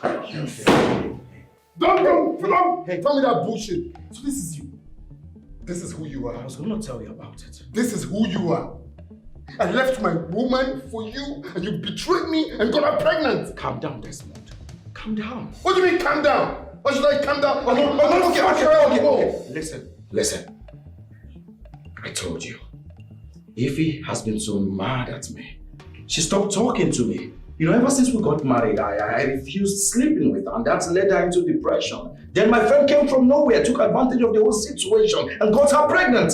Don't tell me that bullshit. So this is you. This is who you are. I was going to tell you about it. This is who you are. I left my woman for you and you betrayed me and got her pregnant. Calm down, Desmond. Calm down. What do you mean calm down? Why should I calm down? Okay. Listen. I told you. Ify has been so mad at me. She stopped talking to me. You know, ever since we got married, I refused sleeping with her, and that led her into depression. Then my friend came from nowhere, took advantage of the whole situation, and got her pregnant.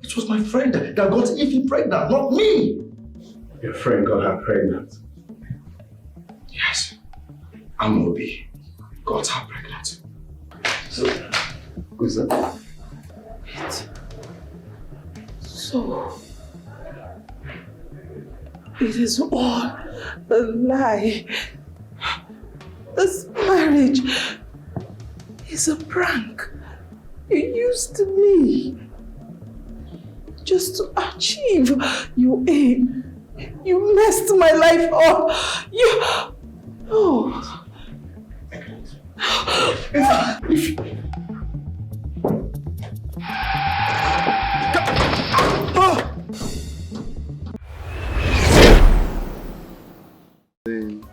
It was my friend that got Ify pregnant, not me. Your friend got her pregnant? Yes. Amobi got her pregnant. So, who's that? So, it is all a lie. This marriage is a prank. You used me just to achieve your aim. You messed my life up.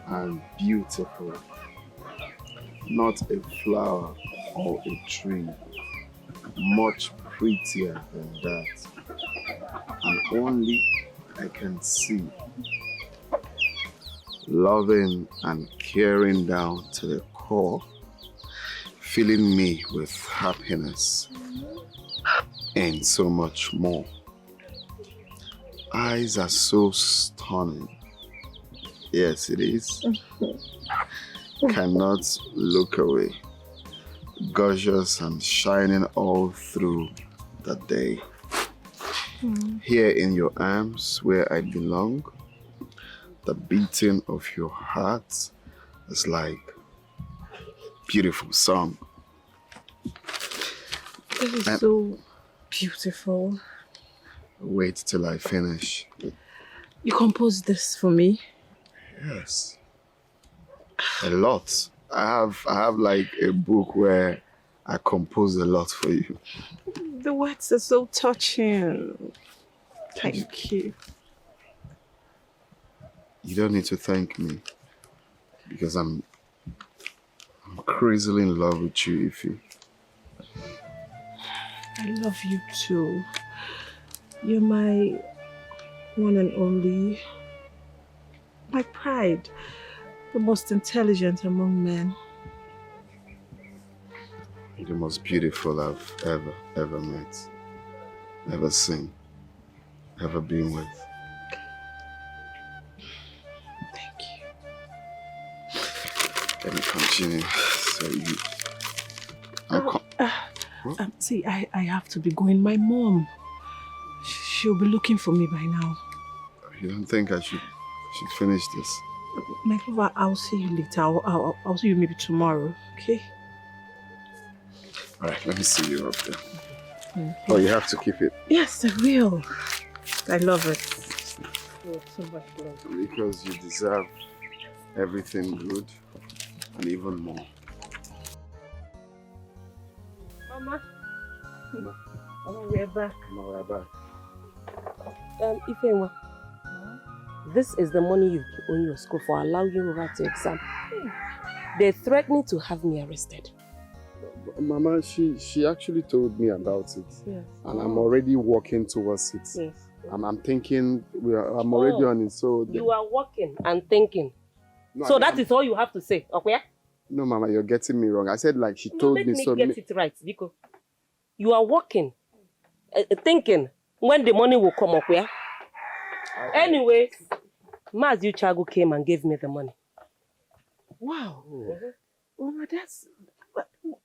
And beautiful, not a flower or a tree, much prettier than that, and only I can see, loving and caring down to the core, filling me with happiness and so much more. Eyes are so stunning. Yes, it is. Cannot look away. Gorgeous and shining all through the day. Here in your arms where I belong, the beating of your heart is like beautiful song. This is so beautiful. Wait till I finish. You composed this for me? Yes. A lot. I have like a book where I compose a lot for you. The words are so touching. Thank you. You don't need to thank me because I'm crazily in love with you, Ify. I love you too. You're my one and only. My pride, the most intelligent among men. The most beautiful I've ever met, ever seen, ever been with. Thank you. Let me continue. So you... See, I have to be going. My mom, she'll be looking for me by now. You don't think I should finish this? My lover, I'll see you later. I'll see you maybe tomorrow, okay? All right, let me see you up there. Okay. Oh, you have to keep it. Yes, I will. I love it. Oh, so much love. Because you deserve everything good and even more. Mama. Mama, we're back. No, we're back. Ifeanyi, this is the money you've owed your school for allowing you to write your exam. They're threatening to have me arrested. Mama, she actually told me about it. Yes. And I'm already working towards it. Yes. I'm thinking, I'm already on it, so... You are working and thinking. No, so that is all you have to say, okay? No, Mama, you're getting me wrong. I said like she told me so... Get it right, Biko. You are working, thinking when the money will come, okay? Anyways, Maize Chago came and gave me the money. Wow. Mama, that's...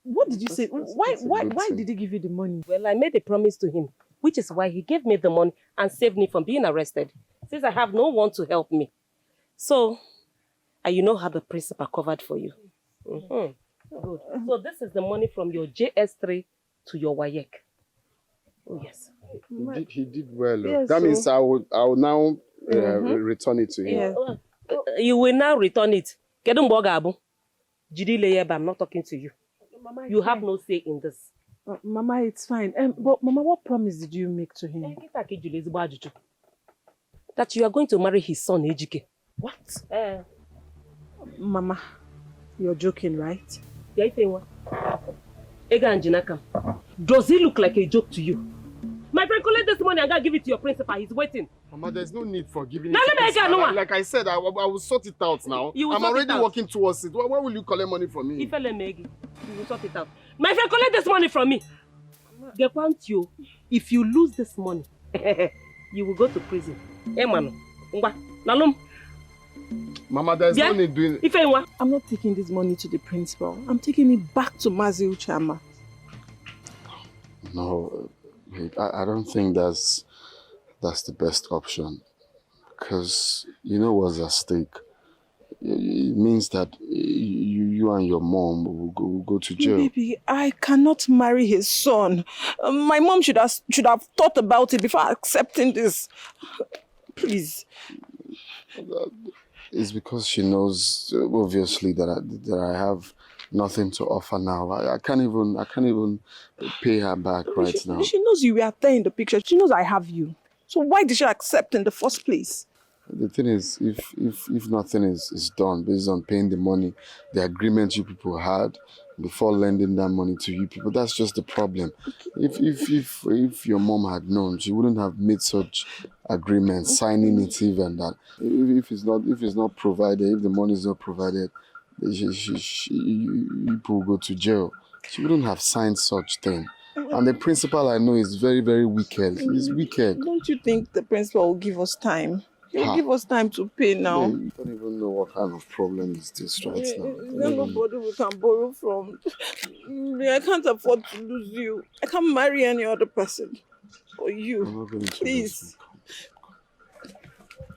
What did you say? Why did he give you the money? Well, I made a promise to him, which is why he gave me the money and saved me from being arrested, since I have no one to help me. So, you know how the principal covered for you. Good. So this is the money from your JS3 to your WAEC. Oh, yes. He did well. Yes, that means I will now return it to him. Yeah. You will now return it. Jidile, I'm not talking to you. Mama, You have no say in this. Mama, it's fine. But Mama, what promise did you make to him? That you are going to marry his son, Ejike. What? Mama, you're joking, right? Does he look like a joke to you? My friend, collect this money and go give it to your principal. He's waiting. Mama, there's no need for giving Now it let to me get principal. Like I said, I will sort it out now. I'm already working towards it. Why will you collect money from me? You will sort it out. My friend, collect this money from me. You, if you lose this money, you will go to prison. Mama, there's no need doing it. I'm not taking this money to the principal. I'm taking it back to Mazi Uchama. No, I don't think that's the best option. Because you know what's at stake. It means that you and your mom will go to jail. Baby, I cannot marry his son. My mom should have thought about it before accepting this. Please. It's because she knows, obviously, that I have nothing to offer now. I can't even pay her back now. She knows you were there in the picture. She knows I have you. So why did she accept in the first place? The thing is, if nothing is done based on paying the money, the agreement you people had before lending that money to you people, that's just the problem. If your mom had known, she wouldn't have made such agreements, signing it even that. If it's not provided, if the money is not provided, you people go to jail. She wouldn't have signed such thing. And the principal I know is very, very wicked. He's wicked. Don't you think the principal will give us time? He'll give us time to pay now. You don't even know what kind of problem is this right now. There's nobody we can borrow from. I can't afford to lose you. I can't marry any other person. Or you. I'm not going to please.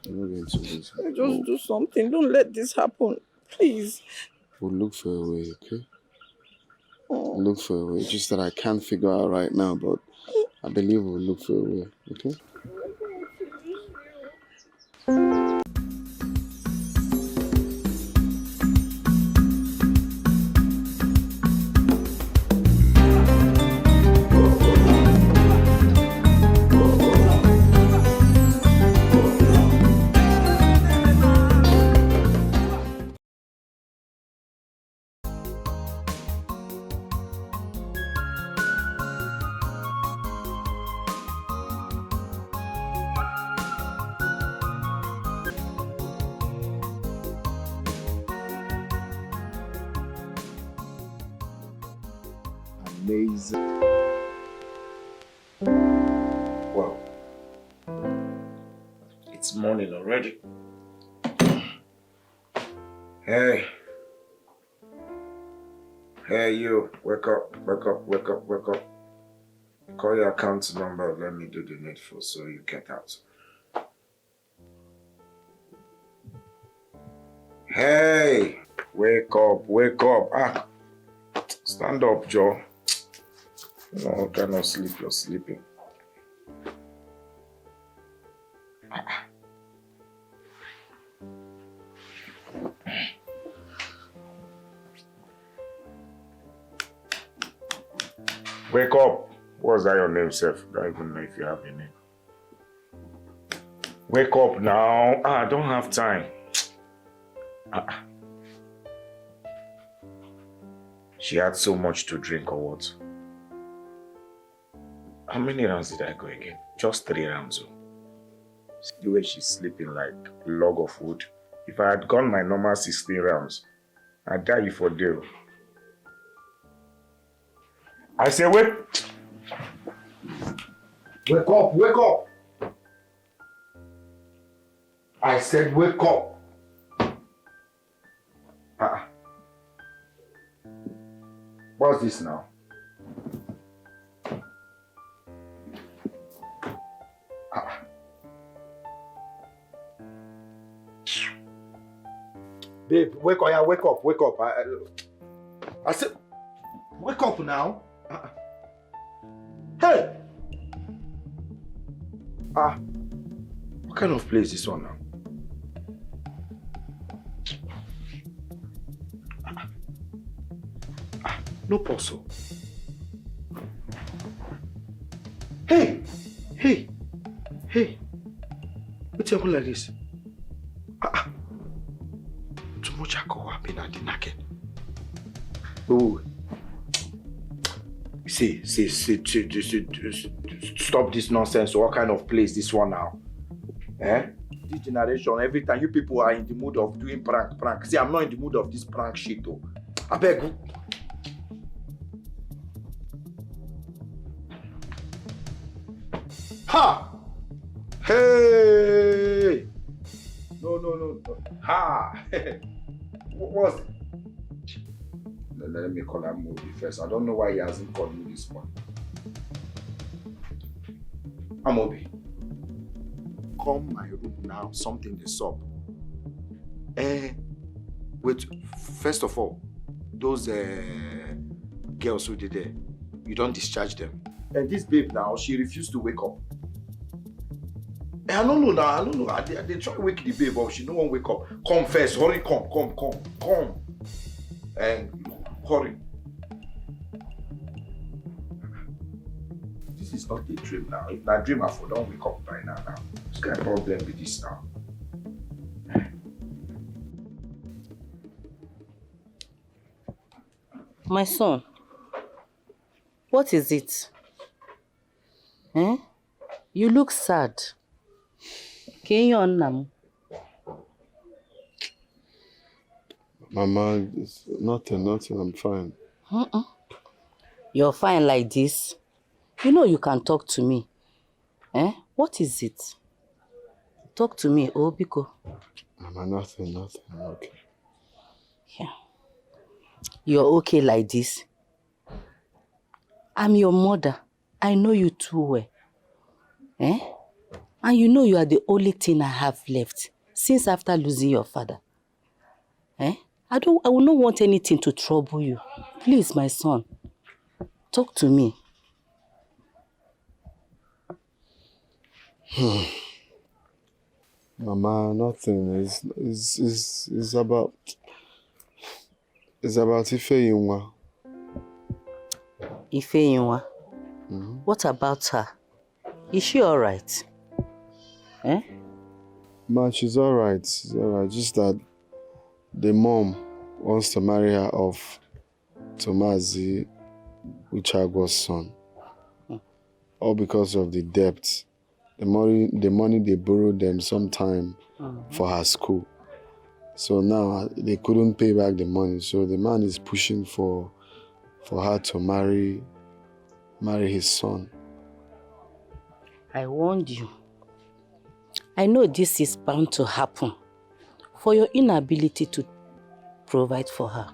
I'm not going to lose you. Just do something. Don't let this happen. Please. We'll look for a way, okay? We'll look for a way. Just that I can't figure out right now, but I believe we'll look for a way, okay? Maize. Wow. It's morning already. Hey. Hey you, wake up. Call your account number, let me do the needful so you get out. Hey, wake up. Stand up, Joe. No, cannot sleep, you're sleeping. Wake up. What's that your name, Seth? I don't even know if you have a name. Wake up now. I don't have time. She had so much to drink or what? How many rounds did I go again? Just 3 rounds. See the way she's sleeping like a log of wood. If I had gone my normal 16 rounds, I'd die for day. I say wake up. I said wake up. What's this now? Babe, wake up. I said, wake up now. Hey! What kind of place is this one now? No possible. Hey! What's happening like this? Too much alcohol happened at the naked. Oh. See, stop this nonsense. What kind of place this one now? Eh? This generation, every time you people are in the mood of doing prank. See, I'm not in the mood of this prank shit though. I beg you. Ha! Hey! No. Ha! What's it? Let me call Amobi first. I don't know why he hasn't called me this one. Amobi, come my room now. Something is up. Wait. First of all, those girls who did there, you don't discharge them. And this babe now, she refused to wake up. I don't know. They try to wake the babe up. She no one wake up. Come first. Hurry, come. And hurry. This is not a dream now. If not a dream, I don't wake up by now. What's kind of problem with this now? My son, what is it? You look sad. Can you on? Mama, it's nothing, I'm fine. You're fine like this? You know you can talk to me. What is it? Talk to me, Biko. Mama, nothing, I'm okay. Yeah. You're okay like this? I'm your mother. I know you too well. And you know you are the only thing I have left since after losing your father. I will not want anything to trouble you. Please, my son, talk to me. Mama, nothing. It's about Ify. Ify? What about her? Is she alright? Ma, she's alright. Just that the mom wants to marry her off to Maize, Uchago's son. All because of the debt. The money they borrowed them sometime for her school. So now they couldn't pay back the money. So the man is pushing for her to marry his son. I warned you. I know this is bound to happen for your inability to provide for her.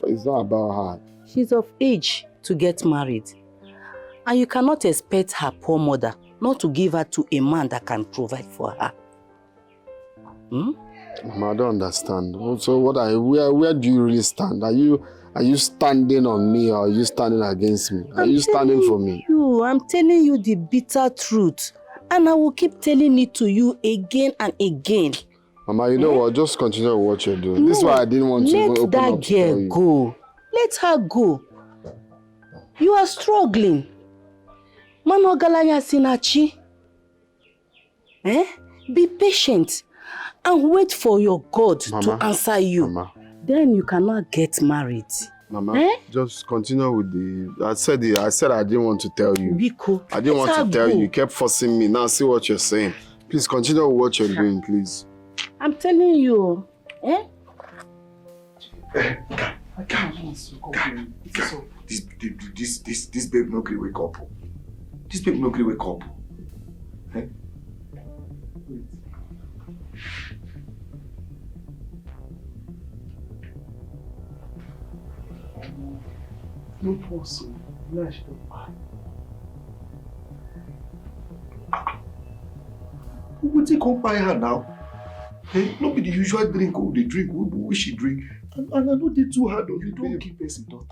It's not about her. She's of age to get married. And you cannot expect her poor mother not to give her to a man that can provide for her. Mama, I don't understand. So where do you really stand? Are you standing on me or are you standing against me? Are you standing for me? I'm telling you the bitter truth. And I will keep telling it to you again and again. Mama, you know what? Just continue with what you're doing. This is why I didn't want to open up to tell you. Let that girl go. Let her go. You are struggling. Mano galanya sinachi. Be patient and wait for your God to answer you. Mama. Then you cannot get married. Mama, just continue with the... I said I didn't want to tell you. Biko, I didn't want to tell you. You kept forcing me. Now see what you're saying. Please continue with what you're doing, please. I'm telling you. This babe no gree wake up. This babe no gree wake up. Wait. No possible. Flash the eye. What's it come by her now? No be the usual drink they drink. We she drink. And I know they too hard on you. Don't keep us in daughter.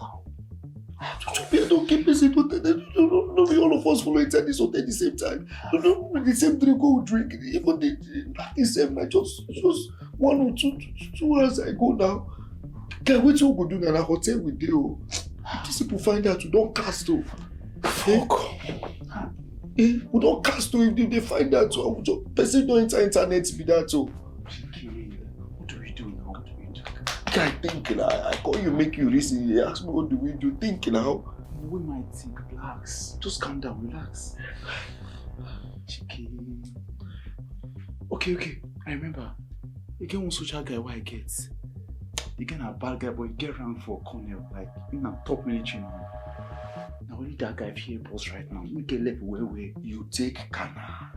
Don't keep us in daughter. Don't be all of us follow inside this hotel at the same time. Don't the same drink we drink. Even the same night. Just 1 or 2 hours ago now. Guy, what you go do in a hotel with you? These people find out you don't cast off. Fuck. We don't cast off if they find out. Person don't enter internet be that too. What do we do now? What do we do? Guy, think now. I call you, make you listen. You ask me what do we do. Think now. We might think. Relax. Just calm down. Relax. Chichi. Okay. I remember. You get one social guy where I get. You get a bad guy, but you get around for a corner, like in a top military now. Now only that guy here boss right now. We get level where you take Kana.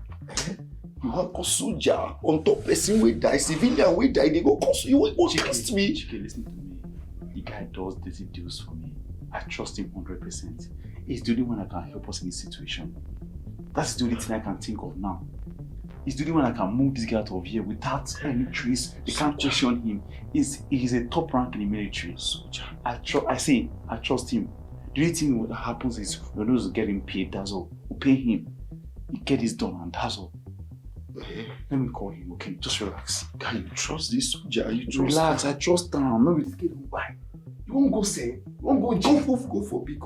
You have a soldier on top person we die, civilian we die, they go cost you will trust me. Chichi, listen to me. The guy does dirty deals for me. I trust him 100%. He's the only one that can help us in this situation. That's the only thing I can think of now. He's the only one that can move this guy out of here without any trace. They can't question him. He's a top rank in the military. Soldier. I trust him. The only thing that happens is we're going to get him paid, that's all. We'll pay him. He get this done and that's all. Let me call him, okay? Just relax. Can you trust this soldier? You trust relax, him? I trust him. I'm not going to get him. Why? You won't go say? You won't go jail? Go for me.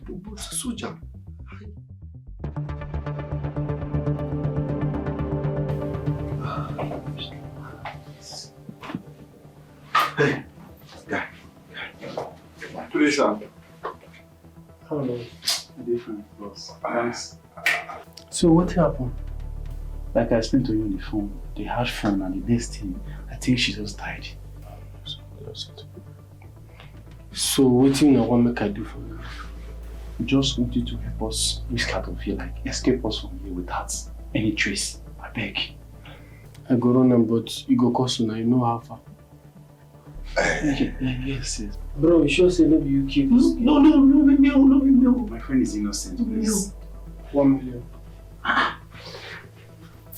But soldier. Hey, guy. Please, sir. Hello. Different, boss. Thanks. So what happened? Like I explained to you on the phone, they had fun and the next thing, I think she just died. So what do you want make I do for you? We just want you to help us whisk out of here, like escape us from here without any trace. I beg. I go run them, but you go cost now, you know how far. Yes. Bro, you sure say maybe you keep this? No. My friend is innocent, please. 1 million.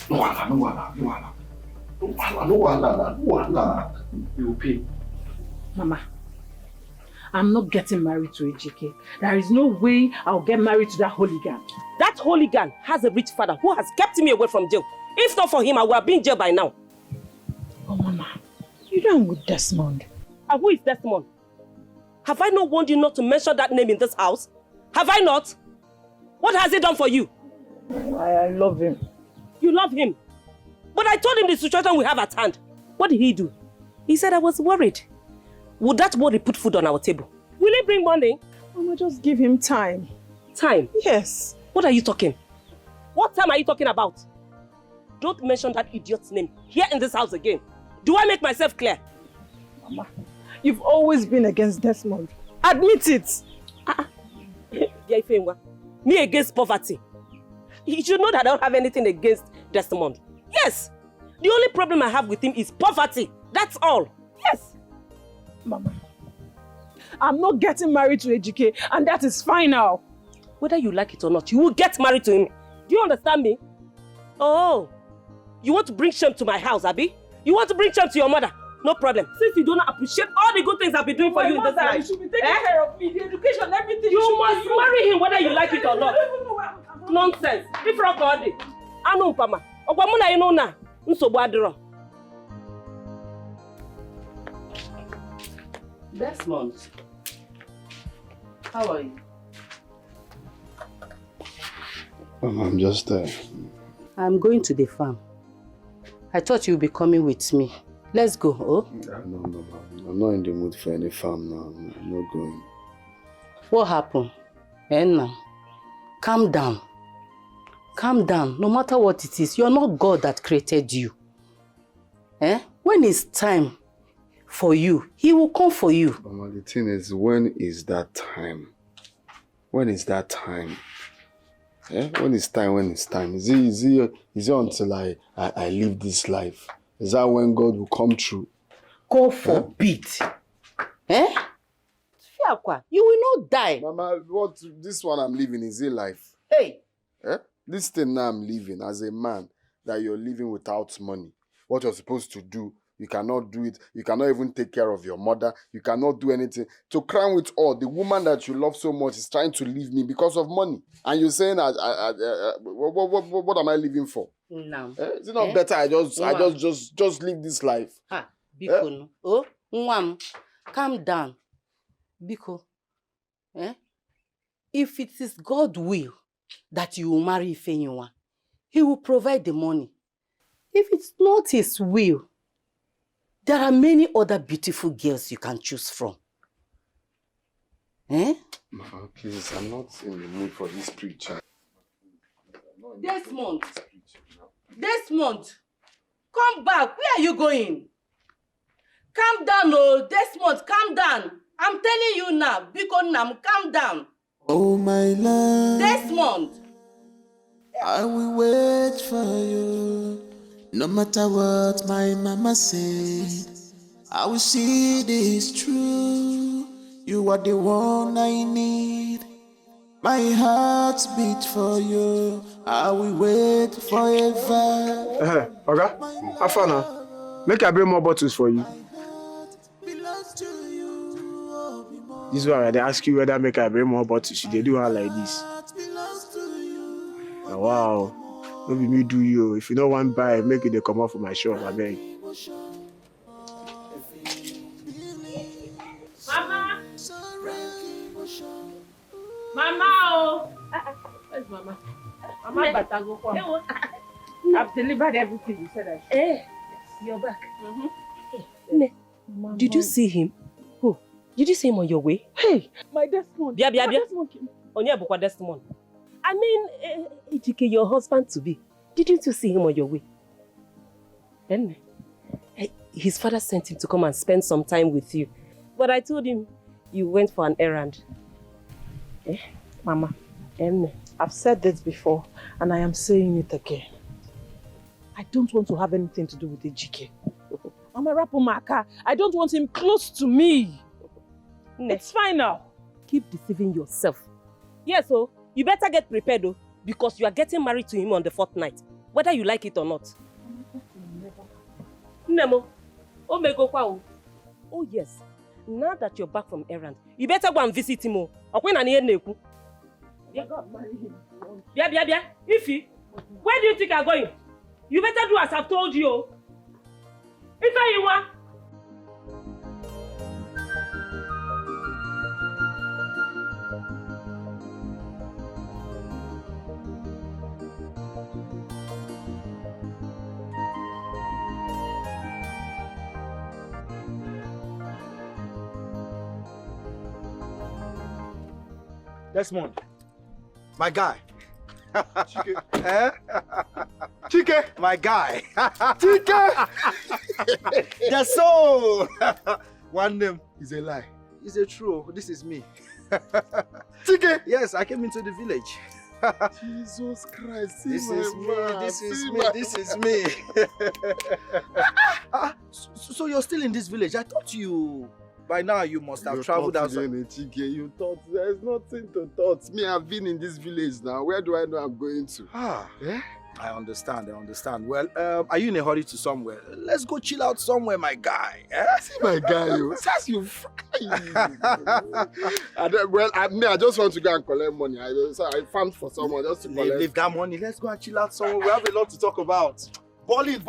No wahala. You will pay. Mama, I'm not getting married to Ejike. There is no way I'll get married to that hooligan. That hooligan has a rich father who has kept me away from jail. If not for him, I would have been in jail by now. Oh, Mama, you don't with Desmond. And who is Desmond? Have I not warned you not to mention that name in this house? Have I not? What has he done for you? I love him. You love him? But I told him the situation we have at hand. What did he do? He said I was worried. Would that worry put food on our table? Will he bring money? Mama, just give him time. Time? Yes. What are you talking? What time are you talking about? Don't mention that idiot's name here in this house again. Do I make myself clear? Mama, you've always been against Desmond. Admit it. Me against poverty. You should know that I don't have anything against Desmond. Yes. The only problem I have with him is poverty. That's all. Yes. Mama, I'm not getting married to Ejike, and that is final. Whether you like it or not, you will get married to him. Do you understand me? Oh, you want to bring shame to my house, Abi? You want to bring shame to your mother? No problem. Since you don't appreciate all the good things I've been doing for you in this life. You should be taking care of me, the education, everything. You must marry him whether you like it or not. Nonsense. Different body. Anu Pama. Okwamuna ino na. Nsogbu adiro. Desmond, how are you? I'm just there. I'm going to the farm. I thought you'd be coming with me. Let's go, oh? No. I'm not in the mood for any farm now. I'm not going. What happened? Enna, calm down. Calm down. No matter what it is, you're not God that created you. When it's time for you, He will come for you. Mama, the thing is, when is that time? When is that time? When is time? Is it until I live this life? Is that when God will come through? God forbid. You will not die. Mama, this one I'm living, is it life? Hey. This thing now I'm living as a man, that you're living without money. What you're supposed to do, you cannot do it. You cannot even take care of your mother. You cannot do anything. To crown with all, the woman that you love so much is trying to leave me because of money. And you're saying, what am I living for? No. Is it not better I just leave this life? Bikunu. Oh, Mwam. calm down. Biko, if it is God's will that you will marry Ifenyinwa, He will provide the money. If it's not His will, there are many other beautiful girls you can choose from. Mama, please, I'm not in the mood for this preacher. Desmond! Desmond! Come back! Where are you going? Calm down, oh! Desmond, calm down! I'm telling you now, Biko Nam, calm down! Oh my love, Desmond! I will wait for you. No matter what my mama said, I will see this true. You are the one I need. My heart beats for you. I will wait forever. Okay, have fun now. Make I bring more bottles for you. This is why they ask you whether make I bring more bottles. They do her like this. Oh, wow. Maybe me do you. If you don't want to buy, make it they come out for my shop, I beg. Mama! Mama! Oh! Where's Mama? Mama Batago. I've delivered everything you said I should. Hey, you're back. Did you see him? Who? Did you see him on your way? Hey, my Desmond. Bia. Desmond came. Onya Bukwa Desmond. I mean, Ejike, your husband to be. Didn't you see him on your way? Then, his father sent him to come and spend some time with you. But I told him you went for an errand. Mama, I've said this before, and I am saying it again. I don't want to have anything to do with Ejike. Mama Rapumaka, I don't want him close to me. It's fine now. Keep deceiving yourself. Yes, so you better get prepared though, because you are getting married to him on the 4th night, whether you like it or not. Nemo, oh yes, now that you're back from errand, you better go and visit him. Bia. Ify, where do you think I'm going? You better do as I've told you. Ify, you are. Desmond, my guy. Chike. Chike. My guy. Chike. That's so. One name. It's a lie. It's a true. This is me. Chike. Yes, I came into the village. Jesus Christ. This is me. This is me. So you're still in this village? I thought you... By now you must have traveled outside. You thought there's nothing to thought. Me, I've been in this village now. Where do I know I'm going to? Yeah? I understand. Well, are you in a hurry to somewhere? Let's go chill out somewhere, my guy. See my guy, you. Says you I just want to go and collect money. I farmed for someone just to collect. Leave that money. Let's go and chill out somewhere. We have a lot to talk about. Balling.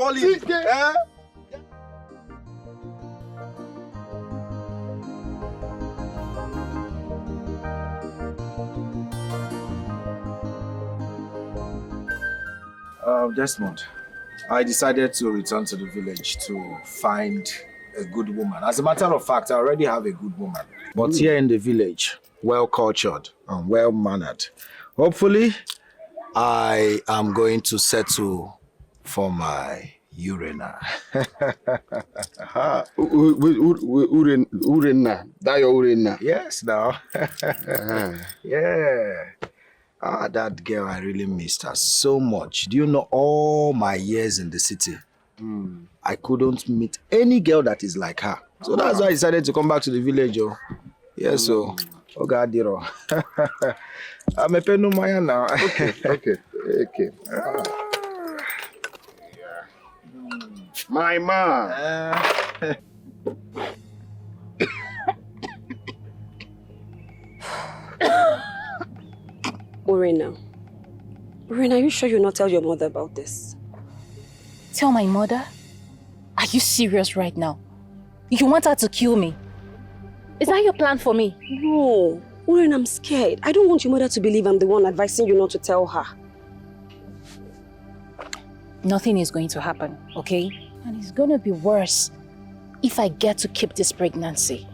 Desmond, I decided to return to the village to find a good woman. As a matter of fact, I already have a good woman. But here in the village, well-cultured and well-mannered. Hopefully, I am going to settle for my urina. Urina. That your urina? Yes, now. Yeah. That girl, I really missed her so much. Do you know all my years in the city? I couldn't meet any girl that is like her. So that's why I decided to come back to the village. Yeah, so. Oh, God, Diro. I'm a pen Maya now. Okay. My man. Urina, are you sure you'll not tell your mother about this? Tell my mother? Are you serious right now? You want her to kill me? Is that your plan for me? No. Oren, I'm scared. I don't want your mother to believe I'm the one advising you not to tell her. Nothing is going to happen, okay? And it's going to be worse if I get to keep this pregnancy.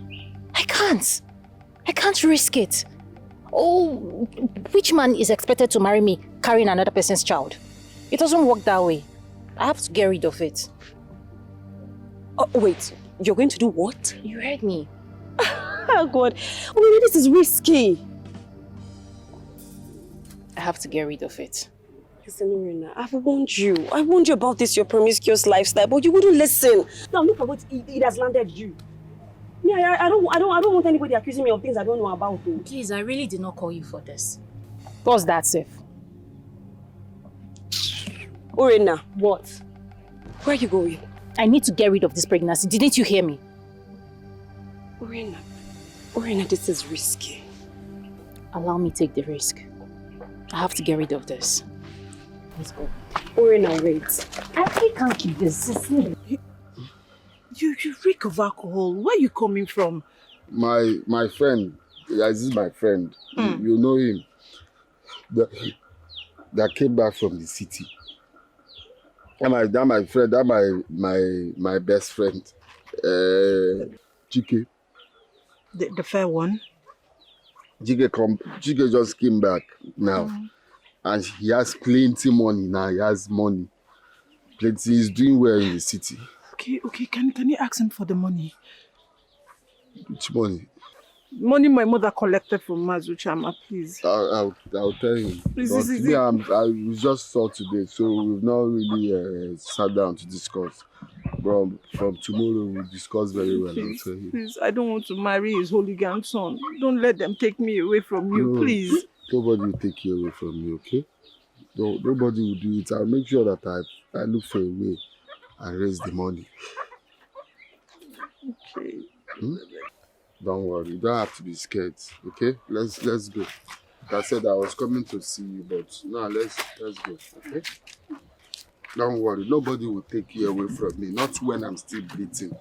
I can't. I can't risk it. Oh, which man is expected to marry me carrying another person's child? It doesn't work that way. I have to get rid of it. Oh, wait. You're going to do what? You heard me. Oh, God. Oh, this is risky. I have to get rid of it. Listen, Orena, I've warned you. I warned you about this, your promiscuous lifestyle, but you wouldn't listen. Now look at what it has landed you. Yeah, I don't want anybody accusing me of things I don't know about. Though. Please, I really did not call you for this. What's that, Sif? Orena. What? Where are you going? I need to get rid of this pregnancy. Didn't you hear me? Orena, this is risky. Allow me to take the risk. I have to get rid of this. Let's go. Orena, wait. I can't keep this. You reek of alcohol. Where are you coming from? My friend, this is my friend. You know him. That came back from the city. That my friend, my best friend, Chichi. The fair one? Chichi just came back now. And he has plenty money now. He has money. Plenty. He's doing well in the city. Okay. Can you ask him for the money? Which money? Money my mother collected from Mazuchama, please. I'll tell him. Please. I just saw today, so we've not really sat down to discuss. But from tomorrow we'll discuss very well. I'll tell him. Please, I don't want to marry his hooligan son. Don't let them take me away from you, please. Nobody will take you away from me, okay? Nobody will do it. I'll make sure that I look for a way and raise the money. Okay. Don't worry, you don't have to be scared, okay? Let's go. Like I said, I was coming to see you, but now let's go, okay? Don't worry, nobody will take you away from me. Not when I'm still breathing.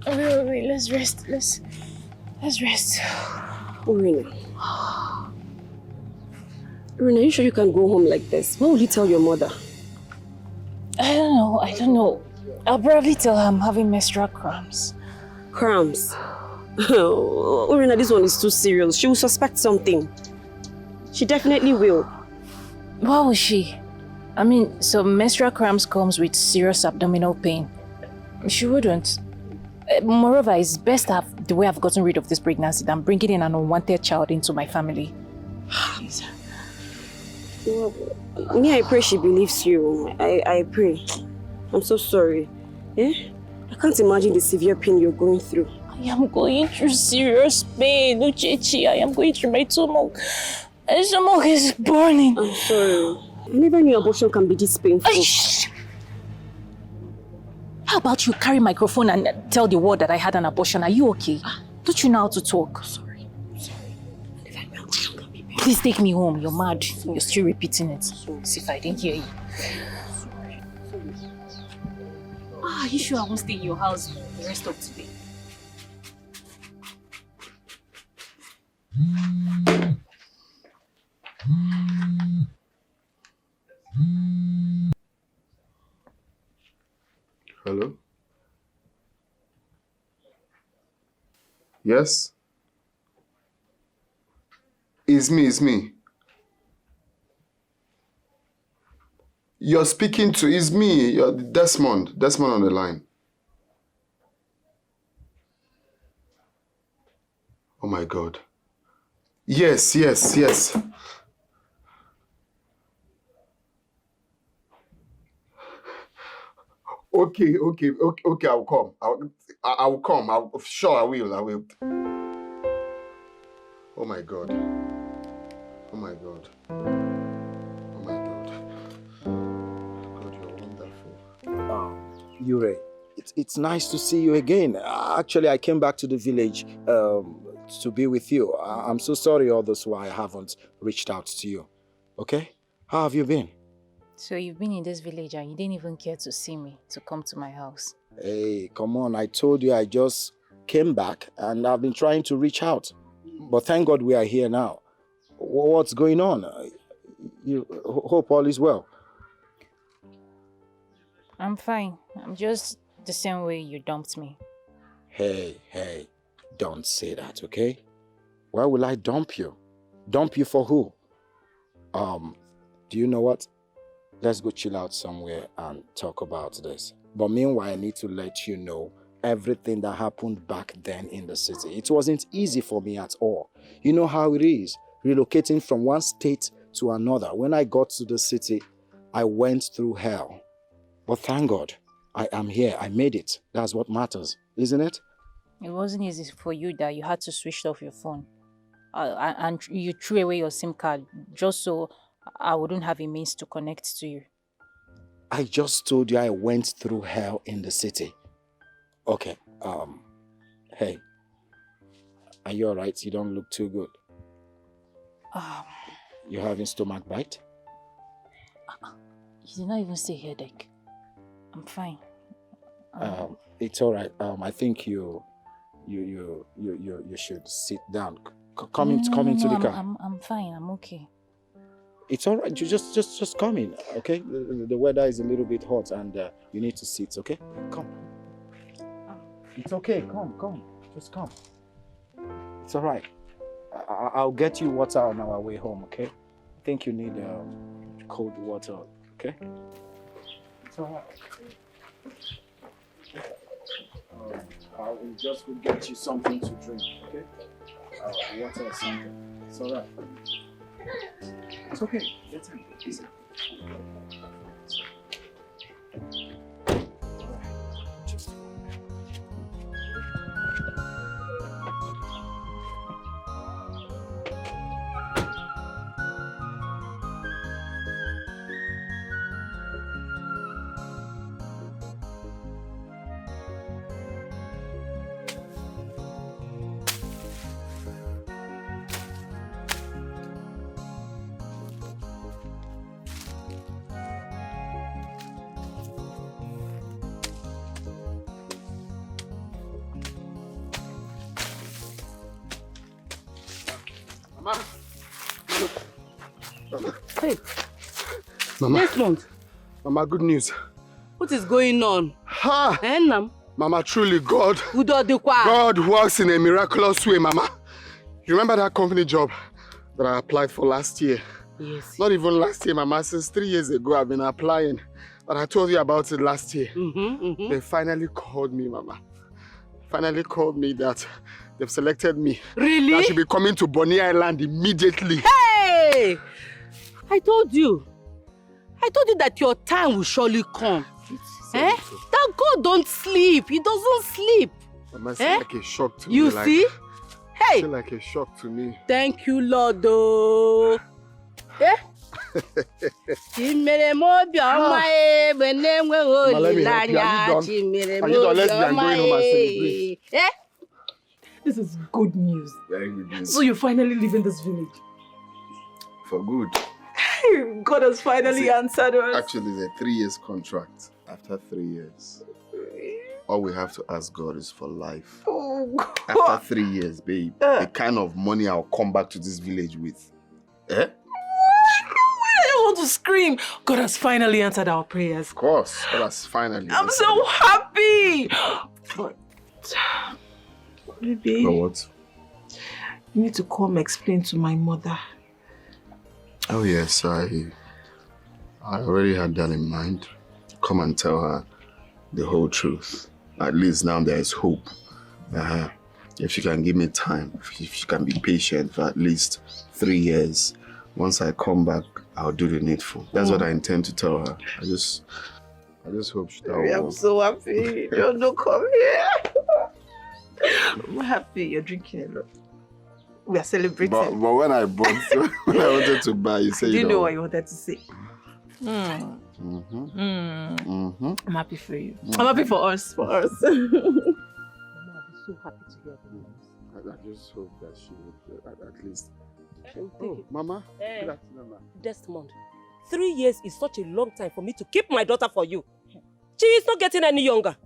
Wait, let's rest. Let's rest. Orena, are you sure you can go home like this? What will you tell your mother? I don't know. I'll probably tell her I'm having menstrual cramps. Cramps? Oh, Orena, this one is too serious. She will suspect something. She definitely will. Why would she? I mean, so menstrual cramps comes with serious abdominal pain. She wouldn't. Moreover, it's best to have the way I've gotten rid of this pregnancy than bringing in an unwanted child into my family. Well, me, I pray she believes you. I pray. I'm so sorry. I can't imagine the severe pain you're going through. I am going through serious pain, Chichi. I am going through my stomach. My stomach is burning. I'm sorry. I never knew abortion can be this painful. How about you carry microphone and tell the world that I had an abortion? Are you okay? Don't you know how to talk? Sorry. Please take me home. You're mad. You're still repeating it. See if I didn't hear you. Are you sure I won't stay in your house the rest of today? Hello? Yes? It's me. You're speaking to, it's me, you're Desmond on the line. Oh my God. Yes. Okay, I'll come. I'll come. Sure, I will. Oh my God. God, you're wonderful. Yure, it's nice to see you again. Actually, I came back to the village to be with you. I'm so sorry all this while I haven't reached out to you. Okay? How have you been? So you've been in this village and you didn't even care to see me, to come to my house? Hey, come on. I told you I just came back and I've been trying to reach out. But thank God we are here now. What's going on? You hope all is well. I'm fine. I'm just the same way you dumped me. Hey, don't say that, okay? Why will I dump you? Dump you for who? Do you know what? Let's go chill out somewhere and talk about this. But meanwhile, I need to let you know everything that happened back then in the city. It wasn't easy for me at all. You know how it is, relocating from one state to another. When I got to the city, I went through hell. But thank God, I am here. I made it. That's what matters, isn't it? It wasn't easy for you that you had to switch off your phone. And you threw away your SIM card just so I wouldn't have a means to connect to you. I just told you I went through hell in the city. Okay, hey, are you alright? You don't look too good. You having stomach bite? You did not even say headache. I'm fine. It's alright. I think you should sit down. Come into the car. I'm fine. I'm okay. It's alright. You just come in, okay? The weather is a little bit hot and you need to sit, okay? Come. It's okay. Come. Just come. It's alright. I'll get you water on our way home, okay? I think you need cold water, okay? It's alright. I will just go get you something to drink, okay? Water or something. It's alright. It's okay. Get in. Easy. Hey, Mama. Desmond. Mama, good news. What is going on? Ha! Nam. Mama, truly, God God works in a miraculous way, Mama. You remember that company job that I applied for last year? Yes. Not even last year, Mama. Since 3 years ago, I've been applying. But I told you about it last year. They finally called me, Mama. Finally called me that they've selected me. Really? That I should be coming to Bonny Island immediately. Hey! I told you that your time will surely come. That God don't sleep. He doesn't sleep. Mama, it's like a shock to me. You see? Hey! It's like a shock to me. Thank you, Lord. Oh. Eh? Let me help you. Are you done? Let's go and go home and celebrate. Eh? This is good news. Very good news. So you're finally leaving this village? For good. God has finally answered us. Actually, it's a 3 years contract. After 3 years, all we have to ask God is for life. Oh, God. After 3 years, babe, the kind of money I'll come back to this village with. Eh? I want to scream. God has finally answered our prayers. Of course, God has finally. I'm so happy. But, baby, But what? you need to come explain to my mother. Oh yes, I already had that in mind. Come and tell her the whole truth. At least now there is hope. If she can give me time, if she can be patient for at least 3 years, once I come back, I'll do the needful. That's what I intend to tell her. I just hope she will. I'm so happy. Don't come here. I'm happy you're drinking a lot. We are celebrating. But when I bought, when I wanted to buy, you said Do you know what you wanted to say? I'm happy for you. I'm happy for us. Mama, I'll be so happy to hear the news. I just hope that she would at least. Oh, Mama. Good afternoon, Mama. Desmond, 3 years is such a long time for me to keep my daughter for you. She is not getting any younger.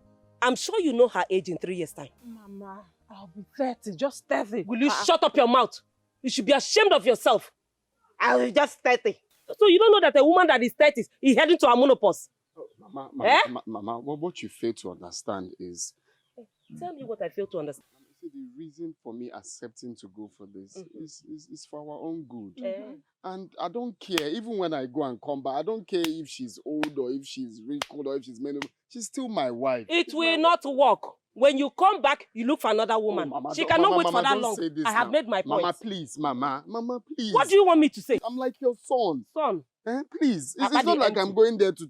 I'm sure you know her age in 3 years' time. Mama, I'll be 30, just 30. Will you shut up your mouth? You should be ashamed of yourself. I'll be just 30. So you don't know that a woman that is 30 is heading to a menopause? Mama, what you fail to understand is... Tell me what I fail to understand. The reason for me accepting to go for this is for our own good. And I don't care, even when I go and come back, I don't care if she's old or if she's wrinkled or if she's menopause. She's still my wife. It will not work. When you come back, you look for another woman. Mama, she cannot wait Mama, for that long. I have made my point. Mama, please, Mama, please. What do you want me to say? I'm like your son. Son? Please. It's not like I'm going there to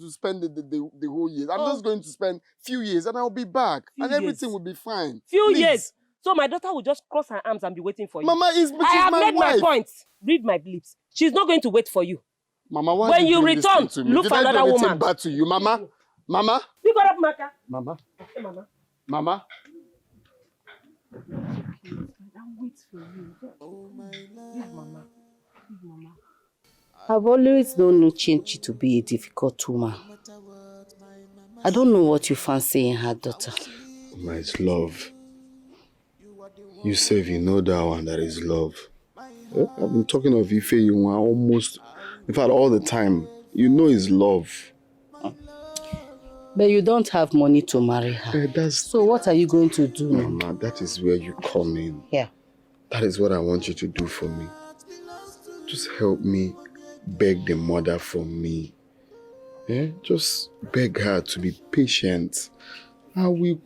spend the whole year. I'm just going to spend few years and I'll be back. Everything will be fine. Few years. So my daughter will just cross her arms and be waiting for you. Mama, she's my wife. I have made my point. Read my lips. She's not going to wait for you. Mama, why when you return, look for another woman. Bad to you, Mama? Mama? You got up, Maka. Mama? Okay, Mama. Mama? I'll wait for you. Yes, Mama. Mama. I've always known Chichi to be a difficult woman. I don't know what you fancy in her daughter. My love. You say you know that one, that is love. I've been talking of Ify almost, in fact, all the time. You know it's love. But you don't have money to marry her. So what are you going to do? Mama, that is where you come in. Yeah. That is what I want you to do for me. Just help me beg the mother for me. Just beg her to be patient. I will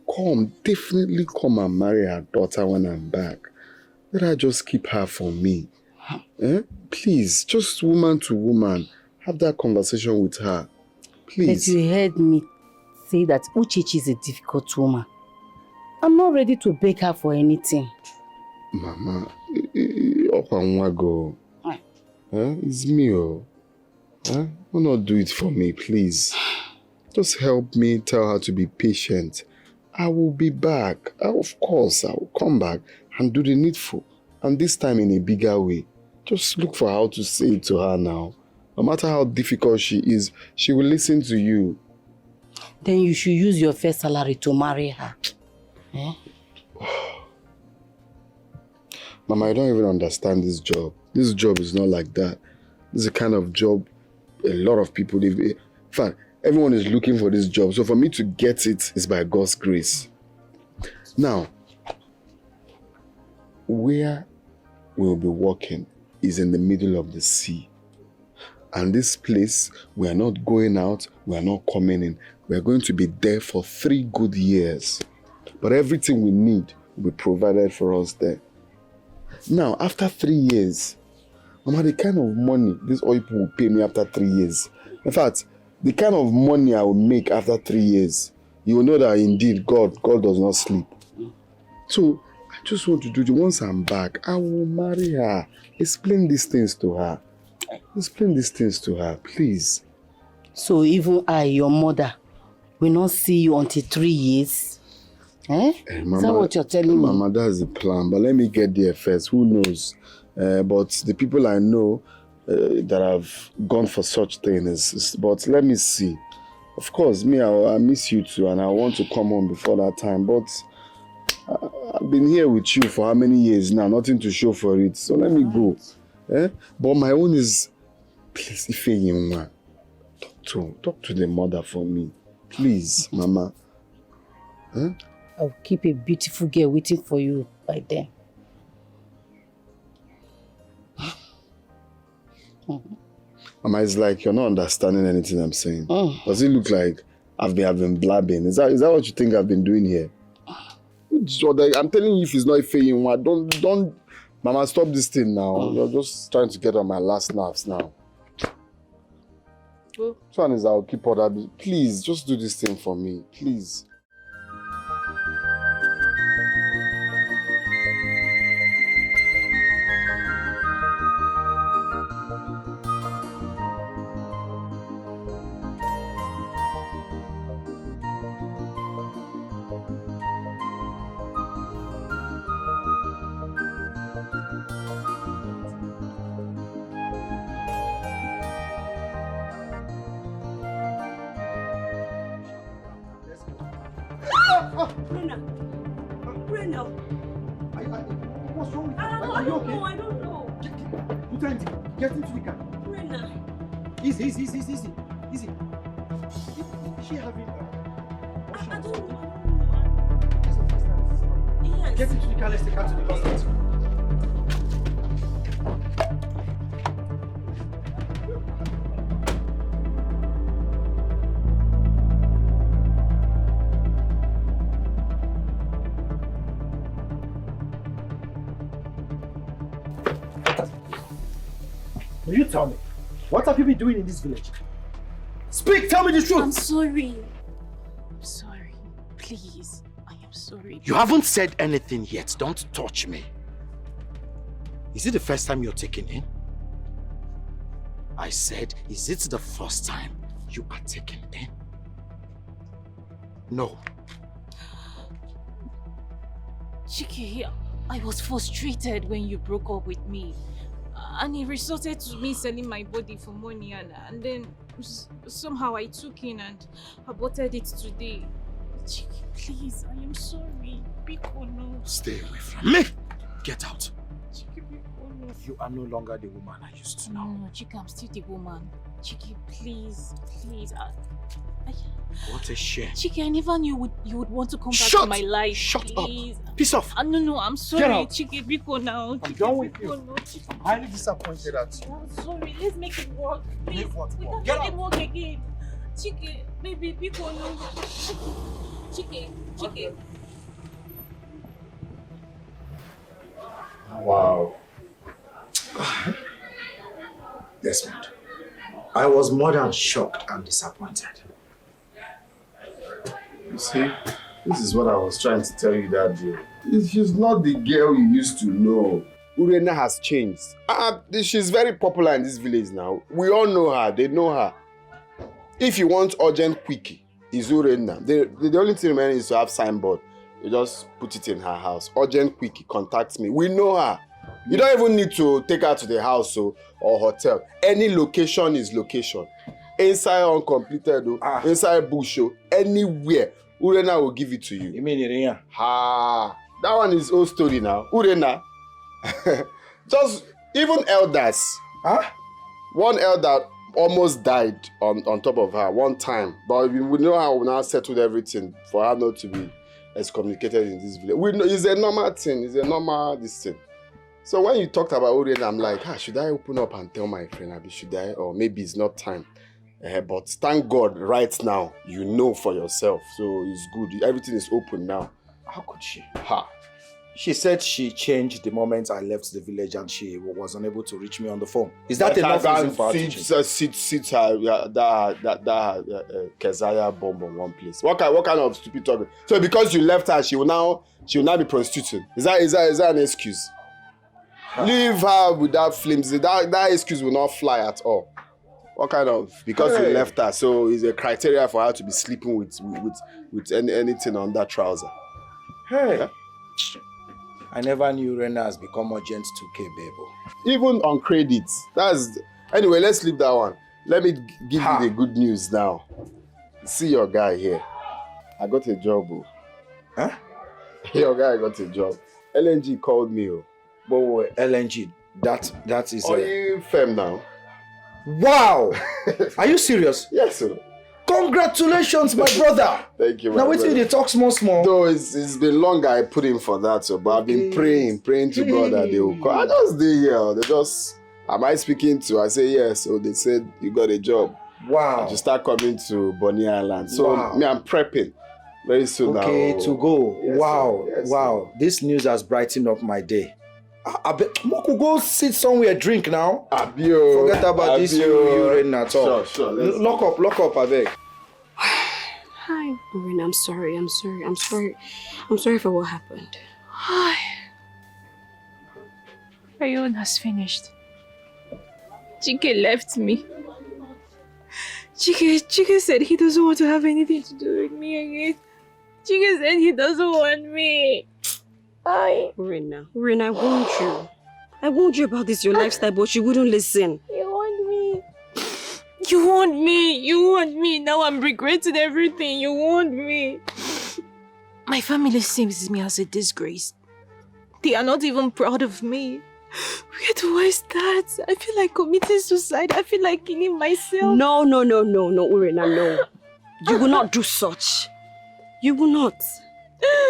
definitely come and marry her daughter when I'm back. Let her just keep her for me. Please, just woman to woman, have that conversation with her. Please. But you heard me say that Chichi is a difficult woman. I'm not ready to beg her for anything. Mama, it's me. Why not do it for me, please? Just help me tell her to be patient. I will be back. Of course, I will come back and do the needful. And this time in a bigger way. Just look for how to say it to her now. No matter how difficult she is, she will listen to you. Then you should use your first salary to marry her. Mama, I don't even understand this job. This job is not like that. This is the kind of job a lot of people live. In fact, everyone is looking for this job. So for me to get it is by God's grace. Now, where we'll be working is in the middle of the sea. And this place, we are not going out, we are not coming in. We are going to be there for 3 good years. But everything we need will be provided for us there. Now, after 3 years, Mama, the kind of money this oil people will pay me after 3 years. In fact, the kind of money I will make after 3 years, you will know that indeed God does not sleep. So, I just want to do it. Once I'm back, I will marry her. Explain these things to her. Explain these things to her, please. So even I, your mother, will not see you until 3 years? Mama, is that what you're telling me? Mama, that's the plan. But let me get there first. Who knows? But the people I know that have gone for such things, but let me see. Of course, me, I miss you too, and I want to come home before that time. But I've been here with you for how many years now? Nothing to show for it. So let me go. But my own is, please, Ify, talk to the mother for me. Please, Mama. I'll keep a beautiful girl waiting for you by then. Mama, it's like you're not understanding anything I'm saying. Does it look like I've been blabbing? Is that what you think I've been doing here? I'm telling you, if it's not Ify, don't. Mama, stop this thing now. You're just trying to get on my last nerves now. Which one is I'll keep order? Please, just do this thing for me. Please. Rena. What's wrong with you? I don't know. Get into the car. Rena. Easy. Is she having I don't know. Yes. Get into the car, let's take her to the hospital. Will you tell me? What have you been doing in this village? Speak, tell me the truth! I'm sorry. I'm sorry. Please. I am sorry. You haven't said anything yet. Don't touch me. Is it the first time you're taken in? I said, is it the first time you are taken in? No. Chiki, I was frustrated when you broke up with me. And it resorted to me selling my body for money, and then somehow I took in and aborted it today. Chiki, please, I am sorry. Biko, no. Stay away from me. Get out. Chiki, Biko, no. You are no longer the woman I used to know. No, Chiki, I'm still the woman. Chiki, please. What a shame. Chiki, I never knew you would want to come back to my life. Shut please. up. Piss off. No, I'm sorry. Get out. Chiki, Biko now. I'm done with Biko, you. no, Chiki. I'm highly disappointed at you. I'm sorry. Let's make it work. Please. Make what We work? can Get make it out. work again. Chiki, baby, Biko, no. Chiki. Wow. Desmond, I was more than shocked and disappointed. You see, this is what I was trying to tell you that day. She's not the girl you used to know. Urena has changed. She's very popular in this village now. We all know her. They know her. If you want urgent quickie, it's Urena. The only thing remaining is to have signboard. You just put it in her house. Urgent quickie, contact me. We know her. You don't even need to take her to the house or hotel. Any location is location. Inside uncompleted, inside bush, anywhere. Urena will give it to you. You mean Irina? That one is old story now. Urena. Just even elders. One elder almost died on top of her one time. But we know how we now settled everything for her not to be excommunicated in this village. We know it's a normal thing. It's a normal this thing. So when you talked about Urena, I'm like, should I open up and tell my friend? Should I? Or maybe it's not time. But thank God, right now, you know for yourself. So it's good. Everything is open now. How could she? She said she changed the moment I left the village and she was unable to reach me on the phone. Is that enough reason for her to change? Sit that Keziah bomb on one place. What kind of stupid talking? So because you left her, she will now be prostituting. Is that an excuse? Leave her with that flimsy. That excuse will not fly at all. What kind of? Because you left her, so it's a criteria for her to be sleeping with anything on that trouser. Hey, yeah? I never knew Rena has become urgent 2K, babe. Even on credits. Anyway, let's leave that one. Let me give you the good news now. See your guy here. I got a job. Huh? Your guy got a job. LNG called me. But LNG, that is you firm now? Wow! Are you serious? Yes, sir. Congratulations, my brother! Thank you, now wait till they talk small. No, it's been long I put in for that, so but I've been praying to God that they will call. I just did here. Am I speaking to? I say yes. So they said you got a job. Wow. To start coming to Bonny Island. So I'm prepping very soon. Okay, to go. Yes, wow. Yes, wow. Sir. This news has brightened up my day. I bet Moku go sit somewhere, drink now. Forget about this urine at all. Sure. Lock up, I beg. Hi, Marina. I'm sorry for what happened. Hi. Rayon has finished. Chike left me. Chike said he doesn't want to have anything to do with me again. Chike said he doesn't want me. Marina, I warned you. I warned you about this, your lifestyle, but you wouldn't listen. You want me. Now I'm regretting everything. You want me. My family sees me as a disgrace. They are not even proud of me. Where do I start? I feel like committing suicide. I feel like killing myself. No, Urena, no. You will not do such. You will not.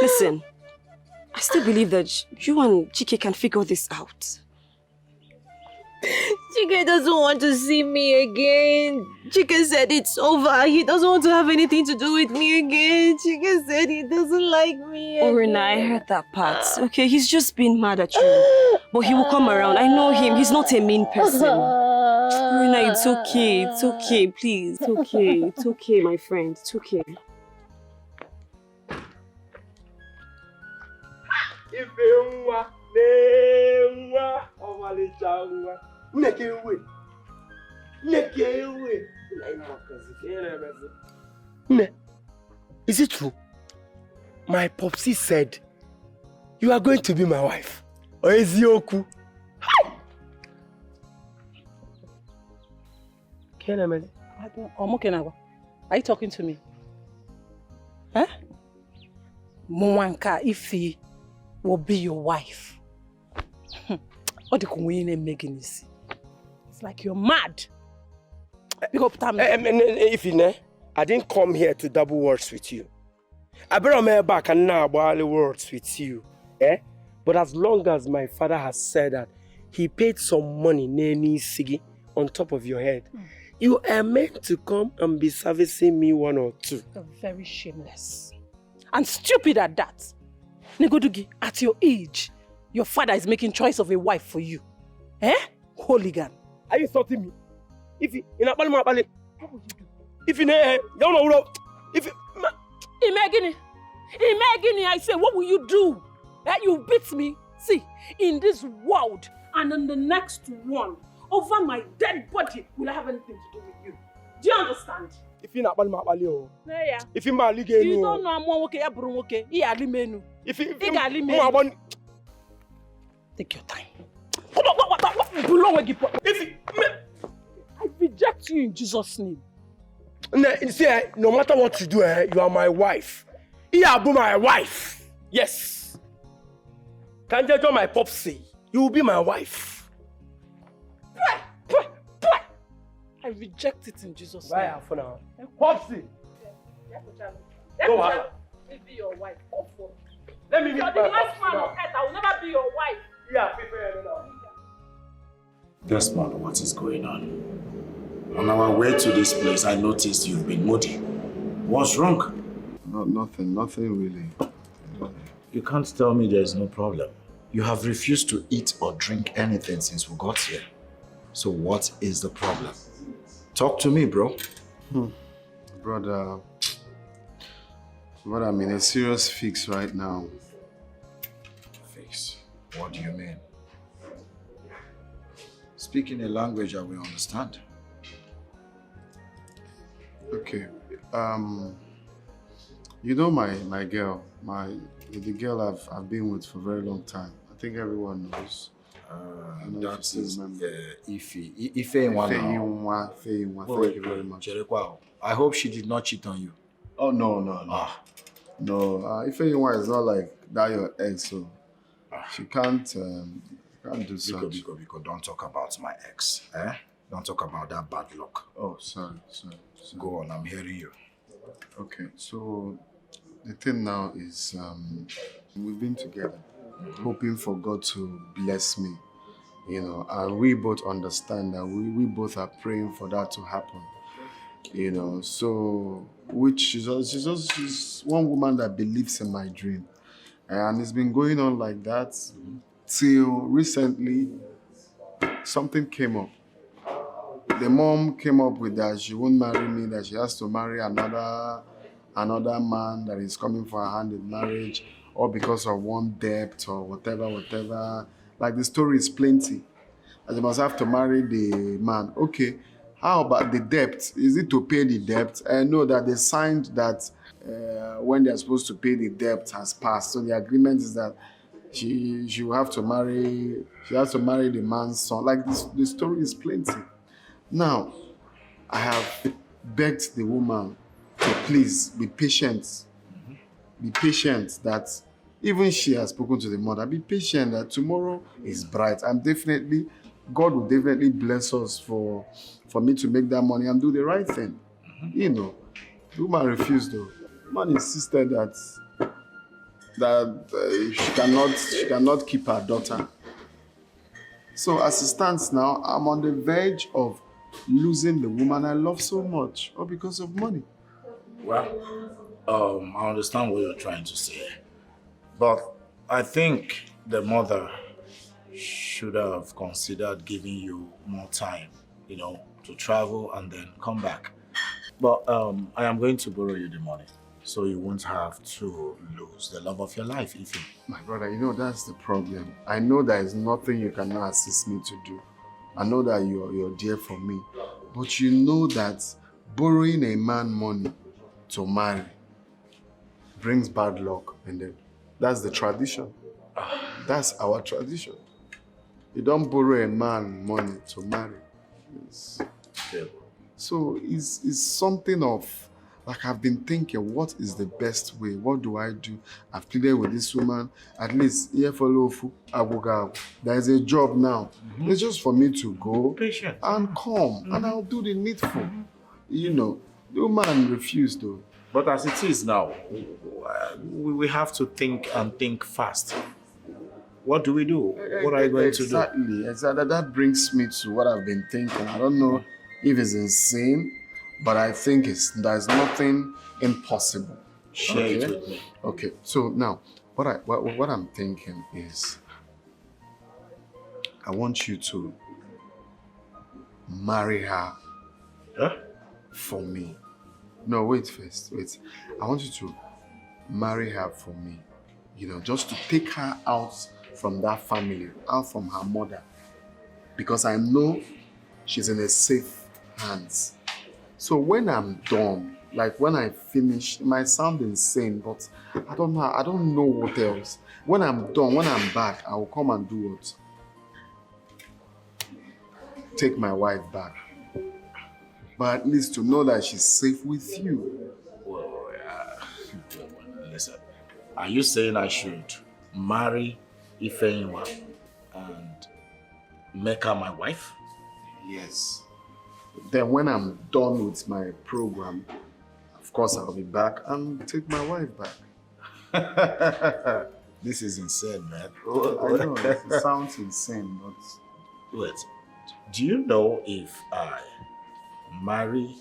Listen, I still believe that you and Chike can figure this out. Chike doesn't want to see me again. Chike said it's over. He doesn't want to have anything to do with me again. Chike said he doesn't like me again. Urena, I heard that part. Okay, he's just been mad at you. But he will come around. I know him. He's not a mean person. Urena, it's okay. It's okay, please. It's okay. It's okay, my friend. It's okay. Is it true? My popsy said you are going to be my wife. Oezioku. Are you talking to me? Huh? Mwanka Ify will be your wife. What the making is? It's like you're mad. Ify, I didn't come here to double words with you. I better me back and now about words with you. But as long as my father has said that he paid some money Neni Sigi on top of your head, you are meant to come and be servicing me 1 or 2. You're very shameless. And stupid at that. Negodugi, at your age, your father is making choice of a wife for you. Hooligan. Are you insulting me? Ify, what would you do? Ify, Imagine, I say, what will you do? You beat me. See, in this world and in the next one, over my dead body, will I have anything to do with you? Do you understand? If you're not if you're not you don't know I'm one okay, If take your time. I reject you in Jesus' name. See, no matter what you do, you are my wife. You are my wife. Yes. Can't you do my popsy? You will be my wife. I reject it in Jesus' name. Bye for now. Popsy. Go on. Let me be your wife. Let me be you're the last man on earth. I will never be your wife. Yeah, prepare now. Desmond, what is going on? On our way to this place, I noticed you've been moody. What's wrong? Nothing really. You can't tell me there's no problem. You have refused to eat or drink anything since we got here. So what is the problem? Talk to me, bro. Brother, I'm in a serious fix right now. Fix? What do you mean? Speak in a language I will understand. Okay. You know my girl, the girl I've been with for a very long time. I think everyone knows. That is Ify. Ify. Thank you very much. I hope she did not cheat on you. Oh no. No, Ify is not like that your ex, so she can't do such. Biko, don't talk about my ex. Don't talk about that bad luck. Oh, sorry. Go on, I'm hearing you. Okay, so the thing now is we've been together, hoping for God to bless me, and we both understand that we both are praying for that to happen, so she's one woman that believes in my dream, and it's been going on like that till recently something came up. The mom came up with that she won't marry me, that she has to marry another man that is coming for her hand in marriage, or because of one debt or whatever. Like the story is plenty. And they must have to marry the man. Okay, how about the debt? Is it to pay the debt? I know that they signed that when they're supposed to pay the debt has passed. So the agreement is that she will have to marry, she has to marry the man's son. Like the story is plenty. Now, I have begged the woman to please be patient. Be patient that even she has spoken to the mother. Be patient that tomorrow is bright. And definitely, God will definitely bless us for me to make that money and do the right thing. You know, the woman refused though. The man insisted that she cannot keep her daughter. So as it stands now, I'm on the verge of losing the woman I love so much, all because of money. Well, I understand what you're trying to say, but I think the mother should have considered giving you more time, you know, to travel and then come back. But I am going to borrow you the money, so you won't have to lose the love of your life, Ify. My brother, you know that's the problem. I know there is nothing you cannot assist me to do. I know that you're dear for me, but you know that borrowing a man money to marry brings bad luck, and then that's the tradition. That's our tradition. You don't borrow a man money to marry. Yeah. So it's something of, like, I've been thinking, what is the best way? What do I do? I've pleaded with this woman, at least here for Lofu, Abuga. There is a job now. It's just for me to go and come, and I'll do the needful. You know, the woman refused though. But as it is now, we have to think and think fast. What do we do? What are you going to do? Exactly. That brings me to what I've been thinking. I don't know if it's insane, but I think there's nothing impossible. Share it with me. Okay. So now, what I'm thinking is, I want you to marry her for me. No, wait first. Wait. I want you to marry her for me. You know, just to take her out from that family, out from her mother. Because I know she's in a safe hands. So when I'm done, like when I finish, it might sound insane, but I don't know what else. When I'm done, when I'm back, I will come and do what? Take my wife back. But at least to know that she's safe with you. Well, listen. Are you saying I should marry Ify and make her my wife? Yes. Then when I'm done with my program, of course I'll be back and take my wife back. This is insane, man. I know, it sounds insane, but... Wait, do you know if I marry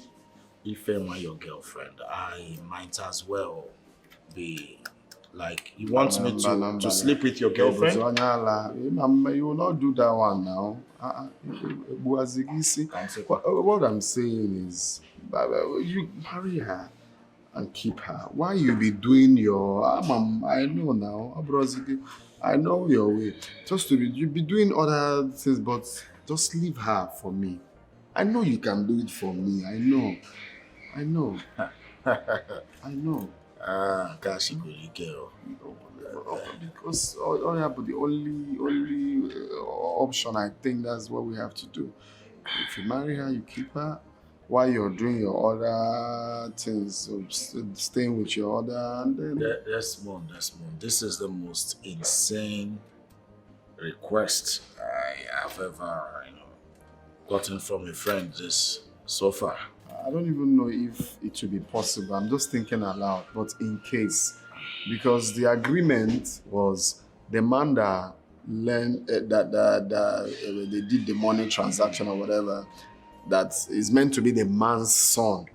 Ify, your girlfriend, I might as well be... Like, you want me to sleep with your girlfriend? You will not do that one now. What I'm saying is, you marry her and keep her. Why you be doing your... I know now, I know your way. You be doing other things, but just leave her for me. I know you can do it for me. I know. Gosh, you really girl. Because but the only option, I think that's what we have to do. If you marry her, you keep her while you're doing your other things, staying with your other, and then... Desmond, this is the most insane request I have ever gotten from a friend so far. I don't even know if it will be possible. I'm just thinking aloud, but in case. Because the agreement was the man that learned that they did the money transaction or whatever, that is meant to be the man's son,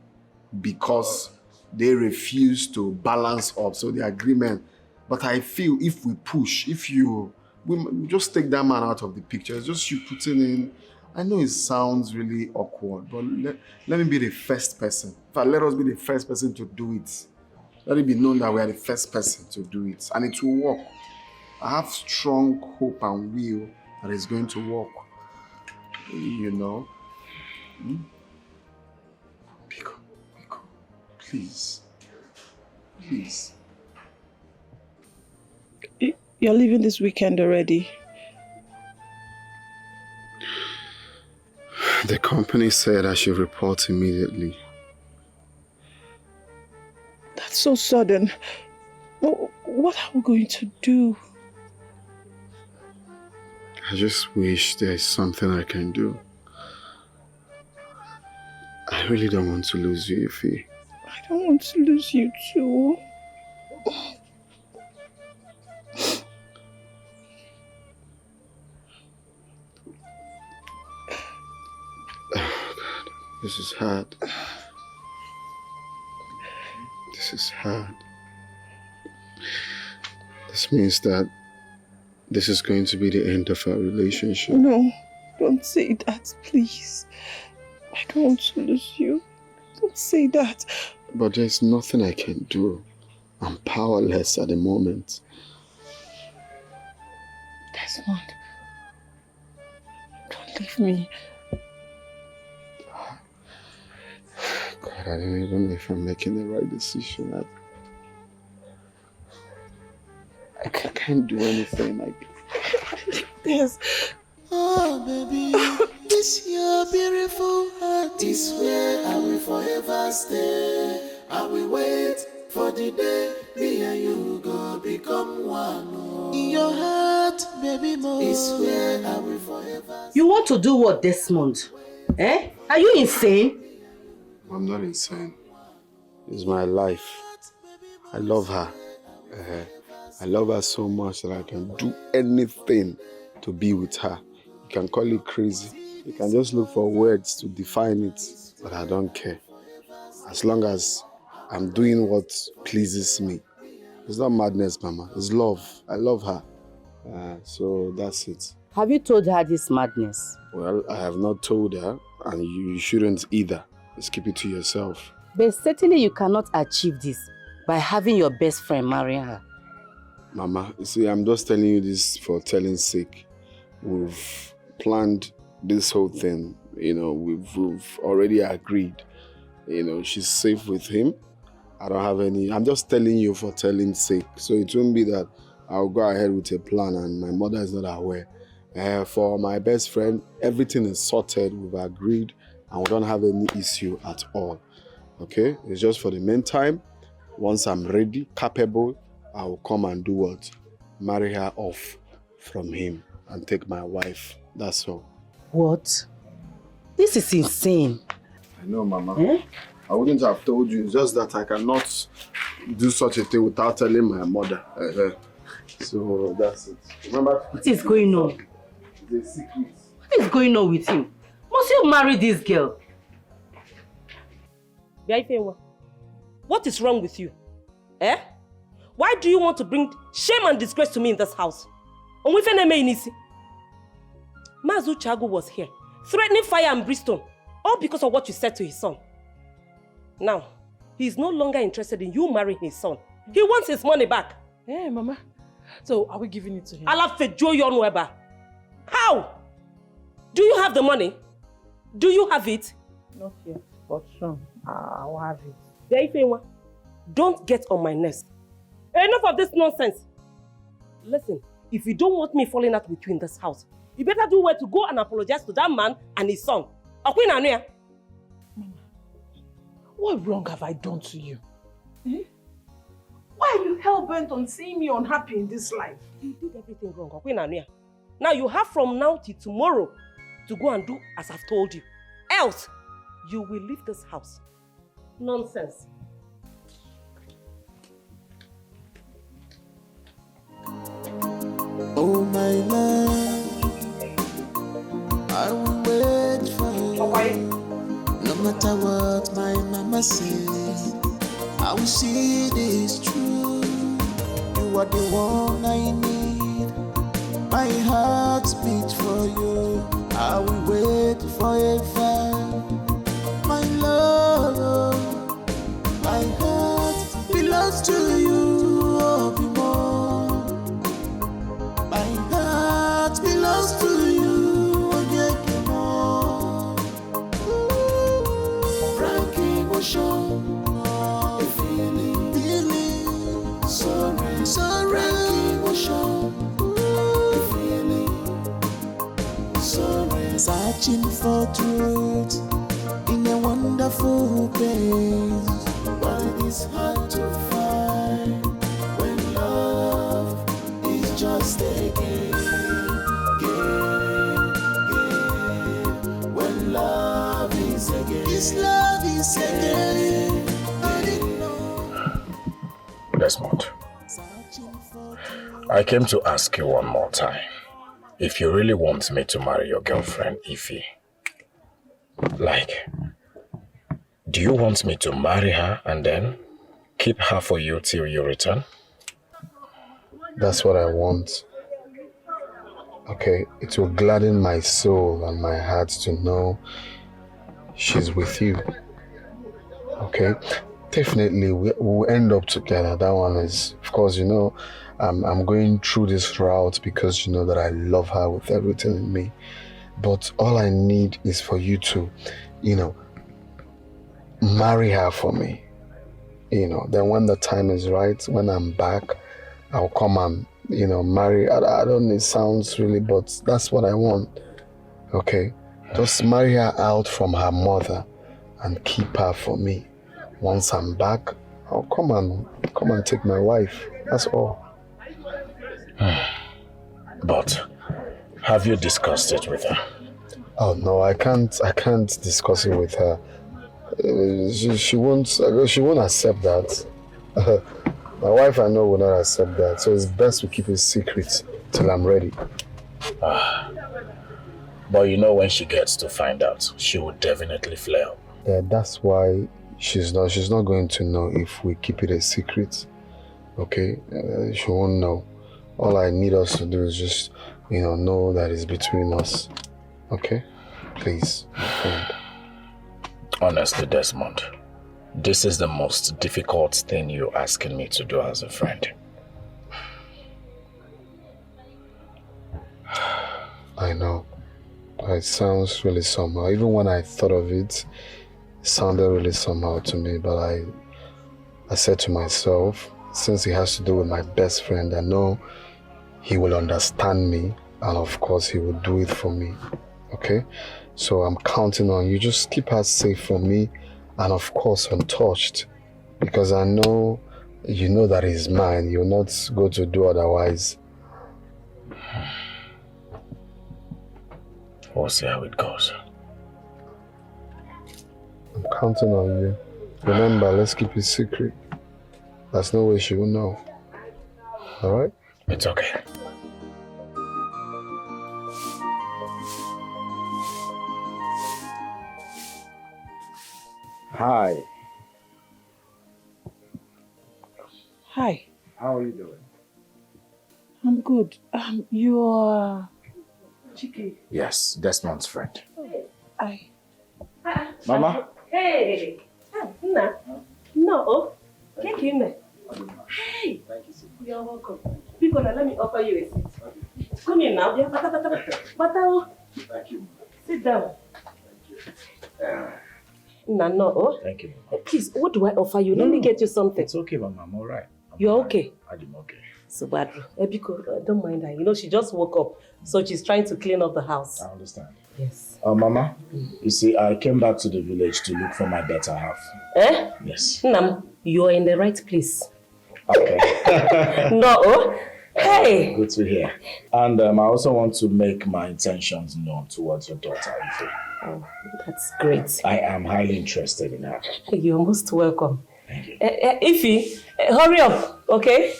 because they refused to balance up. So the agreement. But I feel if we push, we just take that man out of the picture. It's just you putting in... I know it sounds really awkward, but let me be the first person. In fact, let us be the first person to do it. Let it be known that we are the first person to do it. And it will work. I have strong hope and will that it's going to work. You know? Pico, please. Please. You're leaving this weekend already. The company said I should report immediately. That's so sudden. What are we going to do? I just wish there's something I can do. I really don't want to lose you, Ify. I don't want to lose you too. This is hard. This is hard. This means that this is going to be the end of our relationship. No, don't say that, please. I don't want to lose you. Don't say that. But there's nothing I can do. I'm powerless at the moment. Desmond, don't leave me. God, I don't even know if I'm making the right decision. I can't do anything. Yes. Oh, baby, this your beautiful heart is where I will forever stay. I will wait for the day me and you go become one. Oh. In your heart, baby, more is where I will forever stay. You want to do what, Desmond? Eh? Are you insane? I'm not insane. It's my life. I love her. I love her so much that I can do anything to be with her. You can call it crazy. You can just look for words to define it, but I don't care. As long as I'm doing what pleases me. It's not madness, Mama. It's love. I love her. So that's it. Have you told her this madness? Well, I have not told her, and you shouldn't either. Just keep it to yourself. But certainly you cannot achieve this by having your best friend marry her. Mama, you see, I'm just telling you this for telling's sake. We've planned this whole thing. You know, we've already agreed. You know, she's safe with him. I don't have any... I'm just telling you for telling's sake. So it won't be that I'll go ahead with a plan and my mother is not aware. For my best friend, everything is sorted. We've agreed and we don't have any issue at all. Okay? It's just for the meantime. Once I'm ready, capable, I will come and do what? Marry her off from him and take my wife. That's all. What? This is insane. I know, Mama. I wouldn't have told you. It's just that I cannot do such a thing without telling my mother. So that's it. Remember? What is going on? It's a secret. What is going on with you? Must you marry this girl? What is wrong with you? Eh? Why do you want to bring shame and disgrace to me in this house? Maize Chago was here, threatening fire and brimstone, all because of what you said to his son. Now, he is no longer interested in you marrying his son. He wants his money back. Hey, Mama. So, are we giving it to him? How? Do you have the money? Do you have it? Not yet, but soon. I'll have it. Don't get on my nerves. Enough of this nonsense. Listen, if you don't want me falling out with you in this house, you better do well to go and apologize to that man and his son. Mama, what wrong have I done to you? Why are you hell-bent on seeing me unhappy in this life? You did everything wrong. Now you have from now till tomorrow to go and do as I've told you. Else, you will leave this house. Nonsense. Oh my love, I will wait for you. No matter what my mama says, I will see this true. You are the one I need. My heart beats for you. I will wait forever. My love, my heart belongs to you. Oh, be more. My heart belongs to you. Oh, more. Frankie was show. Sorry, Frankie was show. Searching for truth in a wonderful place, but it is hard to find when love Desmond, I came to ask you one more time. If you really want me to marry your girlfriend, Ify, like, do you want me to marry her and then keep her for you till you return? That's what I want. Okay, it will gladden my soul and my heart to know she's with you. Okay, definitely we'll end up together. That one is, of course, you know, I'm going through this route because you know that I love her with everything in me. But all I need is for you to, you know, marry her for me. You know, then when the time is right, when I'm back, I'll come and, you know, marry. I don't know, it sounds really, but that's what I want. Okay? Just marry her out from her mother and keep her for me. Once I'm back, I'll come and take my wife. That's all. But have you discussed it with her? Oh no, I can't discuss it with her. She won't accept that. My wife, I know, will not accept that. So it's best we keep it secret till I'm ready. But you know, when she gets to find out, she will definitely flare up. Yeah, that's why she's not going to know if we keep it a secret. Okay? She won't know. All I need us to do is just, you know that it's between us. Okay? Please, my friend. Honestly, Desmond, this is the most difficult thing you're asking me to do as a friend. I know. It sounds really somehow. Even when I thought of it, it sounded really somehow to me. But I said to myself, since it has to do with my best friend, I know he will understand me. And of course, he will do it for me. Okay? So I'm counting on you. Just keep her safe from me. And of course, untouched. Because I know, you know that he's mine. You're not going to do otherwise. We'll see how it goes. I'm counting on you. Remember, let's keep it secret. There's no way she will know. Alright? It's okay. Hi. Hi. How are you doing? I'm good. You're Chichi. Yes, Desmond's friend. Hi. Mama? Hey! Nna. No. Take him. Hey! Thank you, sir. You're welcome. People, let me offer you a seat. Come in now. Bata. Thank you. Sit down. Thank you. No. Thank you. Please, what do I offer you? Let me get you something. It's okay, Mama. I'm all right. You're okay? I'm okay. So bad. Ebiko, don't mind her. You know, she just woke up, so she's trying to clean up the house. I understand. Yes. Mama, you see, I came back to the village to look for my better half. Eh? Yes. Nam, you're in the right place. Okay. No. Hey. Good to hear. And I also want to make my intentions known towards your daughter, Ify. Oh, that's great. I am highly interested in her. You're most welcome. Thank you. Ify, hurry up, okay?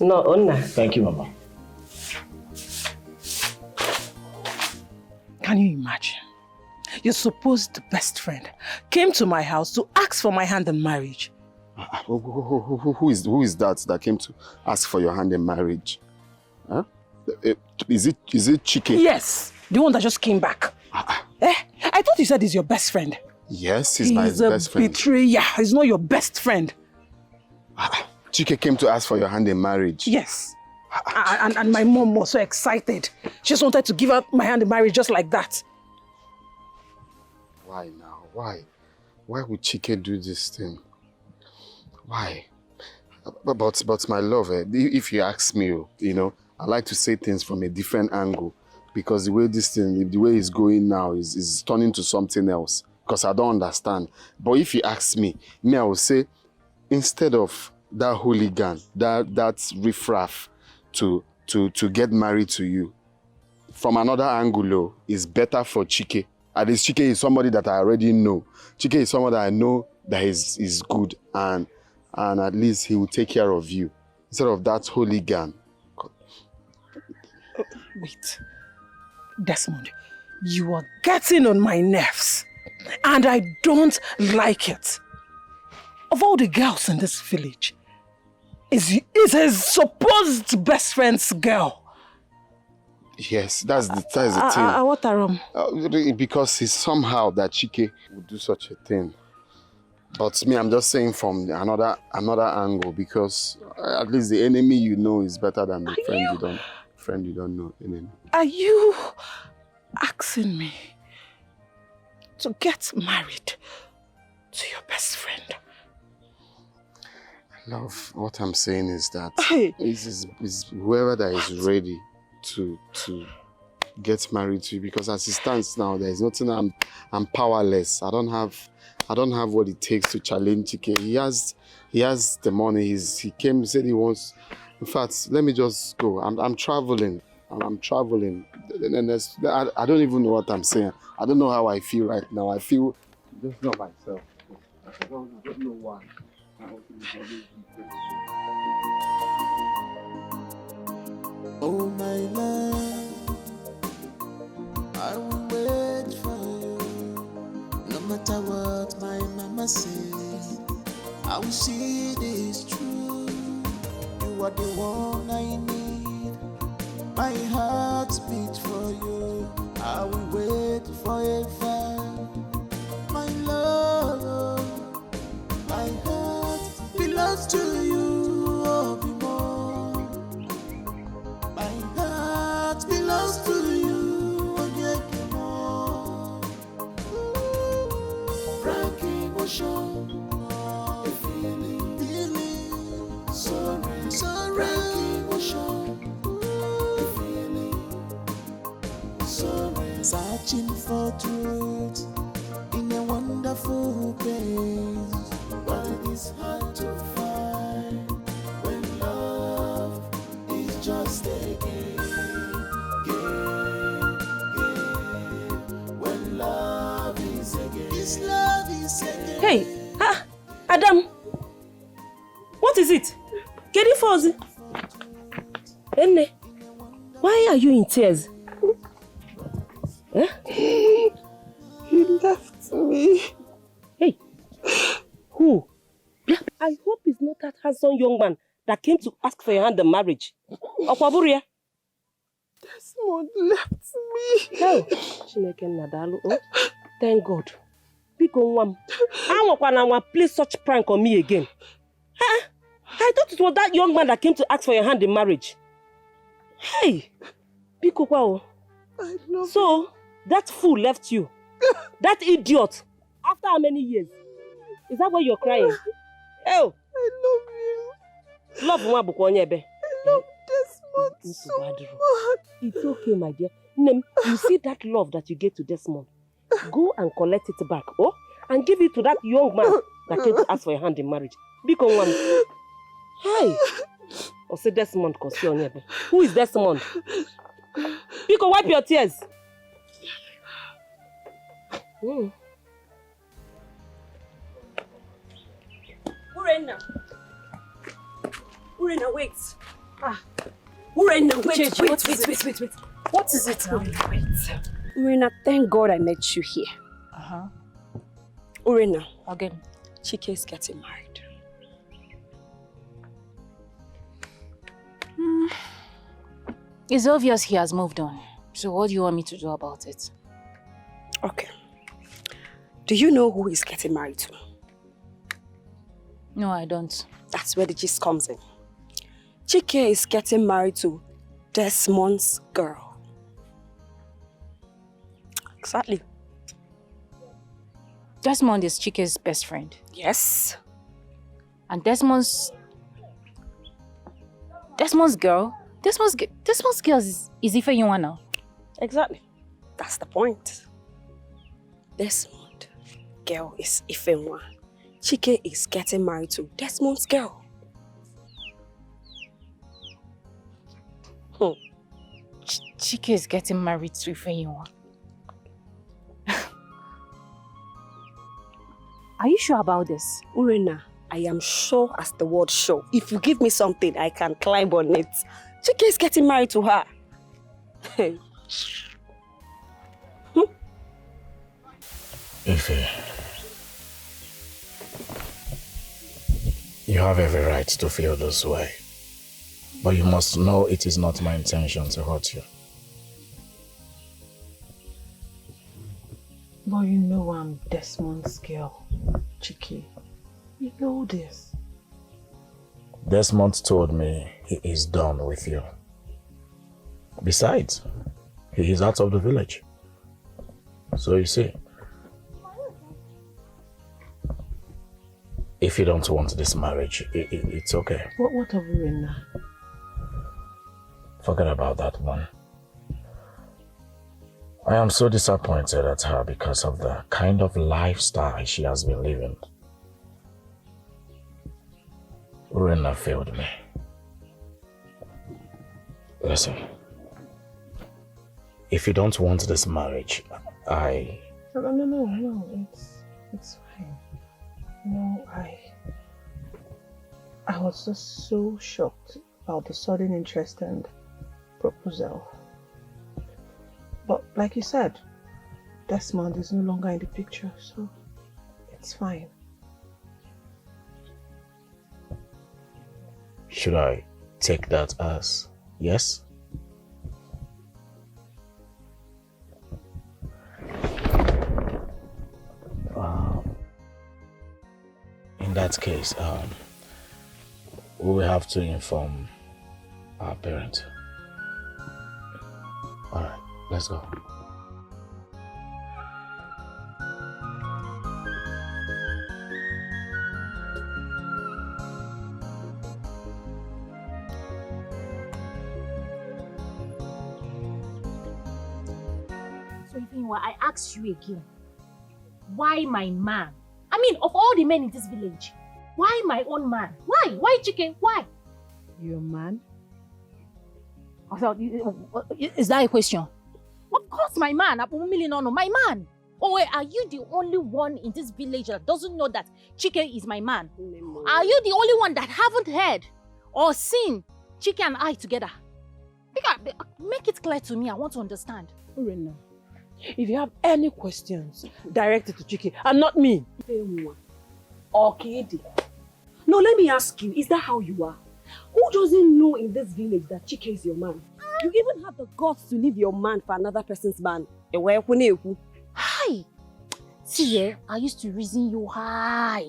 No, Onna. Thank you, Mama. Can you imagine? Your supposed best friend came to my house to ask for my hand in marriage. Who is that came to ask for your hand in marriage? Huh? Is it Chichi? Yes, the one that just came back. I thought you said he's your best friend. Yes, he's my best friend. He's a betrayer. He's not your best friend. Chichi came to ask for your hand in marriage. Yes. And my mom was so excited. She just wanted to give her my hand in marriage just like that. Why now? Why? Why would Chichi do this thing? Why? But my love, if you ask me, you know, I like to say things from a different angle. Because the way this thing, the way it's going now is turning to something else. Because I don't understand. But if you ask me, I will say, instead of that hooligan, that riffraff to get married to you, from another angle, it's better for Chichi. At least Chichi is somebody that I already know. Chichi is someone that I know that is good. And and at least he will take care of you instead of that hooligan. Wait. Desmond, you are getting on my nerves, and I don't like it. Of all the girls in this village, is his supposed best friend's girl. Yes, that's the thing. What are because it's somehow that Chike would do such a thing. But me, I'm just saying from another angle, because at least the enemy you know is better than the friend you don't know. Enemy. Are you asking me to get married to your best friend? Love, what I'm saying is that is whoever that is ready to get married to you, because as it stands now, there is nothing. I'm powerless. I don't have what it takes to challenge Chike. He has the money. He said he wants. In fact, let me just go. I'm traveling. I'm traveling. And I don't even know what I'm saying. I don't know how I feel right now. I feel just not myself. I don't know why. Oh my love, I will wait for you. No matter what my mama says, I will see this true. You are the one I need. My heart beats for you. I will wait forever. My love, my heart belongs to you. Oh, be more. My heart belongs to you. Oh, yeah, be more. Frank emotion, a feeling, sorry, Frank emotion, a feeling, sorry. Searching for truth in a wonderful place, but it is hard to find when love is just a game. When love is a game. This love is a game. Hey, Adam, what is it? Get it for us. Enne, why are you in tears? Huh? He left me. Hey, who? I hope it's not that handsome young man that came to ask for your hand in marriage. Okwaburia? Desmond left me. Oh, Chineke Nadalu. Oh, thank God. Biko Nwam, I won't play such prank on me again. Huh? I thought it was that young man that came to ask for your hand in marriage. Hey, Biko Kwao. I love you. That fool left you. That idiot. After how many years? Is that why you're crying? Oh, I love you. Love Mwabukwonyebe. I love Desmond so much. It's okay, my dear. Nem, you see that love that you gave to Desmond? Go and collect it back, oh? And give it to that young man that came to ask for your hand in marriage. Biko Nwam. Hi. Or say Desmond Kosionyebe. Who is Desmond? Biko, wipe your tears. Urena, wait. Urena, wait. Chichi, wait. What is it now? Wait. Urena, thank God I met you here. Urena. Again. Chike is getting married. It's obvious he has moved on. So what do you want me to do about it? Okay. Do you know who he's getting married to? No, I don't. That's where the gist comes in. Chike is getting married to Desmond's girl. Exactly. Desmond is Chike's best friend. Yes. And Desmond's girl? Desmond's girl is Ify now. Exactly. That's the point. Desmond girl is Ify. Chike is getting married to Desmond's girl. Chike is getting married to Ify. Are you sure about this? Urena, I am sure as the word show. If you give me something, I can climb on it. Chike is getting married to her. Hey. Ify, you have every right to feel this way. But you must know it is not my intention to hurt you. But you know I'm Desmond's girl, Chichi. You know this. Desmond told me he is done with you. Besides, he is out of the village. So you see, if you don't want this marriage, it's okay. What are we in now? Forget about that one. I am so disappointed at her because of the kind of lifestyle she has been living. Urena failed me. Listen, if you don't want this marriage, No, it's fine. No, I was just so shocked about the sudden interest and proposal. But like you said, Desmond is no longer in the picture, so it's fine. Should I take that as yes? In that case, we will have to inform our parents. All right, let's go. So I ask you again, why my man? I mean, of all the men in this village, why my own man? Why? Why Chicken? Why? Your man? Is that a question? Of course my man, my man. Oh wait, are you the only one in this village that doesn't know that Chike is my man? Are you the only one that haven't heard or seen Chike and I together? Make it clear to me, I want to understand. Urena, if you have any questions, direct it to Chike and not me. Okay. No, let me ask you, is that how you are? Who doesn't know in this village that Chike is your man? You even have the guts to leave your man for another person's man. Hi! See, I used to reason you high.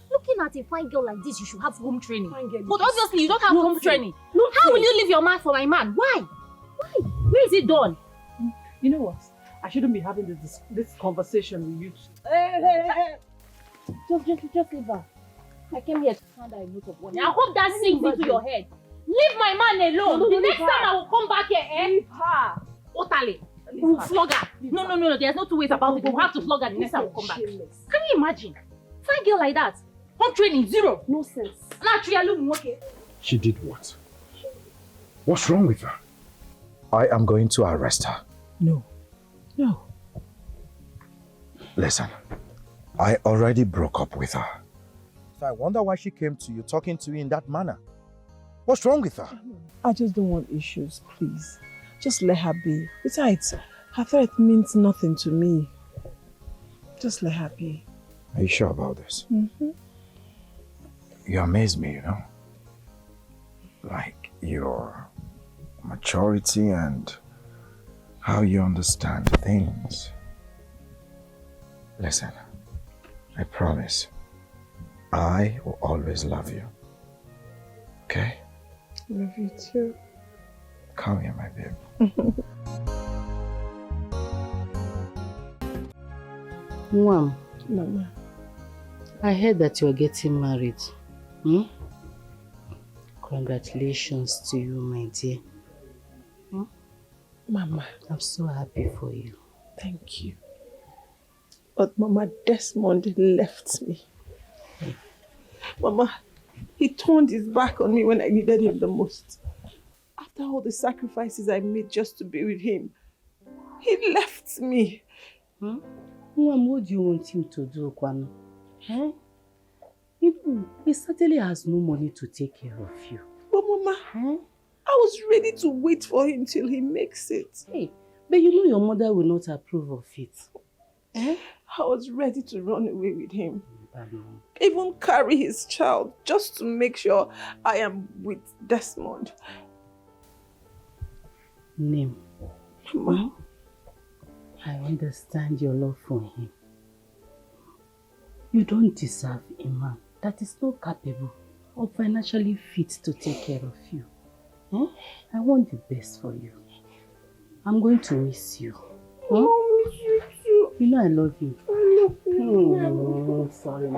Looking at a fine girl like this, you should have home training. But obviously you don't have home training. How will you leave your man for my man? Why? Why? Where is it done? You know what? I shouldn't be having this conversation with you. Hey. Just leave her. I came here to find out a note of warning. I hope that sinks into your head. Leave my man alone. The next time I will come back here, leave her. Totally. We will flog her. No. There's no two ways about it. We'll have to flog her the next time we come back. Can you imagine? Fine girl like that. Home training, zero. No sense. Okay. She did what? What's wrong with her? I am going to arrest her. No. Listen, I already broke up with her. So I wonder why she came to you talking to you in that manner. What's wrong with her? I just don't want issues, please. Just let her be. Besides, her threat means nothing to me. Just let her be. Are you sure about this? Mm-hmm. You amaze me, you know? Like your maturity and how you understand things. Listen, I promise, I will always love you. Okay? Love you too. Come here, my babe. Mom, Mama. I heard that you're getting married. Congratulations to you, my dear. Mama. I'm so happy for you. Thank you. But Mama, Desmond left me. Mama, he turned his back on me when I needed him the most. After all the sacrifices I made just to be with him, he left me. Mom, what do you want him to do, Kwano? He certainly has no money to take care of you. But Mama, I was ready to wait for him till he makes it. Hey, but you know your mother will not approve of it. I was ready to run away with him. Even carry his child just to make sure I am with Desmond. Name. Mama. I understand your love for him. You don't deserve a man that is not capable or financially fit to take care of you. I want the best for you. I'm going to miss you. I miss you too. You know I love you. I love you. Oh, sorry.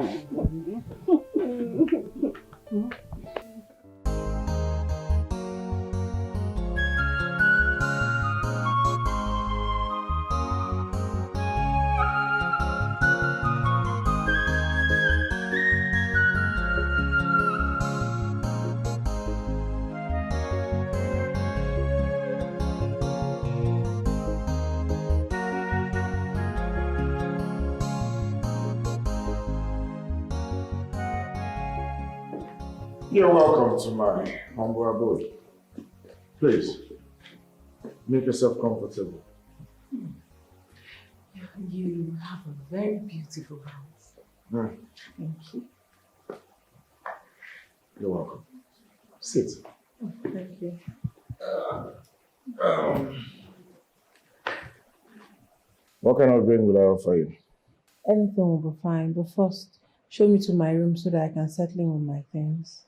You're welcome to my humble abode. Please, make yourself comfortable. You have a very beautiful house. Thank you. You're welcome. Sit. Oh, thank you. What kind of drink will I offer you? Anything will be fine, but first, show me to my room so that I can settle in with my things.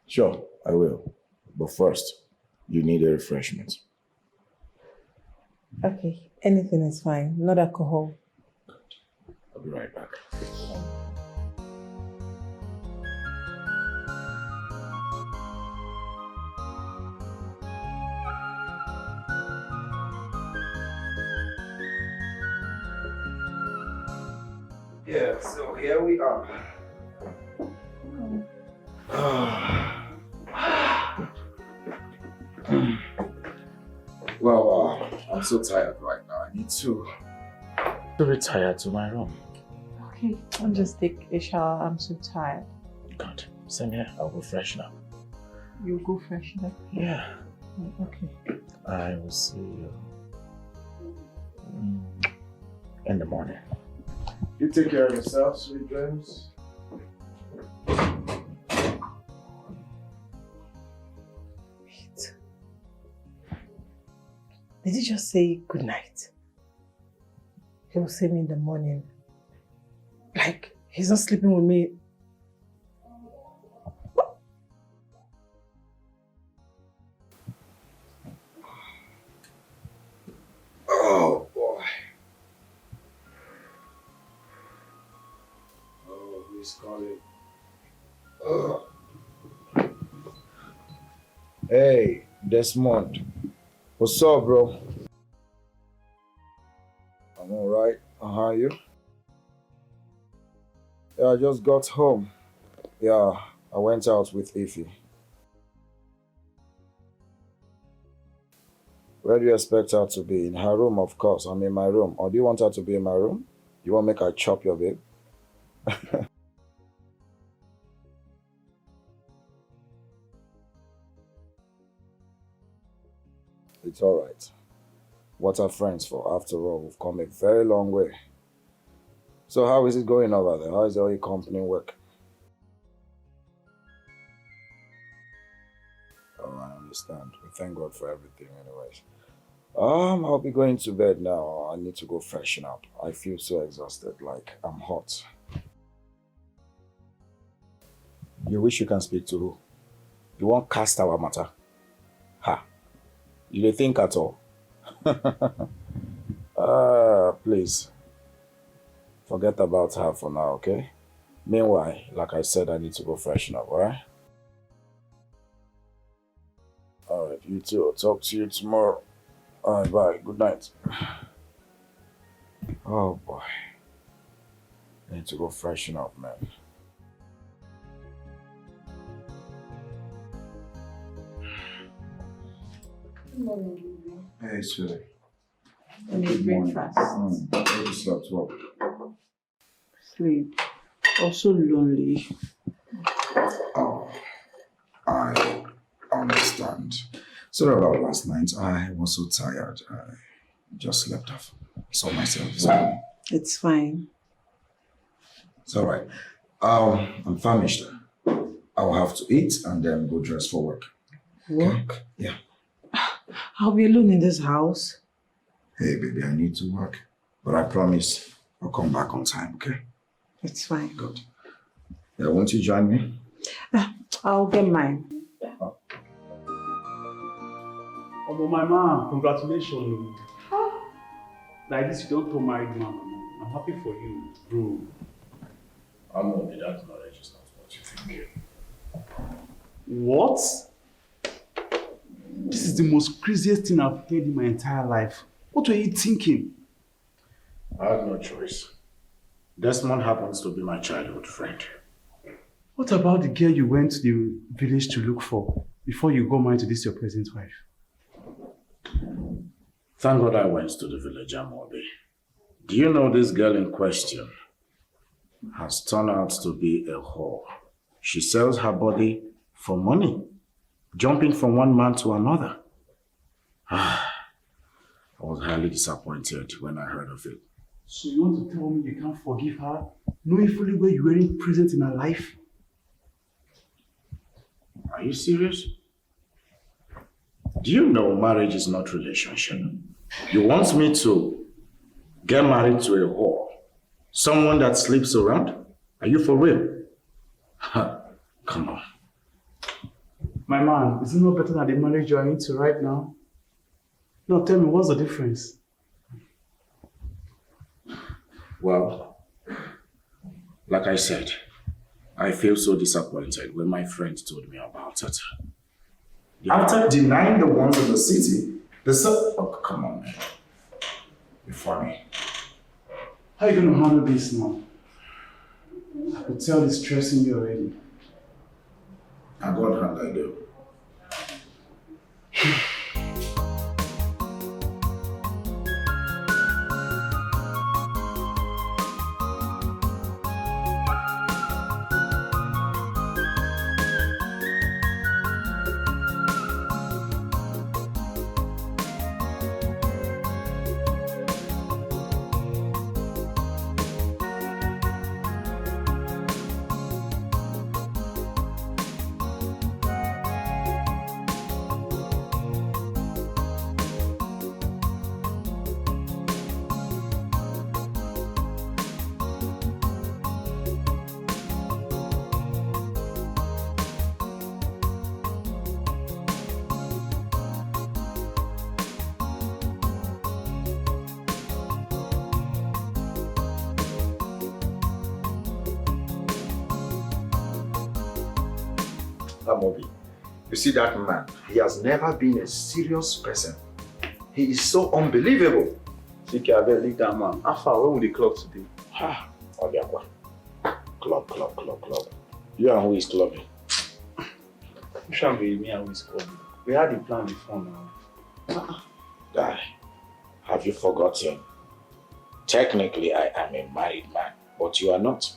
Sure, I will. But first, you need a refreshment. Okay, anything is fine, not alcohol. I'll be right back. Yeah, so here we are. Well, I'm so tired right now. I need to retire to my room. Okay, I'll just take a shower. I'm so tired. Good. Same here. I'll go freshen up. You'll go freshen up? Yeah. Okay. I will see you in the morning. You take care of yourself, sweet dreams. Wait. Did he just say good night? He will see me in the morning. Like, he's not sleeping with me. Oh boy. Oh, who's calling? Oh. Hey, Desmond. What's up, bro? I'm alright. How are you? Yeah, I just got home. Yeah, I went out with Ify. Where do you expect her to be? In her room, of course. I'm in my room. Or do you want her to be in my room? You want to make her chop your babe? It's alright. What are friends for? After all, we've come a very long way. So how is it going over there? How is all your company work? Oh, I understand. We thank God for everything anyways. I'll be going to bed now. I need to go freshen up. I feel so exhausted, like I'm hot. You wish you can speak to who? You won't cast our matter? Ha! You don't think at all? Please. Forget about her for now, okay? Meanwhile, like I said, I need to go freshen up, alright? Alright, you too. I'll talk to you tomorrow. Alright, bye. Good night. Oh boy. I need to go freshen up, man. Good morning, Lily. Hey, sweetie. I need breakfast. I just slept well. Sleep. Also lonely. Oh, I understand. Sorry about last night. I was so tired. I just slept off. Saw myself. So It's fine. it's all right. I'm famished. I'll have to eat and then go dress for work. Work? Yeah. I'll be alone in this house. Hey, baby, I need to work. But I promise I'll come back on time, okay? It's fine. Good. Yeah, won't you join me? I'll get mine. Oh, my man, congratulations. Like this, you don't throw married man. I'm happy for you, bro. I'm only that knowledge is not what you think. What? This is the most craziest thing I've heard in my entire life. What were you thinking? I have no choice. Desmond happens to be my childhood friend. What about the girl you went to the village to look for before you got married to this your present wife? Thank God I went to the village, Amobi. Do you know this girl in question has turned out to be a whore? She sells her body for money, jumping from one man to another. I was highly disappointed when I heard of it. So you want to tell me you can't forgive her, knowing fully well you weren't present in her life? Are you serious? Do you know marriage is not relationship? You want me to get married to a whore? Someone that sleeps around? Are you for real? Come on. My man, is it not better than the marriage you are into right now? No, tell me, what's the difference? Well, like I said, I feel so disappointed when my friend told me about it. After denying the ones in the city, oh, come on, man. You're funny. How are you going to handle this now? I could tell it's stressing you already. I got hand I do. Amobi, you see that man, he has never been a serious person. He is so unbelievable. Chichi, I better leave that man. How far? Where will the club today? Obiakwa. Club. You and who is clubbing? You shan't be me and who is clubbing. We had a plan before now. Guy, have you forgotten? Technically, I am a married man, but you are not.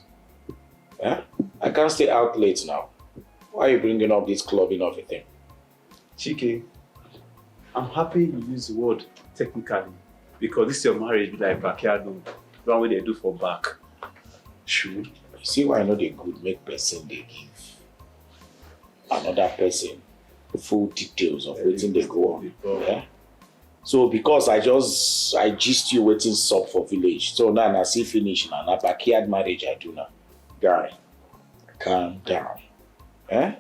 Yeah? I can't stay out late now. Why are you bringing up this clubbing of a thing? Chichi, I'm happy you use the word technically because this your marriage be like backyard home. The one way they do for back. Sure. You see why I know they good make person they give another person full details of waiting they go on. Yeah? So because I gist you waiting sub for village. So now I see finish now. Na backyard marriage I do now. Guy, calm down. Eh?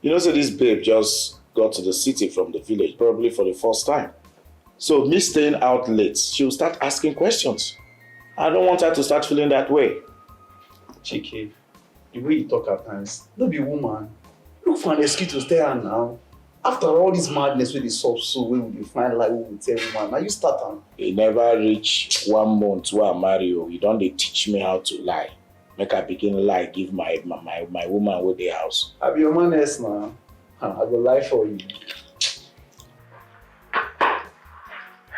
You know, so this babe just got to the city from the village, probably for the first time. So me staying out late, she'll start asking questions. I don't want her to start feeling that way. Chichi, the way you talk at times, don't be woman. Look for an excuse to stay on now. After all this madness with the soft soul, where will you find life with every man? Now you start on. It never reach 1 month where I marry you. You don't they teach me how to lie. Make I begin lie, give my woman with the house. I be your man else now. I go lie for you.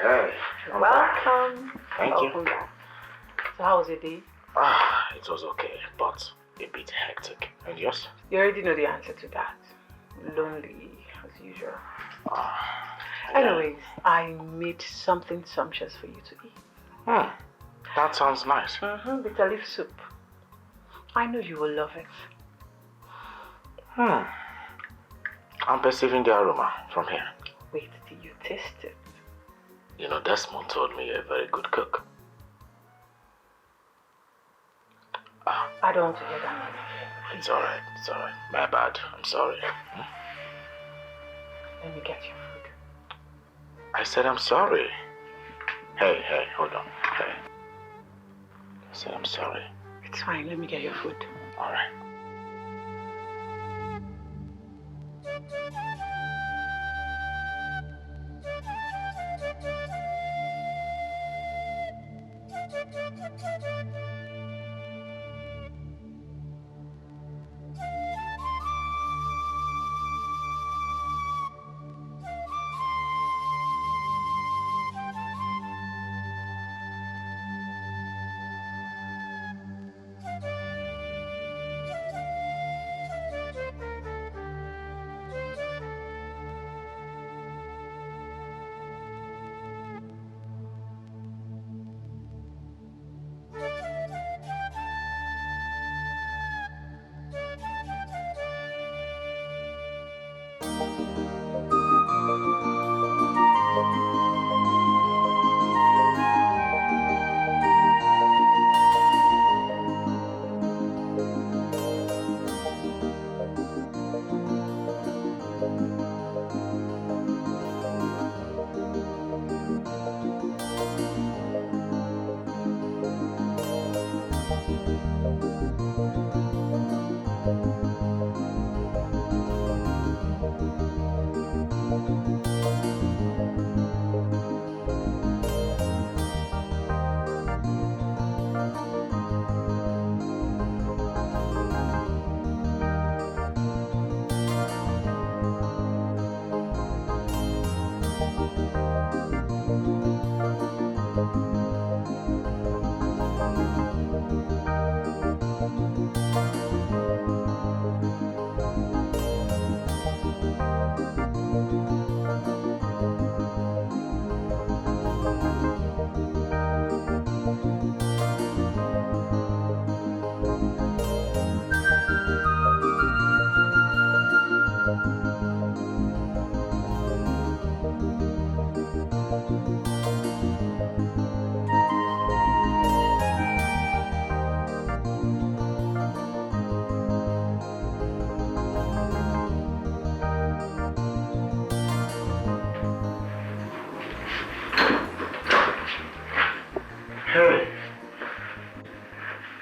Hey. Welcome. Thank Welcome you. back. So how was your day? It was okay, but a bit hectic. And yours? You already know the answer to that. Lonely, as usual. Anyways, I made something sumptuous for you to eat. That sounds nice. Bitter leaf soup. I know you will love it. I'm perceiving the aroma from here. Wait till you taste it. You know, Desmond told me you're a very good cook. I don't want to hear that. It's alright, My bad, I'm sorry. Let me get your food. I said I'm sorry. Hey, hold on. Hey. I said I'm sorry. It's fine, let me get your food. Alright.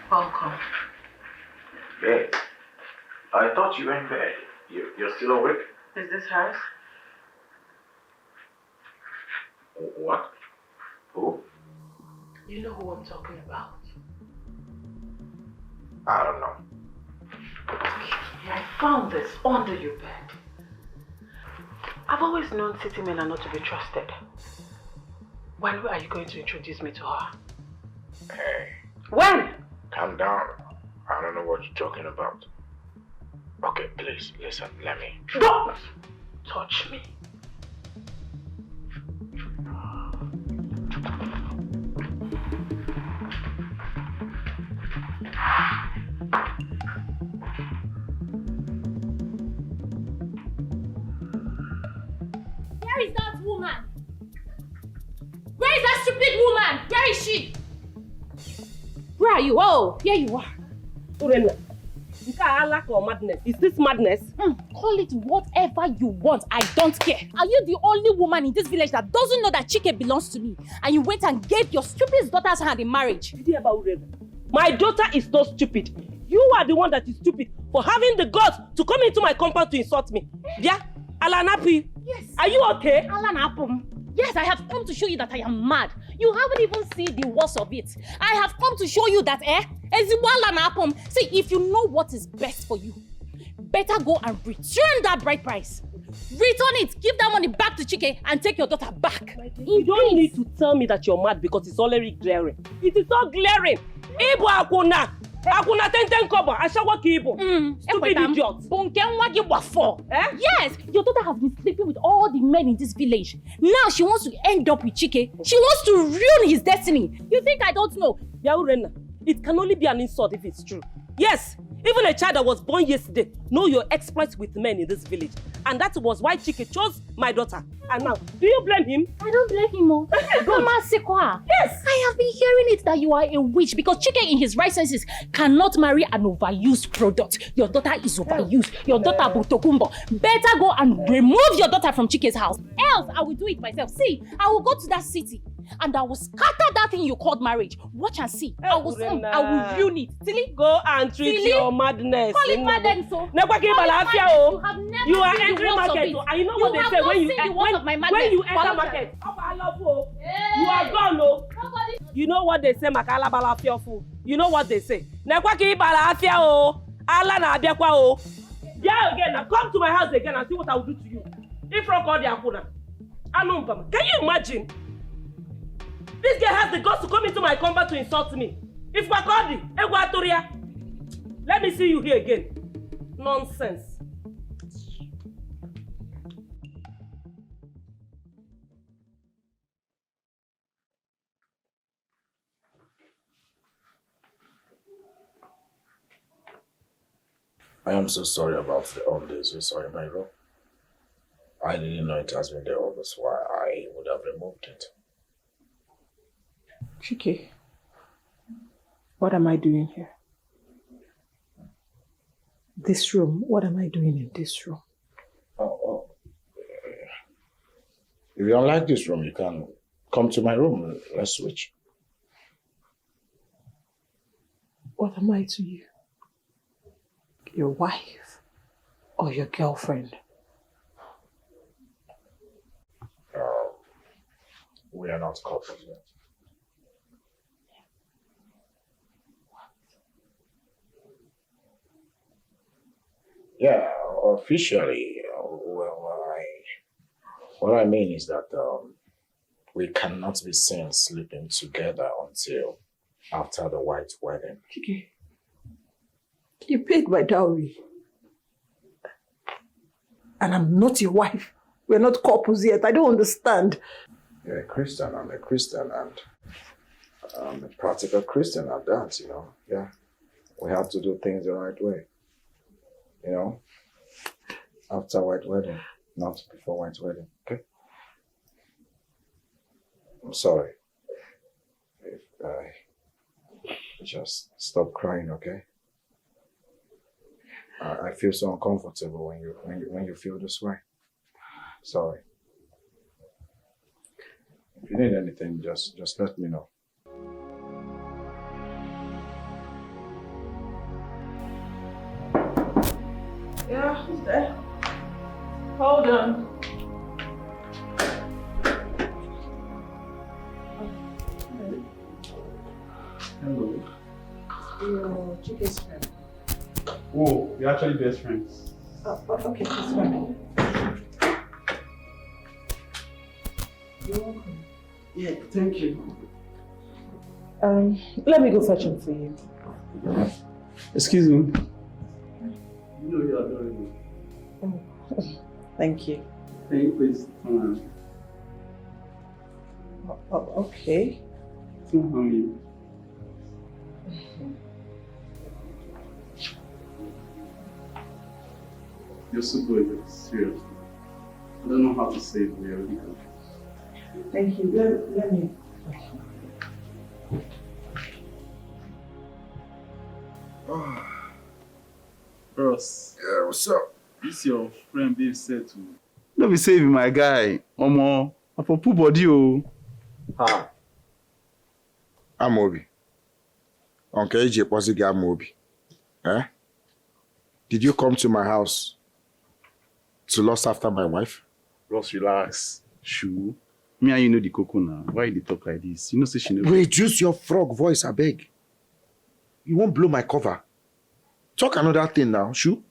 Welcome. Hey, I thought you were in bed. You're still awake? Is this hers? What? Who? You know who I'm talking about. I don't know. I found this under your bed. I've always known city men are not to be trusted. When are you going to introduce me to her? Hey. When? Calm down. I don't know what you're talking about. Okay, please, listen, let me. Don't touch me. Where is that woman? Where is that stupid woman? Where is she? Where are you? Oh, here you are. Urena, lack or madness? Is this madness? Call it whatever you want. I don't care. Are you the only woman in this village that doesn't know that Chike belongs to me? And you went and gave your stupid daughter's hand in marriage? My daughter is not stupid. You are the one that is stupid for having the guts to come into my compound to insult me. Yeah? Alanapi? Yes. Are you okay? Alanapum. Yes, I have come to show you that I am mad. You haven't even seen the worst of it. I have come to show you that, see, if you know what is best for you, better go and return that bride price. Return it, give that money back to Chike and take your daughter back. You don't need to tell me that you're mad because it's already glaring. It is not glaring. Ibu Akuna, Akuna ten kobo, ashawa kibo. Stupid idiot. Yes, your daughter has been sleeping with all the men in this village. Now she wants to end up with Chike. She wants to ruin his destiny. You think I don't know? Yaurena, it can only be an insult if it's true. Yes, even a child that was born yesterday know your exploits with men in this village. And that was why Chike chose my daughter. And now, do you blame him? I don't blame him, oh. Yes! I have been hearing it that you are a witch because Chike in his right senses cannot marry an overused product. Your daughter is overused. Your daughter Botokumbo. Better go and remove your daughter from Chike's house. Else, I will do it myself. See, I will go to that city and I will scatter that thing you called marriage. Watch and see. I will ruin it. Silly. Go and treat your madness. Call it madness, so. You are entering market. And you know what they say when you enter market. You are gone, no. You know what they say, Makala Balafia fool. You know what they say. Nekwaki Balafia o. Allah na abiakwa o. Yeah, again, now come to my house again and see what I will do to you. If not call the Akuna. Can you imagine? This girl has the guts to come into my combat to insult me. If Wakodi, Eguatoria, let me see you here again. Nonsense. I am so sorry about all this. So sorry, my bro. I didn't know it has been there all this while. I would have removed it. Chike, what am I doing here? This room, what am I doing in this room? Oh. If you don't like this room, you can come to my room. Let's switch. What am I to you? Your wife or your girlfriend? We are not couples yet. Yeah, officially, what I mean is that we cannot be seen sleeping together until after the white wedding. Okay. You paid my dowry. And I'm not your wife. We're not couples yet. I don't understand. You're a Christian, I'm a Christian, and I'm a practical Christian at that, you know. Yeah. We have to do things the right way. You know? After white wedding, not before white wedding, okay? I'm sorry. If just stop crying, okay? I feel so uncomfortable when you feel this way. Sorry. If you need anything, just let me know. Yeah, who's there? Hold on. Hello. Your Chike's friend. Oh, we're actually best friends. Oh, okay, that's fine. You're welcome. Yeah, thank you. Let me go fetch him for you. Excuse me. You know you're adorable. Oh, thank you. Can you please come on? Oh, okay. Come on. You're so good, seriously. I don't know how to say it, but you're really good. Thank you. Let me. Ross. Yeah, what's up? This your friend Babe said to. Don't be saving my guy. Omo, I for poor body oh. Ha. Amobi. Uncle AJ Posigi Amobi. Eh? Did you come to my house to lust after my wife? Ross, relax. Shoo. Me and you know the cocoa now. Why you talk like this? You know say she never. Reduce your frog voice, I beg. You won't blow my cover. Talk another thing now, Shoo.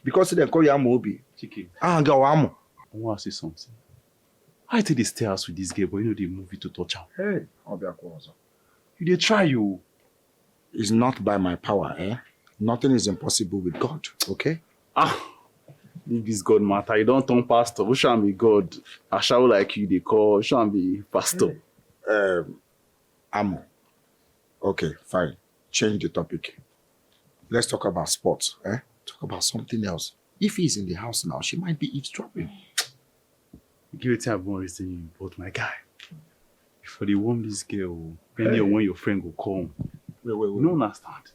Because they call you Amobi. Chiki. Go Amo. I want to say something. I take the stairs with this girl, but you know they move it to touch her. Hey, Obiakwazo. You dey try you. It's not by my power, eh? Nothing is impossible with God, okay? Leave this God matter. You don't turn pastor. Who shall be God? I shall like you, they call. Shall be pastor. Amo. Okay, fine. Change the topic. Let's talk about sports, eh? Talk about something else. If he's in the house now, she might be eavesdropping. Give it time, I'm you, but my guy. Before they warm this girl, depending on when your friend will come. Wait. You don't understand.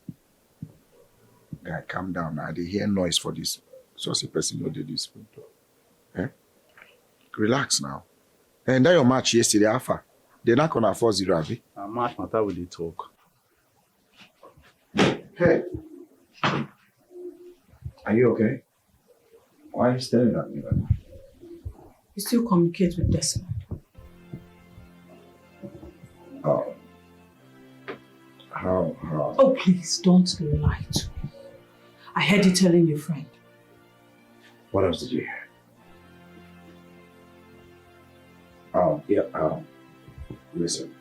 Guy, calm down now. They hear noise for this. So as a person you did this. Eh? Relax now. And that your match yesterday, Alpha. They're not gonna 4-0, Abby. A match matter with the talk. Hey. Are you okay? Why are you staring at me like that? You still communicate with Desmond? Oh. How? Oh, please, don't lie to me. I heard you telling your friend. What else did you hear? Listen.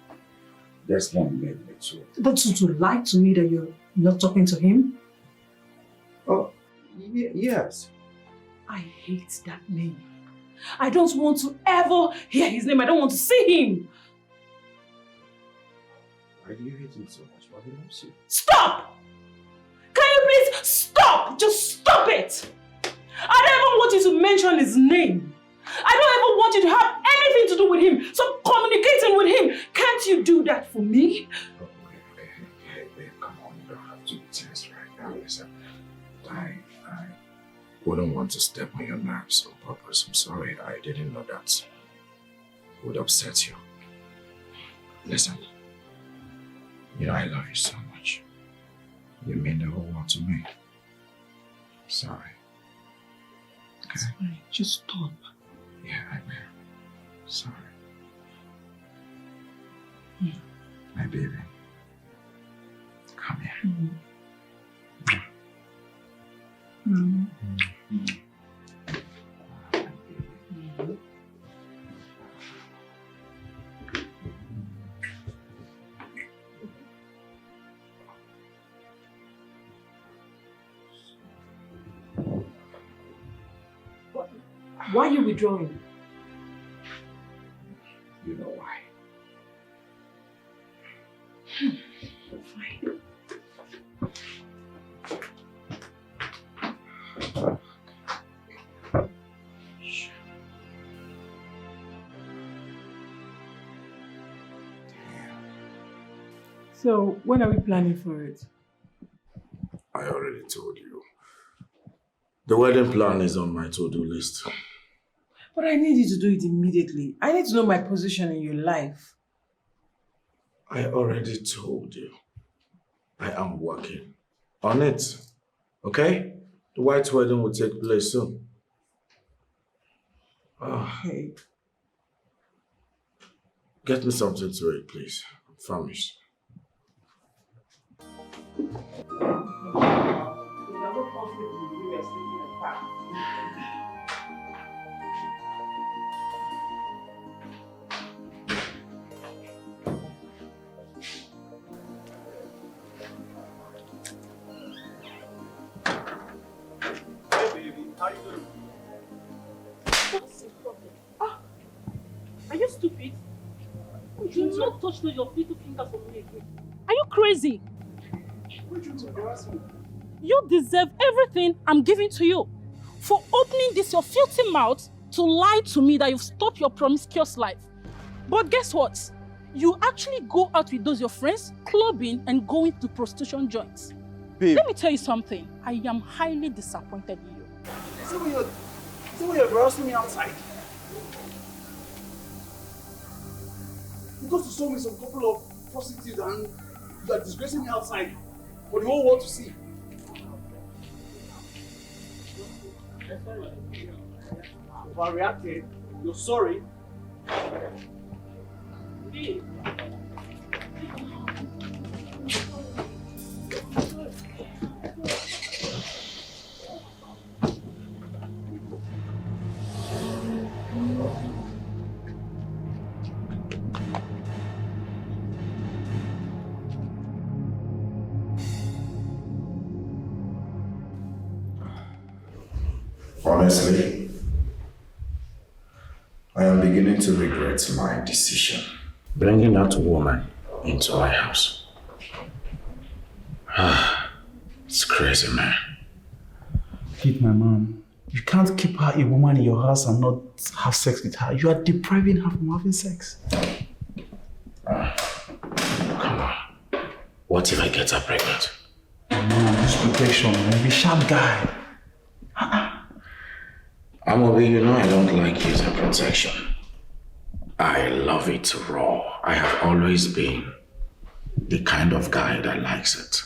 Desmond made me too. But to lie to me that you're not talking to him? Oh, yes. I hate that name. I don't want to ever hear his name. I don't want to see him. Why do you hate him so much? Why do you not see him? Stop! Can you please stop? Just stop it! I don't even want you to mention his name. I don't even want you to have anything to do with him. So communicating with him. Can't you do that for me? Okay, babe, come on. You don't have to do this right now. Listen, I wouldn't want to step on your nerves on purpose. I'm sorry. I didn't know that would upset you. Listen, you know I love you so much. You mean the whole world to me. I'm sorry. Okay? It's fine. Just stop. Yeah, I will. Sorry. My baby. Come here. Why are you withdrawing? You know why. Fine. So, when are we planning for it? I already told you. The wedding plan is on my to-do list. But I need you to do it immediately. I need to know my position in your life. I already told you. I am working on it. Okay? The white wedding will take place soon. Okay. Get me something to eat, please. I'm famished. How you doing? What's the problem? Are you stupid? You do not touch your little fingers on me again. Are you crazy? Why don't you embarrass me? You deserve everything I'm giving to you. For opening this your filthy mouth to lie to me that you've stopped your promiscuous life. But guess what? You actually go out with those your friends, clubbing and going to prostitution joints. Babe. Let me tell you something. I am highly disappointed in you. See when you're embarrassing me outside? You got to show me some couple of prostitutes and you are disgracing me outside for the whole world to see. Overreacted. You're sorry. Leave. Honestly, I am beginning to regret my decision. Bringing that woman into my house. It's crazy, man. Hit my mom. You can't keep her a woman in your house and not have sex with her. You are depriving her from having sex. Come on. What if I get her pregnant? Man, this protection, man. Be sharp guy. Amobi, you know I don't like using protection. I love it raw. I have always been the kind of guy that likes it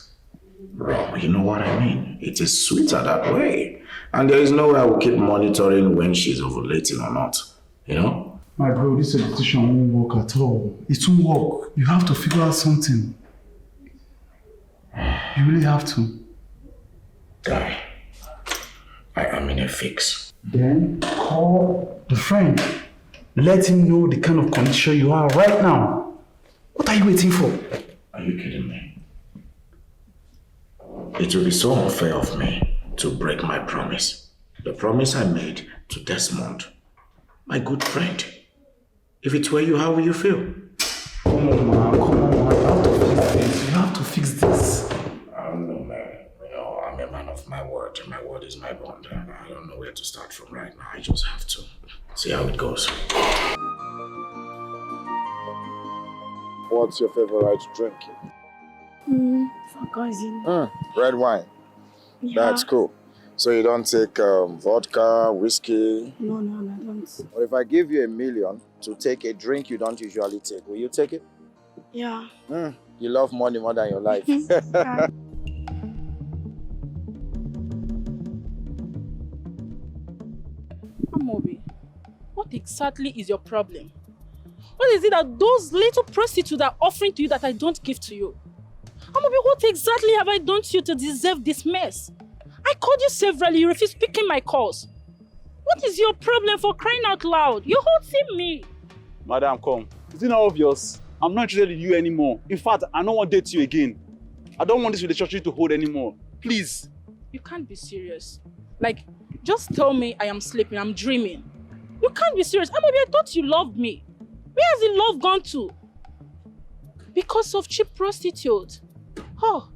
raw. You know what I mean? It is sweeter that way. And there is no way I will keep monitoring when she's ovulating or not. You know? My bro, this decision won't work at all. It won't work. You have to figure out something. You really have to. Guy, I am in a fix. Then call the friend. Let him know the kind of condition you are right now. What are you waiting for? Are you kidding me? It will be so unfair of me to break my promise. The promise I made to Desmond, my good friend. If it were you, how will you feel? Come on, man. You have to fix this. I don't know, man. You know, I'm a man of my word. My word is my bond. I don't know where to start from right now. I just have to see how it goes. What's your favorite drink? Red wine. Yeah. That's cool. So you don't take vodka, whiskey? No, I don't. Or if I give you $1 million to take a drink you don't usually take, will you take it? Yeah. You love money more than your life. Amobi, what exactly is your problem? What is it that those little prostitutes are offering to you that I don't give to you? Amobi, what exactly have I done to you to deserve this mess? I called you severally, you refused picking my calls. What is your problem, for crying out loud? You're hurting me. Madam, come. Is it not obvious? I'm not interested in you anymore. In fact, I don't want to date you again. I don't want this relationship to hold anymore. Please. You can't be serious. Like, just tell me I am sleeping, I'm dreaming. You can't be serious. Amobi, I thought you loved me. Where has the love gone to? Because of cheap prostitute. Oh,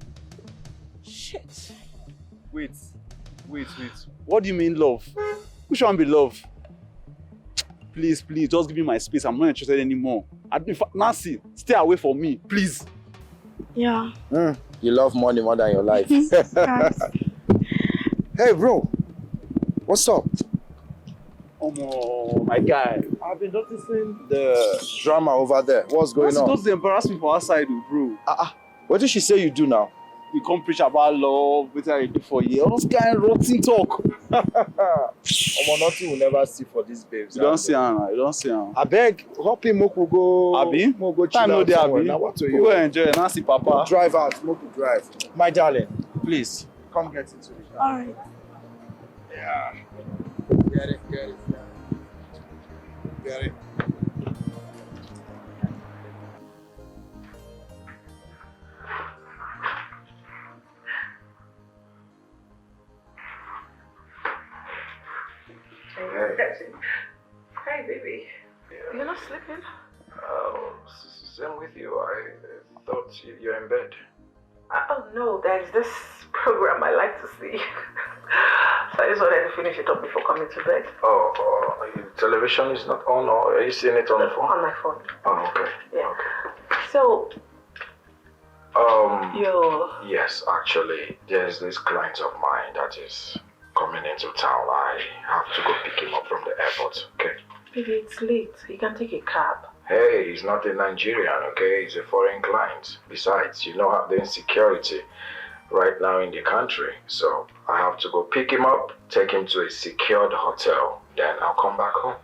shit. Wait. What do you mean love? Who should be love? Please, just give me my space. I'm not interested anymore. Nancy, stay away from me, please. Yeah. You love money more than your life. Hey, bro. What's up? Oh my guy. I've been noticing the drama over there. What's going on? Don't embarrass me for outside, bro. What did she say you do now? You come preach about love, what I do for you. All those kind of rotten talk. Nothing will never see for these babes. You don't see Anna. I beg, hop in, Moku go. Abi? Mo go chill out somewhere. Now what to you? Go enjoy. Nancy, Papa. Drive out. Moku drive. My darling, please come get into the car. All right. Yeah. Get it. Hey, baby. You're not sleeping? Same with you. I thought you're in bed. Oh no, there's this program I like to see. So I just wanted to finish it up before coming to bed. Your television is not on, or are you seeing it on the phone? On my phone. Oh, okay. Yeah. Okay. So, yes, actually, there's this client of mine that is coming into town. I have to go pick him up from the airport, okay? Baby, it's late. You can take a cab. Hey, he's not a Nigerian, okay? He's a foreign client. Besides, you know the insecurity right now in the country. So I have to go pick him up, take him to a secured hotel, then I'll come back home.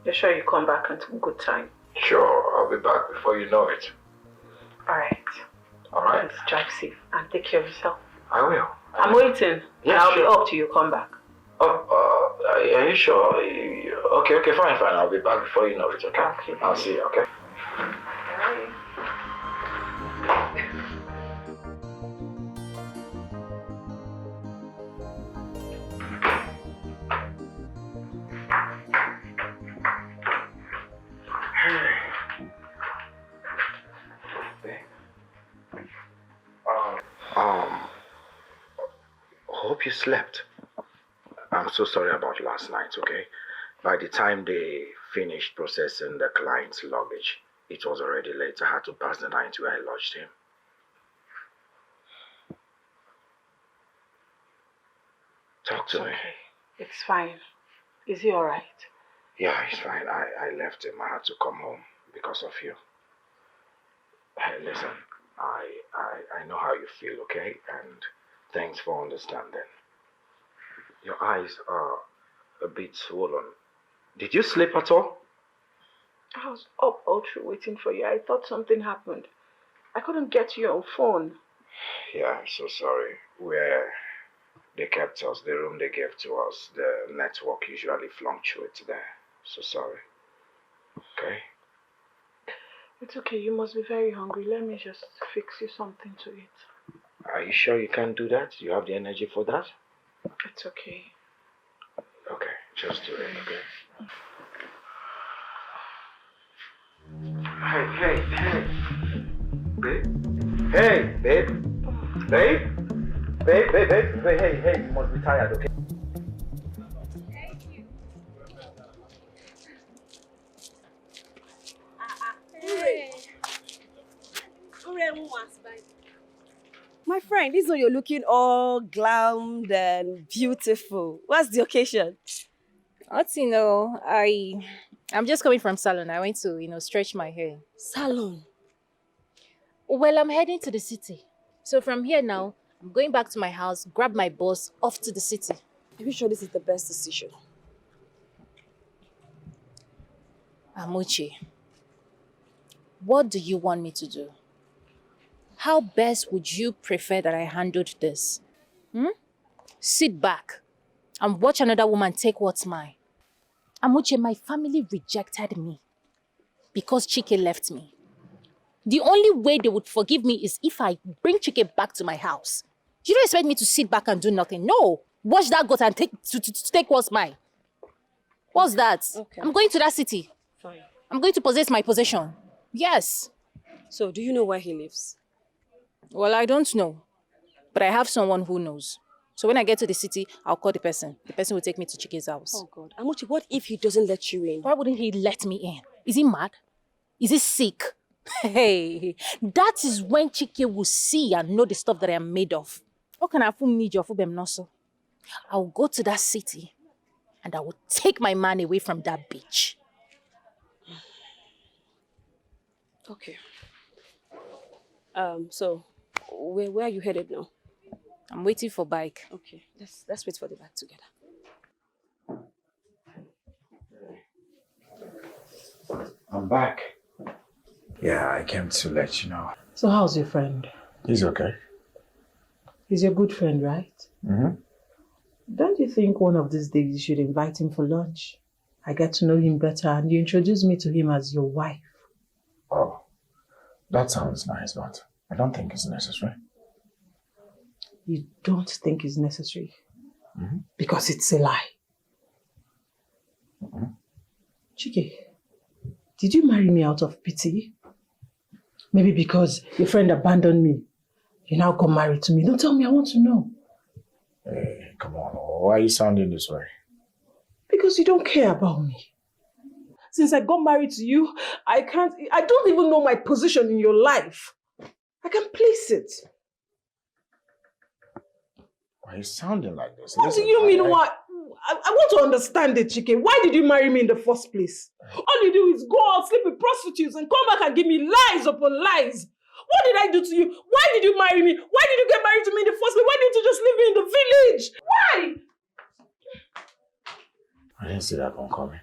You're sure you come back in good time? Sure, I'll be back before you know it. Alright. Alright. Please drive safe and take care of yourself. I will. I'm waiting. Yeah, I'll sure. be up till you come back. Are you sure? Okay, fine. I'll be back before you know it, okay? I'll see you, okay? Bye. hope you slept. I'm so sorry about last night, okay? By the time they finished processing the client's luggage, it was already late. I had to pass the night where I lodged him. Talk to me. Okay. It's fine. Is he alright? Yeah, he's fine. I left him. I had to come home because of you. Hey, listen, I know how you feel, okay? And thanks for understanding. Your eyes are a bit swollen. Did you sleep at all? I was up all through waiting for you. I thought something happened. I couldn't get you on phone. Yeah, I'm so sorry. Where they kept us, the room they gave to us, the network usually fluctuates there. So sorry. Okay? It's okay. You must be very hungry. Let me just fix you something to eat. Are you sure you can do that? You have the energy for that? It's okay. Okay, just do it, okay? Hey. Babe? Hey, babe? Babe, hey, you must be tired, okay? My friend, this one you're looking all glammed and beautiful. What's the occasion? I'm just coming from salon. I went to, stretch my hair. Salon? Well, I'm heading to the city. So from here now, I'm going back to my house, grab my boss, off to the city. Are you sure this is the best decision? Amuchi, what do you want me to do? How best would you prefer that I handled this? Sit back and watch another woman take what's mine. Amuchi, my family rejected me because Chike left me. The only way they would forgive me is if I bring Chike back to my house. You don't expect me to sit back and do nothing. No. Watch that goat and take what's mine. What's that? Okay. I'm going to that city. Fine. I'm going to possess my possession. Yes. So, do you know where he lives? Well, I don't know. But I have someone who knows. So when I get to the city, I'll call the person. The person will take me to Chike's house. Oh, God. Amuchi, what if he doesn't let you in? Why wouldn't he let me in? Is he mad? Is he sick? Hey, that is when Chike will see and know the stuff that I am made of. How can I need your noso? I'll go to that city and I will take my man away from that bitch. Okay. So, where are you headed now? I'm waiting for bike. Okay, let's wait for the bike together. I'm back. Yeah, I came to let you know. So how's your friend? He's okay. He's your good friend, right? Mm-hmm. Don't you think one of these days you should invite him for lunch? I get to know him better and you introduce me to him as your wife. Oh, that sounds nice, but I don't think it's necessary. You don't think it's necessary? Mm-hmm. Because it's a lie. Mm-hmm. Chike, did you marry me out of pity? Maybe because your friend abandoned me. You now got married to me. Don't tell me, I want to know. Hey, come on. Why are you sounding this way? Because you don't care about me. Since I got married to you, I don't even know my position in your life. I can't place it. Why are you sounding like this? What do you mean, what? I want to understand it, Chike. Why did you marry me in the first place? All you do is go out, sleep with prostitutes, and come back and give me lies upon lies. What did I do to you? Why did you marry me? Why did you get married to me in the first place? Why didn't you just leave me in the village? Why? I didn't see that one coming.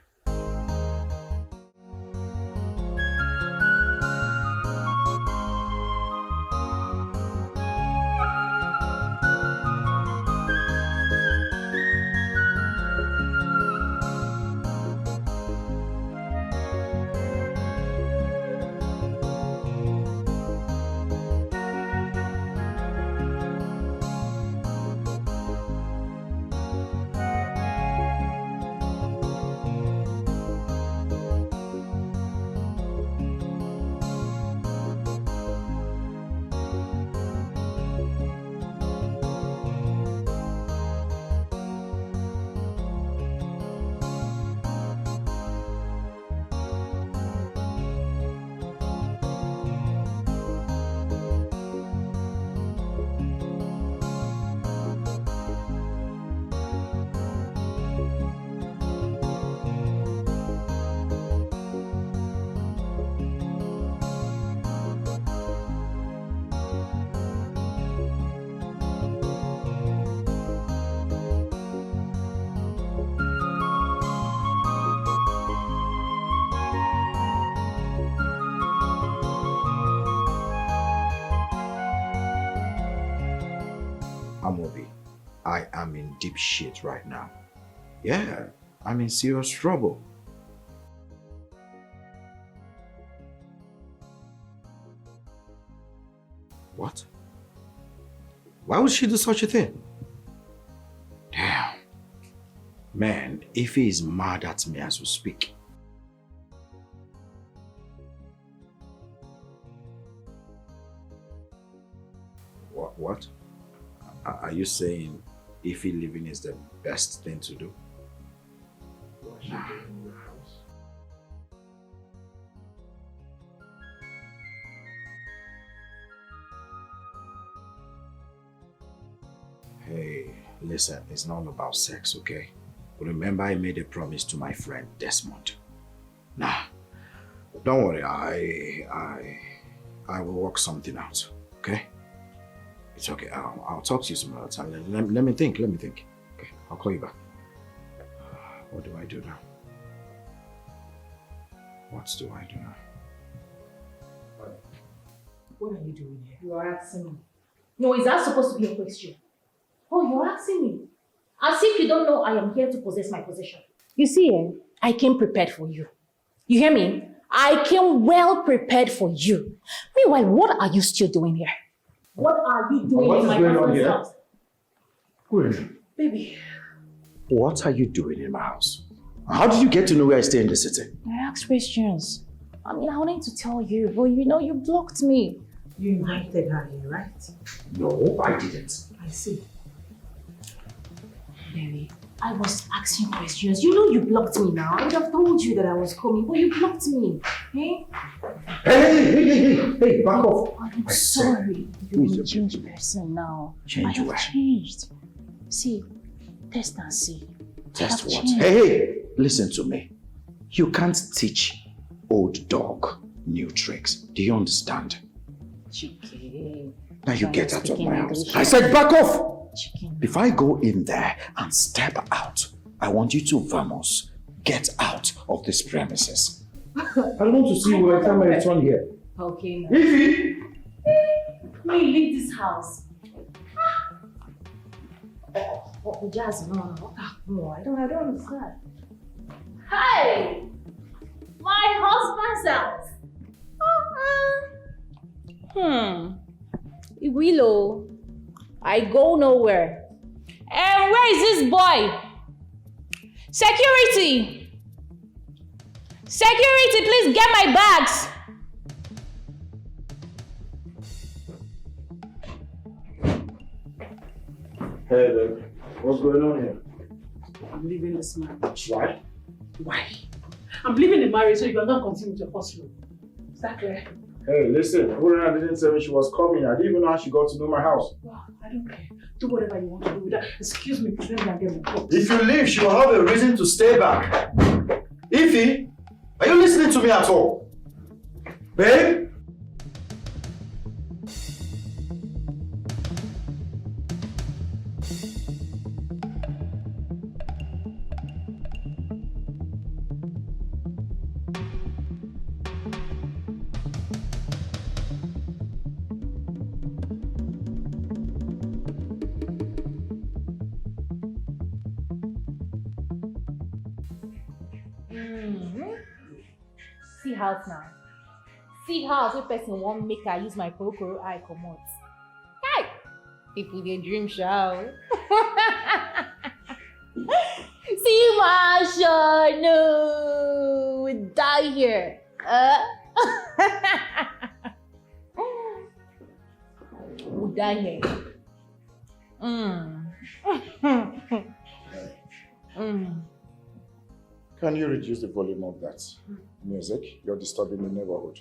I am in deep shit right now. Yeah, I'm in serious trouble. What? Why would she do such a thing? Damn. Man, Ify is mad at me as we speak. What? Are you saying Ify living is the best thing to do? Nah. Hey, listen, it's not about sex, okay? Remember I made a promise to my friend Desmond. Nah, don't worry, I will work something out, okay? It's okay, I'll talk to you some other time. Let me think. Okay, I'll call you back. What do I do now? What do I do now? What are you doing here? You are asking me. No, is that supposed to be a question? Oh, you're asking me. As if you don't know I am here to possess my possession. You see, I came prepared for you. You hear me? I came well prepared for you. Meanwhile, what are you still doing here? What are you doing in my husband's house? Baby. What are you doing in my house? How did you get to know where I stay in the city? I asked questions. I mean, I wanted to tell you, but you know, you blocked me. You invited her here, right? No, I didn't. I see. Baby, I was asking questions. You know you blocked me now. I would have told you that I was coming, but you blocked me. Eh? Hey, back off. I'm sorry. You're a changed person now. Change I have where? changed. See, test and see. Test what? Changed. Hey, listen to me. You can't teach old dog new tricks. Do you understand? Chicken. Now you get out of my house. English. I said back off! Chicken. If I go in there and step out, I want you to vamos, get out of this premises. I don't want to see you every time I return here. Okay, now. Ify! May you leave this house. Oh, Jazz, no. I don't understand. Hey! My husband's house. Willow, I go nowhere. And where is this boy? Security! Security, please get my bags. Hey, babe. What's going on here? I'm leaving this marriage. Why? Why? I'm leaving the marriage so you can not continue with your first rule. Is that clear? Hey, listen, Urana didn't say when she was coming. I didn't even know how she got to know my house. Wow, I don't care. Do whatever you want to do with that. Excuse me, please let me get my clothes. If you leave, she will have a reason to stay back. Ify, are you listening to me at all? Babe? See house now. See house wey person wan make I use my kokoro eye comot. Hey! People dey dream sha. See Marsha, no, we die here. We die here. Can you reduce the volume of that music? You're disturbing the neighborhood.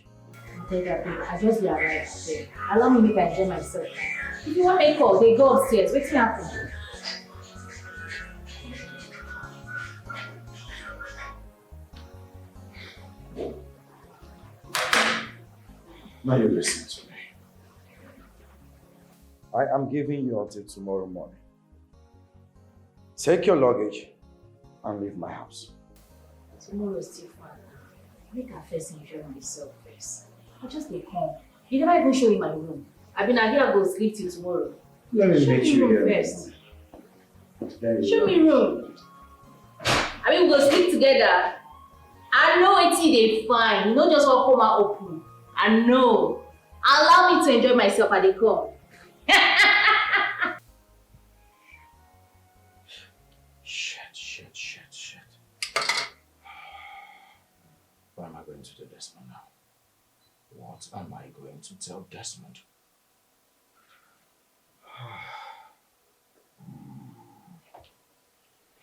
I just be arrived. Allow me make I enjoy myself. If you want make call, they go upstairs. What's happening? Now you listen to me. I am giving you until tomorrow morning. Take your luggage and leave my house. Tomorrow is still far. Make her first enjoy myself first. I'll just be home. You never even show me my room. I've been out here, I'll go sleep till tomorrow. Let me show meet me you room here. first. Show me room. I mean, we go sleep together. I know it's they fine. You know just what come out open. I know. Allow me to enjoy myself at the club. Shit. What am I going to do, Desmond, now? What am I going to tell Desmond?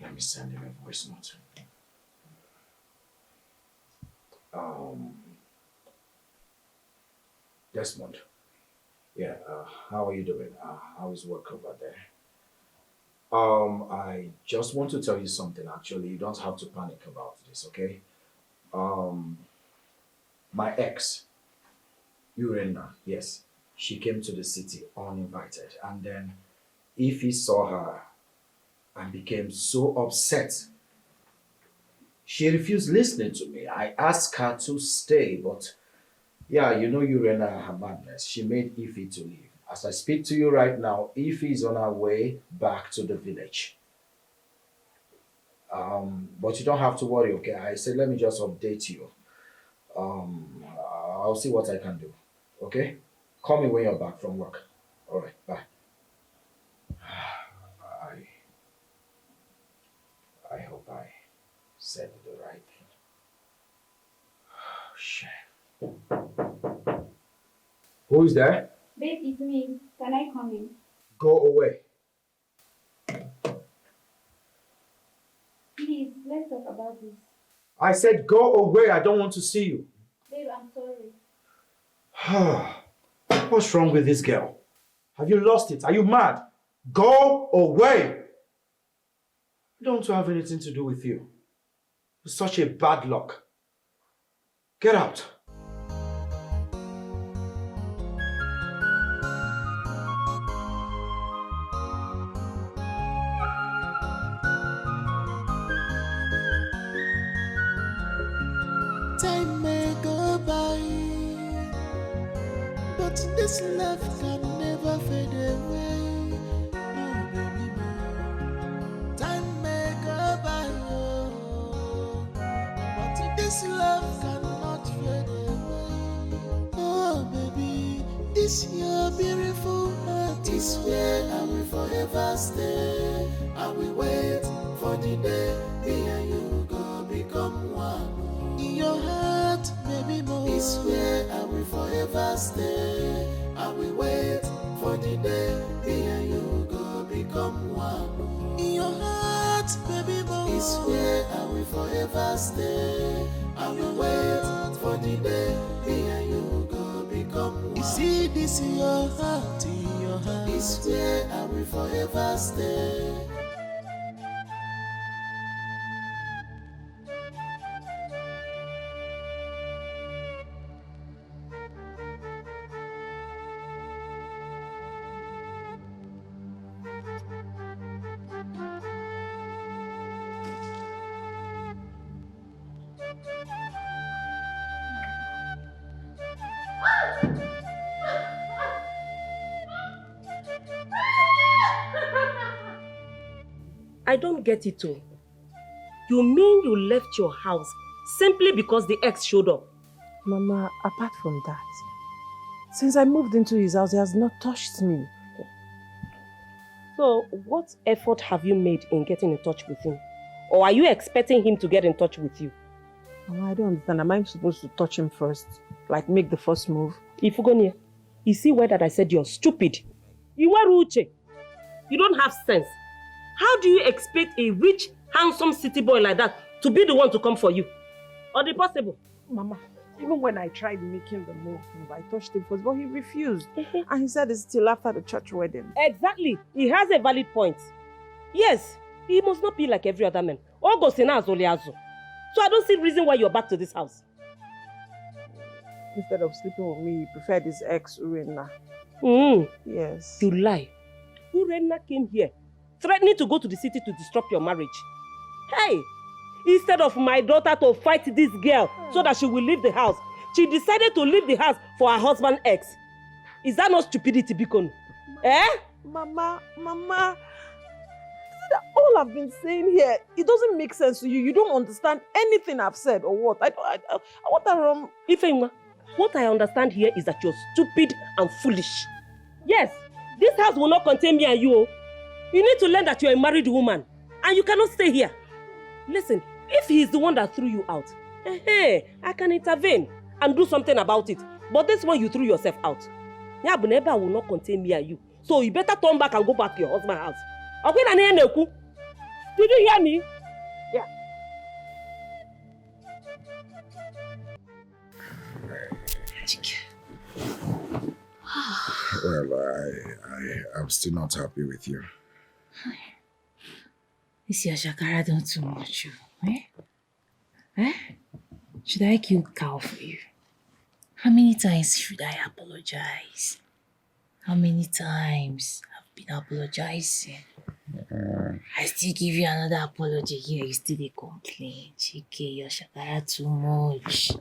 Let me send him a voice note. Desmond. Yeah, how are you doing? How is work over there? I just want to tell you something, actually. You don't have to panic about this, okay? My ex, Urena, yes, she came to the city uninvited, and then Ify saw her and became so upset. She refused listening to me. I asked her to stay, but yeah, you know Urena and her madness. She made Ify to leave. As I speak to you right now, Ify is on her way back to the village. But you don't have to worry, okay? I said, let me just update you. I'll see what I can do, okay? Call me when you're back from work. All right, bye. I hope I said the right thing. Oh, shit. Who is there? Babe, it's me. Can I come in? Go away. Please, let's talk about this. I said go away. I don't want to see you. Babe, I'm sorry. What's wrong with this girl? Have you lost it? Are you mad? Go away. I don't want to have anything to do with you. You're such a bad luck. Get out. Time may go by, but this love can never fade away. Oh, baby, no. Time may go by, oh, but this love cannot fade away. Oh, baby, this your beautiful heart is where I will forever stay. I will wait for the day me and you go become one. In your heart, baby, more is where I will forever stay. I will wait for the day me and you go become one. In your heart, baby, more is where I will forever stay. I will wait for the day me and you go become one. You see this in your heart, is where I will forever stay. I don't get it all. You mean you left your house simply because the ex showed up? Mama, apart from that, since I moved into his house, he has not touched me. So, what effort have you made in getting in touch with him? Or are you expecting him to get in touch with you? Mama, I don't understand. Am I supposed to touch him first? Like, make the first move? Ifugoniya, you see why that I said you're stupid? You are Uche. You don't have sense. How do you expect a rich, handsome city boy like that to be the one to come for you? Or the possible? Mama, even when I tried making the move, I touched him first, but he refused. And he said it's still after the church wedding. Exactly. He has a valid point. Yes, he must not be like every other man. So I don't see reason why you're back to this house. Instead of sleeping with me, he preferred his ex, Urena. Yes. You lie. Urena came here threatening to go to the city to disrupt your marriage. Hey, instead of my daughter to fight this girl so that she will leave the house, she decided to leave the house for her husband's ex. Is that not stupidity, Bikon? Eh? Mama. I've been saying here, it doesn't make sense to you. You don't understand anything I've said or what? What are Ify, what I understand here is that you're stupid and foolish. Yes, this house will not contain me and you. You need to learn that you're a married woman and you cannot stay here. Listen, if he's the one that threw you out, I can intervene and do something about it. But this one, you threw yourself out. Neba will not contain me and you. So you better turn back and go back to your husband's house. Did you hear me? Yeah. Well, I'm still not happy with you. This your shakara done too much, eh? Should I kill cow for you? How many times should I apologize? How many times I've been apologizing? I still give you another apology here, you still dey complain. Chike, your shakara too much.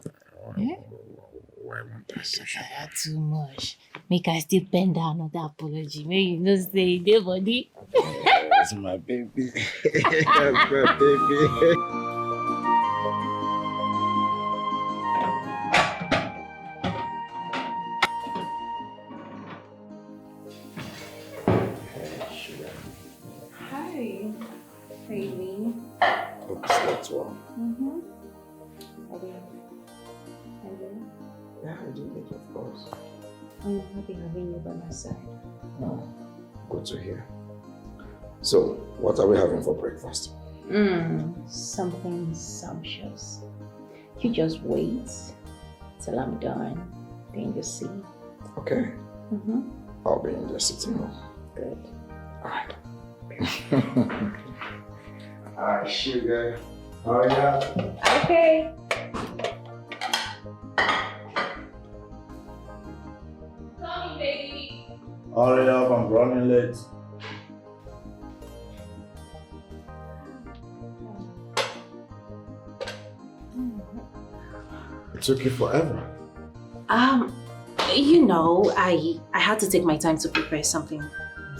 Why won't I do shakara too much? Make I still pen down another apology. May you not say there, body. That's my baby. That's my baby. Hi, baby. Hope you slept well. Yeah, I do, of course. I'm happy having you by my side. Oh, good to hear. So, what are we having for breakfast? Something sumptuous. You just wait till I'm done. Then you see. Okay. I'll be in the sitting room. Good. Alright. Alright, sugar. Hurry up. Okay. Coming, baby. Hurry up, I'm running late. It took you forever. You know, I had to take my time to prepare something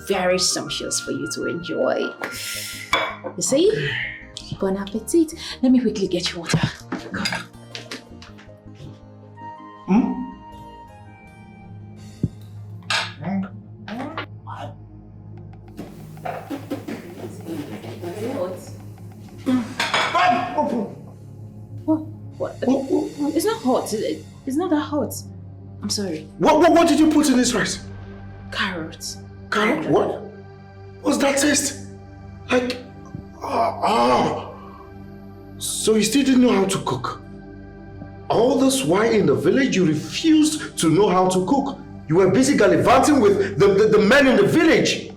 very sumptuous for you to enjoy. You see? Bon appetit. Let me quickly get you water. Come. What? It's not hot. It's not that hot. I'm sorry. What did you put in this rice? Carrots. Carrot? What? What's that taste? Like, So you still didn't know how to cook? All this while in the village, you refused to know how to cook. You were busy gallivanting with the men in the village.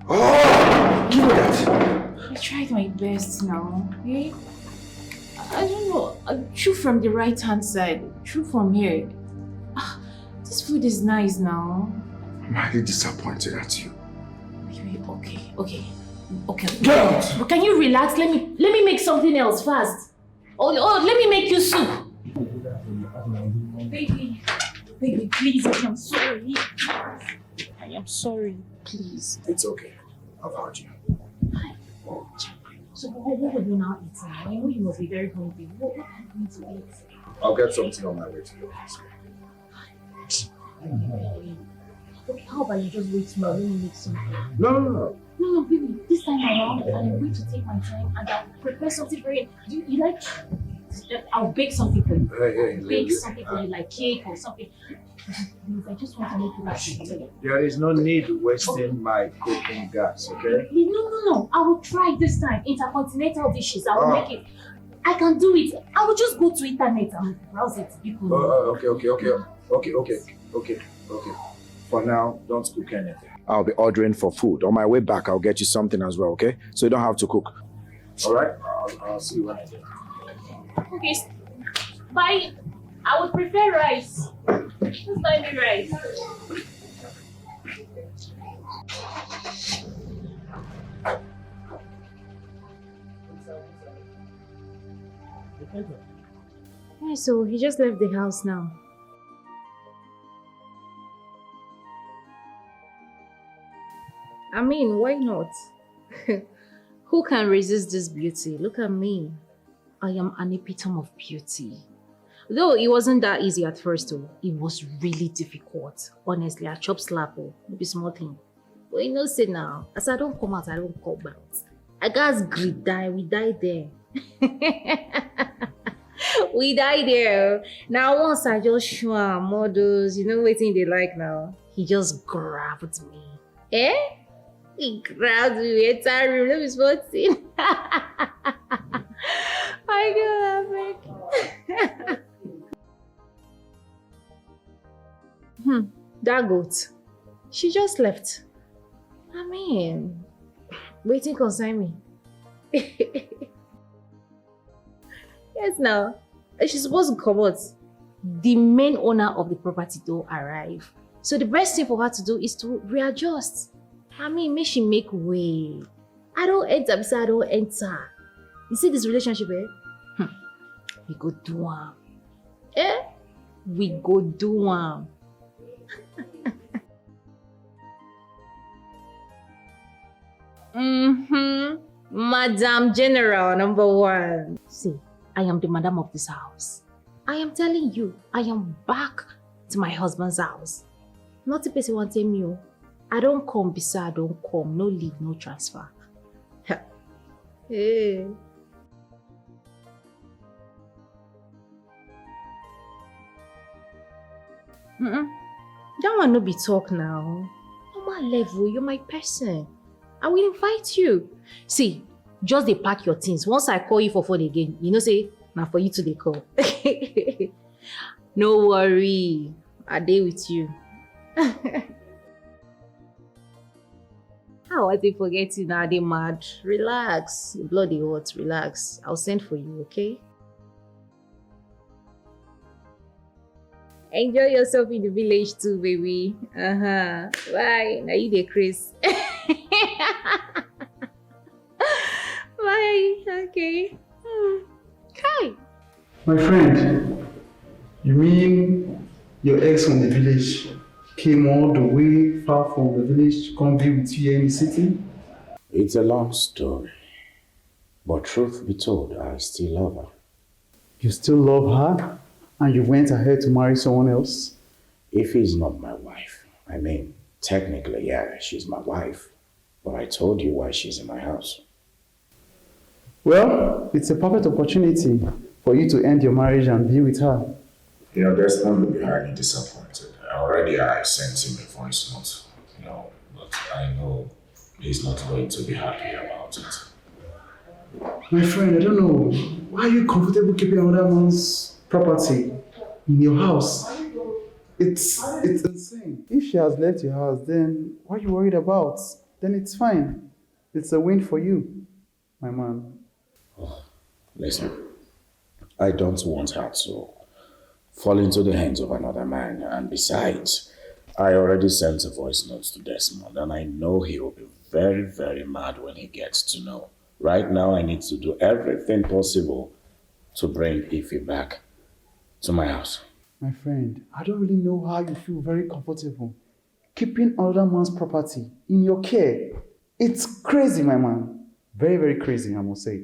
Oh, give me that. I tried my best now, okay? I don't know. Shoot from the right hand side. Shoot from here. This food is nice now. I'm highly disappointed at you. Okay. Get out! But can you relax? Let me make something else fast. Oh, let me make you soup. Baby, please, I am sorry. I am sorry, please. It's okay. I've heard you. So what would you now eat now? I know you must be very hungry. What are you going to eat? I'll get something on my way to your house. Okay, how about you just wait small? Let me make something. No. No, baby. This time around, I'm going to take my time and I'll prepare something for you. You like? I'll bake something for you. Bake something for you, like cake or something. Please, I just want to make you happy. There is no need wasting my cooking gas, okay? No. I will try this time. Intercontinental dishes. I will make it. I can do it. I will just go to internet and browse it. Okay. For now, don't cook anything. I'll be ordering for food. On my way back, I'll get you something as well, okay? So you don't have to cook. All right? I'll see you when I get. Okay. Bye. I would prefer rice. Just buy me rice. Yeah, so he just left the house now. I mean, why not? Who can resist this beauty? Look at me. I am an epitome of beauty. Though it wasn't that easy at first, though. It was really difficult. Honestly, I chop slap, maybe small thing. But you know, say now, as I don't come out, I don't come out. I guys greet die, we die there. We die there. Now once I just show him models, you know what they like now? He just grabbed me. Eh? He grabbed me entire room. Let me small thing. I can't have it. That goat. She just left. I mean, waiting concern me. Yes, now. She's supposed to come out. The main owner of the property don't arrive. So the best thing for her to do is to readjust. I mean, make she make way. I don't enter because I don't enter. You see this relationship, eh? We go do one. Eh? We go do one. Madam General #1. See, I am the madam of this house. I am telling you, I am back to my husband's house. Not a person want to me. I don't come beside, I don't come. No leave, no transfer. Hey. That one no be talk now. Normal level, you're my person. I will invite you. See, just dey pack your things. Once I call you for phone again, you know say, now for you to dey call. No worry, I dey with you. How was I forget you now? They mad. Relax, your blood is hot. Relax. I'll send for you, okay? Enjoy yourself in the village too, baby. Bye. Now you dey craze. Bye. Okay. Hi. My friend, you mean your ex from the village came all the way far from the village to come be with you here in the city? It's a long story. But truth be told, I still love her. You still love her? And you went ahead to marry someone else? Ify is not my wife. I mean, technically, yeah, she's my wife. But I told you why she's in my house. Well, it's a perfect opportunity for you to end your marriage and be with her. You know, Desmond will be highly disappointed. Already I sent him a voice note, but I know he's not going to be happy about it. My friend, I don't know. Why are you comfortable keeping another man's property in your house? It's insane. If she has left your house, then what are you worried about? Then it's fine. It's a win for you, my man. Oh, listen, I don't want her to fall into the hands of another man. And besides, I already sent a voice note to Desmond, and I know he will be very, very mad when he gets to know. Right now, I need to do everything possible to bring Ify back to my house. My friend, I don't really know how you feel very comfortable keeping another man's property in your care. It's crazy, my man. Very, very crazy, I must say.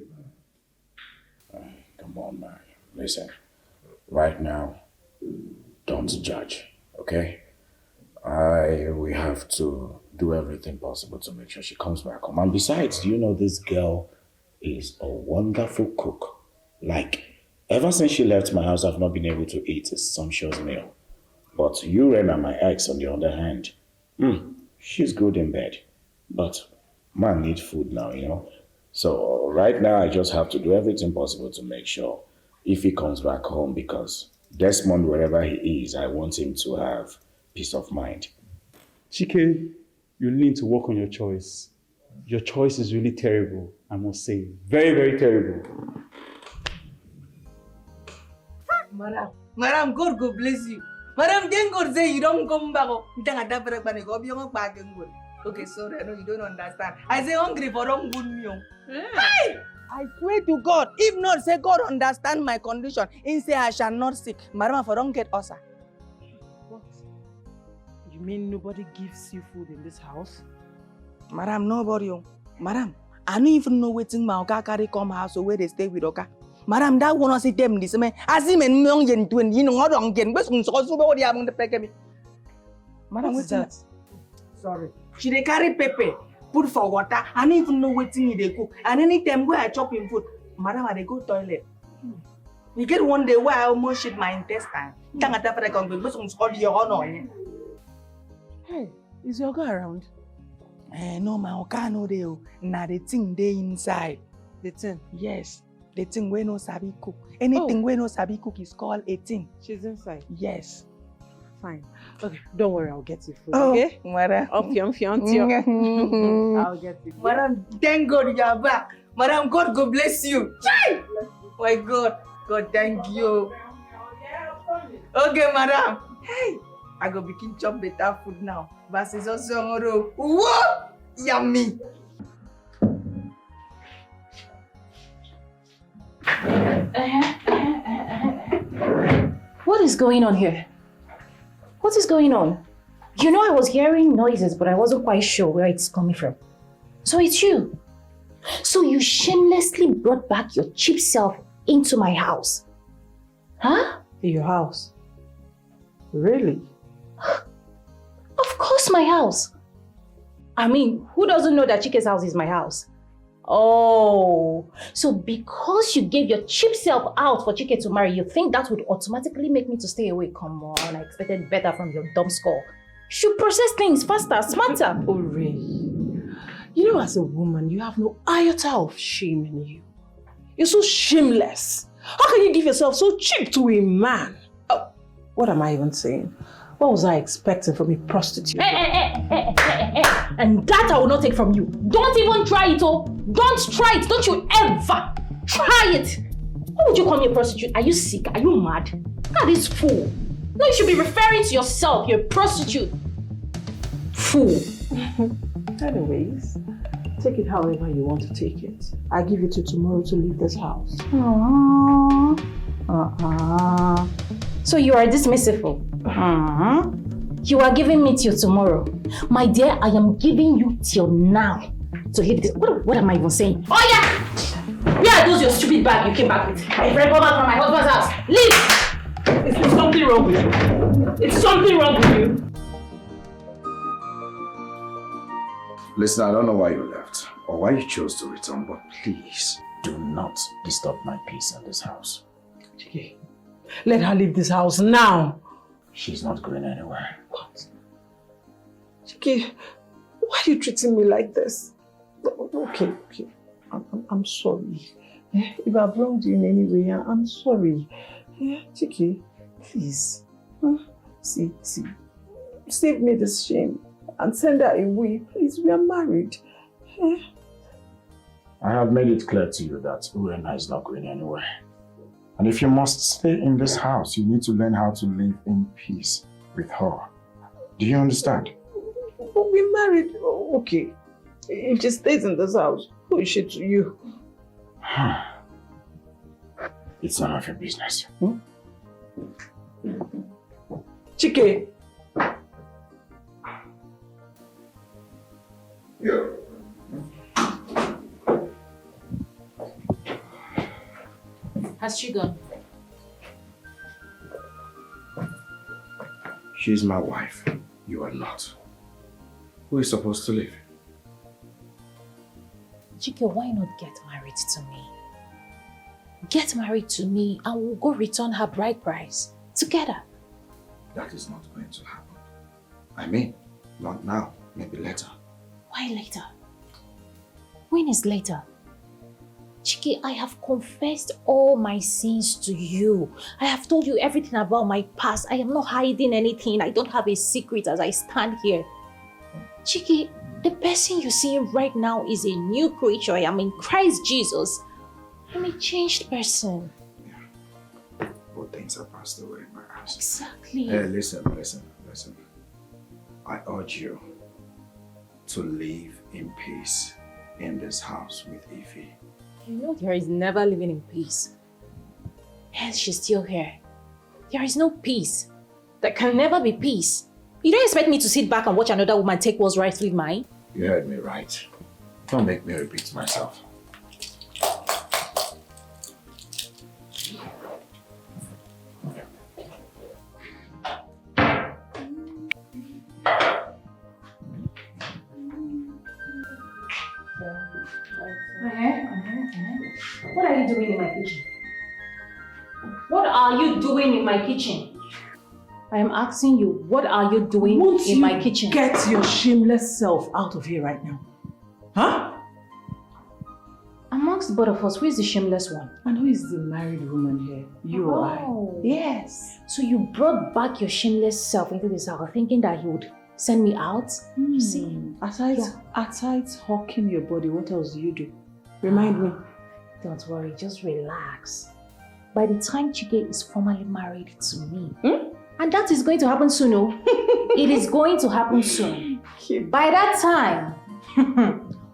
Come on, man. Listen, right now, don't judge, okay? We have to do everything possible to make sure she comes back home. And besides, you know, this girl is a wonderful cook. Like, ever since she left my house, I've not been able to eat a sumptuous meal. But you, and my ex, on the other hand, she's good in bed. But man needs food now, you know? So right now, I just have to do everything possible to make sure Ify comes back home, because Desmond, wherever he is, I want him to have peace of mind. Chike, you need to work on your choice. Your choice is really terrible, I must say. Very, very terrible. Madam, God go bless you. Madam, then God say you don't come back. Okay, sorry, I know you don't understand. I say hungry for some good meal. Hey! I swear to God, if not say God understand my condition, he say I shall not sick. Madam, for don't get ulcer. What? You mean nobody gives you food in this house? Madam, nobody. Madam, I don't even know waiting my Oga carry come house or where they stay with Oga. Madam, that wanna see them this man. As him and young yen twin, you know, I don't get what's going to among the peg. Madam, what's that? Sorry. She dey carry pepper, put for water. I don't even know waiting they cook. And anytime where I chop in food, madam, I dey go toilet. You get one day where I almost shit my intestine. Hey, is your guy around? No, my Oga no dey. Nah, the thing dey inside. The thing? Yes. The thing where no sabi cook. Anything where no sabi cook is called a thing. She's inside? Yes. Fine. Okay, don't worry, I'll get you food. Okay? Madam. I'll get you. Madam, thank God you're back. Madam, God go bless you. Chai! My God. God, thank you. Okay, madam. Hey, I go begin chop better food now. But it's also what? Yummy. What is going on here? What is going on? You know I was hearing noises, but I wasn't quite sure where it's coming from. So it's you. So you shamelessly brought back your cheap self into my house. Huh? Your house? Really? Of course my house. I mean, who doesn't know that Chike's house is my house? Oh, so because you gave your cheap self out for Chike to marry, you think that would automatically make me to stay away? Come on, I expected better from your dumb skull. You should process things faster, smarter. Oh, Ray. You know, as a woman, you have no iota of shame in you. You're so shameless. How can you give yourself so cheap to a man? Oh, what am I even saying? What was I expecting from a prostitute? And that I will not take from you. Don't even try it, oh. Don't try it. Don't you ever try it. Why would you call me a prostitute? Are you sick? Are you mad? That is fool. No, you should be referring to yourself. You're a prostitute. Fool. Anyways, take it however you want to take it. I give you till tomorrow to leave this house. So you are dismissiveful. You are giving me till tomorrow. My dear, I am giving you till now to leave this. What am I even saying? Oh yeah! Where are those your stupid bag you came back with? I brought back from my husband's house. Leave! Is something wrong with you? It's something wrong with you. Listen, I don't know why you left or why you chose to return, but please do not disturb my peace in this house. Chike, let her leave this house now. She's not going anywhere. What? Chike, why are you treating me like this? Okay. I'm sorry. If I've wronged you in any way, I'm sorry. Chike, please. See. Save me this shame and send her away. Please, we are married. I have made it clear to you that Urena is not going anywhere. And if you must stay in this house, you need to learn how to live in peace with her. Do you understand? But we're married. Okay. If she stays in this house, who is she to you? It's none of your business. Chike. Yeah. Has she gone? She's my wife. You are not. Who is supposed to live? Chike, why not get married to me? Get married to me and we'll go return her bride price together. That is not going to happen. I mean, not now, maybe later. Why later? When is later? Chike, I have confessed all my sins to you. I have told you everything about my past. I am not hiding anything. I don't have a secret as I stand here. Chike, the person you're seeing right now is a new creature. I am in Christ Jesus. I'm a changed person. Yeah. All things have passed away in my eyes. Exactly. Hey, listen. I urge you to live in peace in this house with Ify. You know there is never living in peace. Hence she's still here. There is no peace. There can never be peace. You don't expect me to sit back and watch another woman take what's rightfully mine? You heard me right. Don't make me repeat myself. What are you doing in my kitchen? What are you doing in my kitchen? I am asking you, what are you doing in my kitchen? Get your shameless self out of here right now. Huh? Amongst both of us, who is the shameless one? And who is the married woman here? You or I? Yes. So you brought back your shameless self into this house thinking that he would send me out? You see? Aside hawking your body, what else do you do? Remind me. Don't worry, just relax. By the time Chike is formally married to me, and that is going to happen soon, oh. It is going to happen soon. By that time,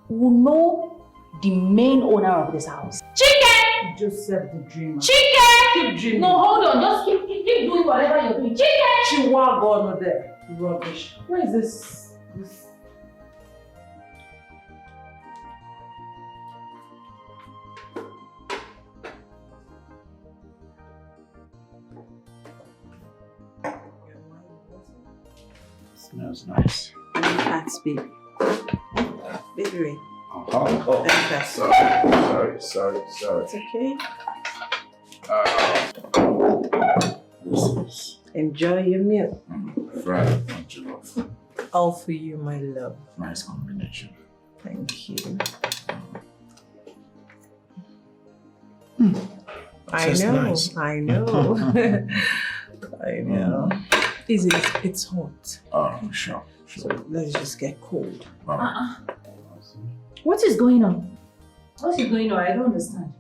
we'll know the main owner of this house. Chike! Joseph the dreamer. Chike! Keep dreaming. No, hold on. Just keep doing whatever you're doing. Chike! Chihuahua not there. Rubbish. Where is this? Smells nice. And the cats, baby. Baby Ray. Oh, sorry. It's okay. Enjoy your meal. Fried jollof. All for you, my love. Nice combination. Thank you. Just nice. I know. I know. It's hot. Oh, sure. So let's just get cold. What is going on? What is going on? I don't understand.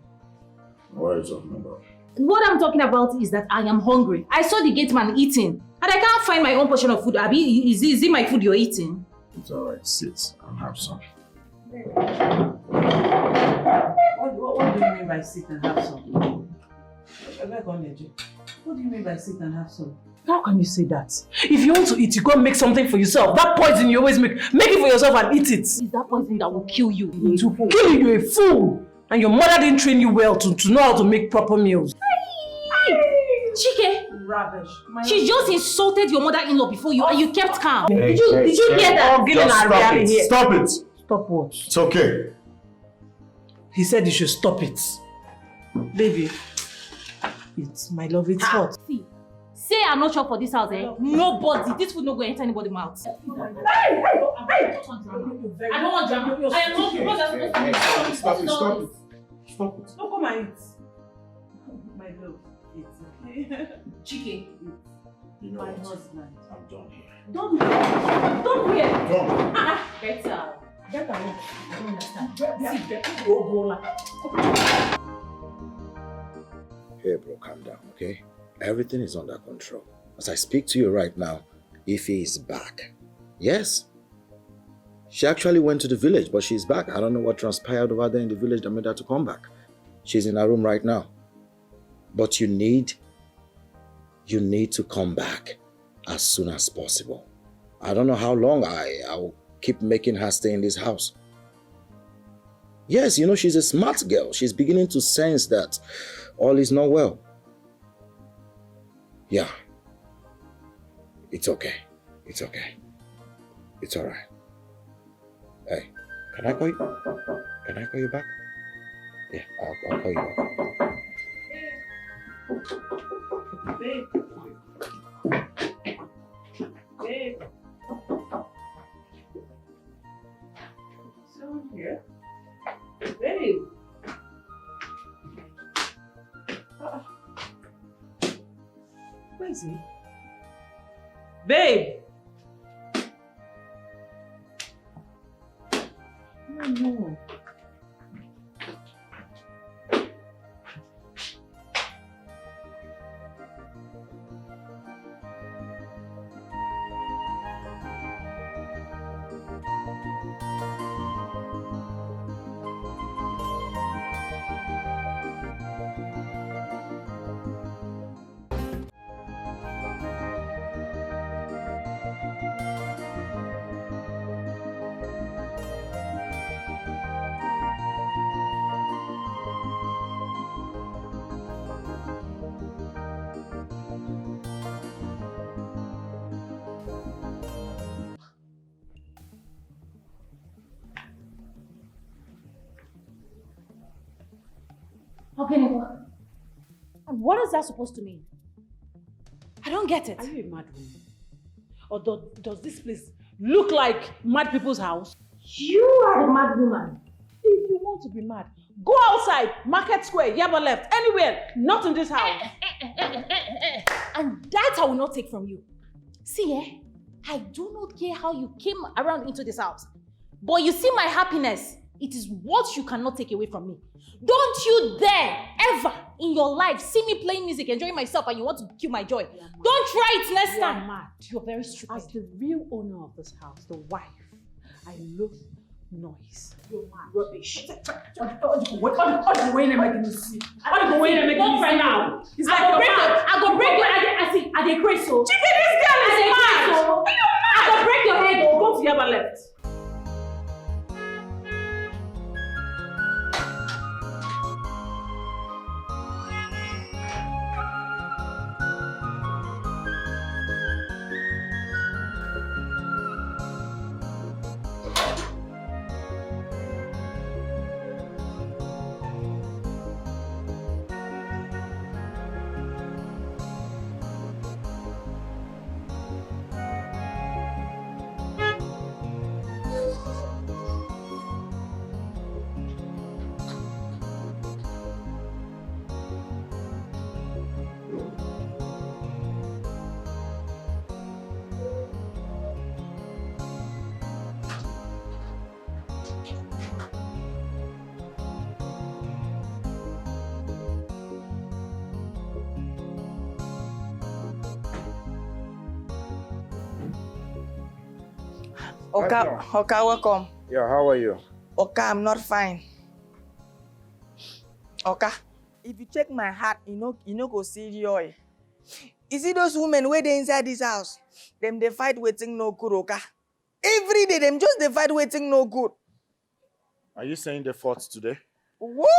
What are you talking about? What I'm talking about is that I am hungry. I saw the gate man eating, and I can't find my own portion of food. Abi, is it my food you're eating? It's alright. Sit and have some. What do you mean by sit and have some? What do you mean by sit and have some? How can you say that? If you want to eat, you go and make something for yourself. That poison you always make it for yourself and eat it. It's that poison that will kill you. To kill you, you're a fool. And your mother didn't train you well to know how to make proper meals. Chike! Rubbish. She just insulted your mother-in-law before you and you kept calm. Hey, did you hear that? Stop it. Stop what? It's okay. He said you should stop it. Baby, it's my love, it's hot. See, say I'm not sure for this house, eh? Nobody, this food not going to enter anybody's mouth. I don't want drama. I am not Stop it. Don't come and eat. My love, it's okay. Chike, You know my what? husband. I'm done here. Don't hear. Better. I don't understand. Hey bro, calm down, okay? Everything is under control. As I speak to you right now, Ify is back. Yes. She actually went to the village, but she's back. I don't know what transpired over there in the village that made her to come back. She's in her room right now. But you need to come back as soon as possible. I don't know how long I will keep making her stay in this house. Yes, you know, she's a smart girl. She's beginning to sense that all is not well. Yeah. It's okay. It's okay. It's all right. Hey, can I call you? Can I call you back? Yeah, I'll call you back. Babe. Babe. Someone here? Babe. Where is he? Babe. Oh no. Okay, Nicole. And what is that supposed to mean? I don't get it. Are you a mad woman? Or does this place look like mad people's house? You are the mad woman. If you want to be mad, go outside, Market Square, Yaba left, anywhere, not in this house. And that I will not take from you. See, I do not care how you came around into this house. But you see my happiness, it is what you cannot take away from me. Don't you dare ever in your life see me playing music, enjoying myself, and you want to kill my joy. Don't try it next time. You're mad. You're very stupid. As the real owner of this house, the wife, I love noise. You're mad. Rubbish. What are you going to make me see? What are you going to make me see now? It's like you're mad. I go break your head. I see. I dey crazy so. Chichi, this girl is mad. Are you mad? I go break your head. Go to Yaba left. Oka, welcome. Yeah, how are you? Oka, I'm not fine. Oka, if you check my heart, you know go see joy. You see those women where they inside this house? They fight waiting no good, Oka. Every day, them just they fight waiting no good. Are you saying they fought today? What?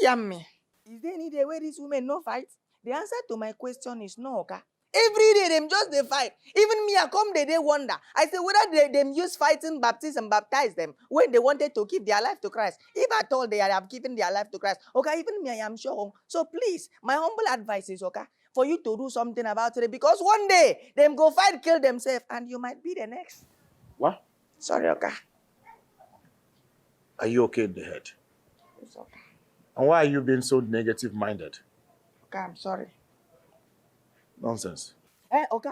Yummy. Is there any day where these women no fight? The answer to my question is no, Oka. Every day, them just they fight. Even me, I come, they wonder. I say, whether them use fighting baptism, baptize them when they wanted to give their life to Christ. If at all they have given their life to Christ, okay, even me, I am sure. So please, my humble advice is, okay, for you to do something about it, because one day, them go fight, kill themselves, and you might be the next. What? Sorry, okay. Are you okay in the head? It's okay. And why are you being so negative-minded? Okay, I'm sorry. Nonsense. Okay,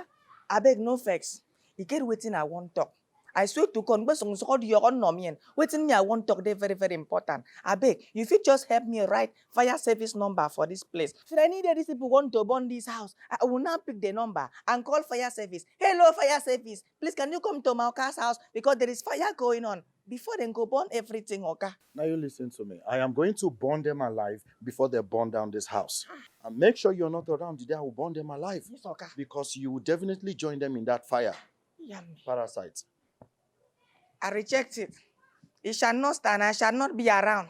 I beg no vex. You get waiting I won't talk. I swear to God, waiting me I won't talk, they very, very important. I beg, if you just help me write fire service number for this place. Should I need these people want to burn this house, I will now pick the number and call fire service. Hello, fire service. Please, can you come to my car's house because there is fire going on? Before they go burn everything, okay? Now you listen to me. I am going to burn them alive before they burn down this house. And make sure you're not around the day I will burn them alive. Yes, okay. Because you will definitely join them in that fire. Yummy. Parasites. I reject it. It shall not stand. I shall not be around.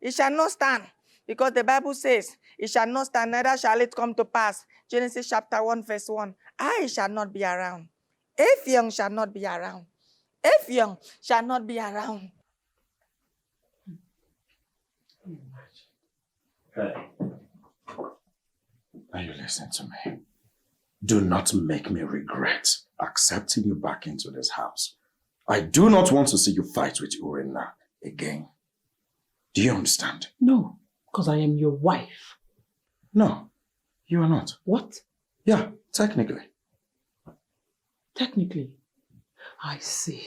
It shall not stand. Because the Bible says, it shall not stand, neither shall it come to pass. Genesis chapter 1, verse 1. I shall not be around. If young shall not be around. If young shall not be around. Hey. Now you listen to me. Do not make me regret accepting you back into this house. I do not want to see you fight with Urena again. Do you understand? No, because I am your wife. No, you are not. What? Yeah, technically. Technically? I see.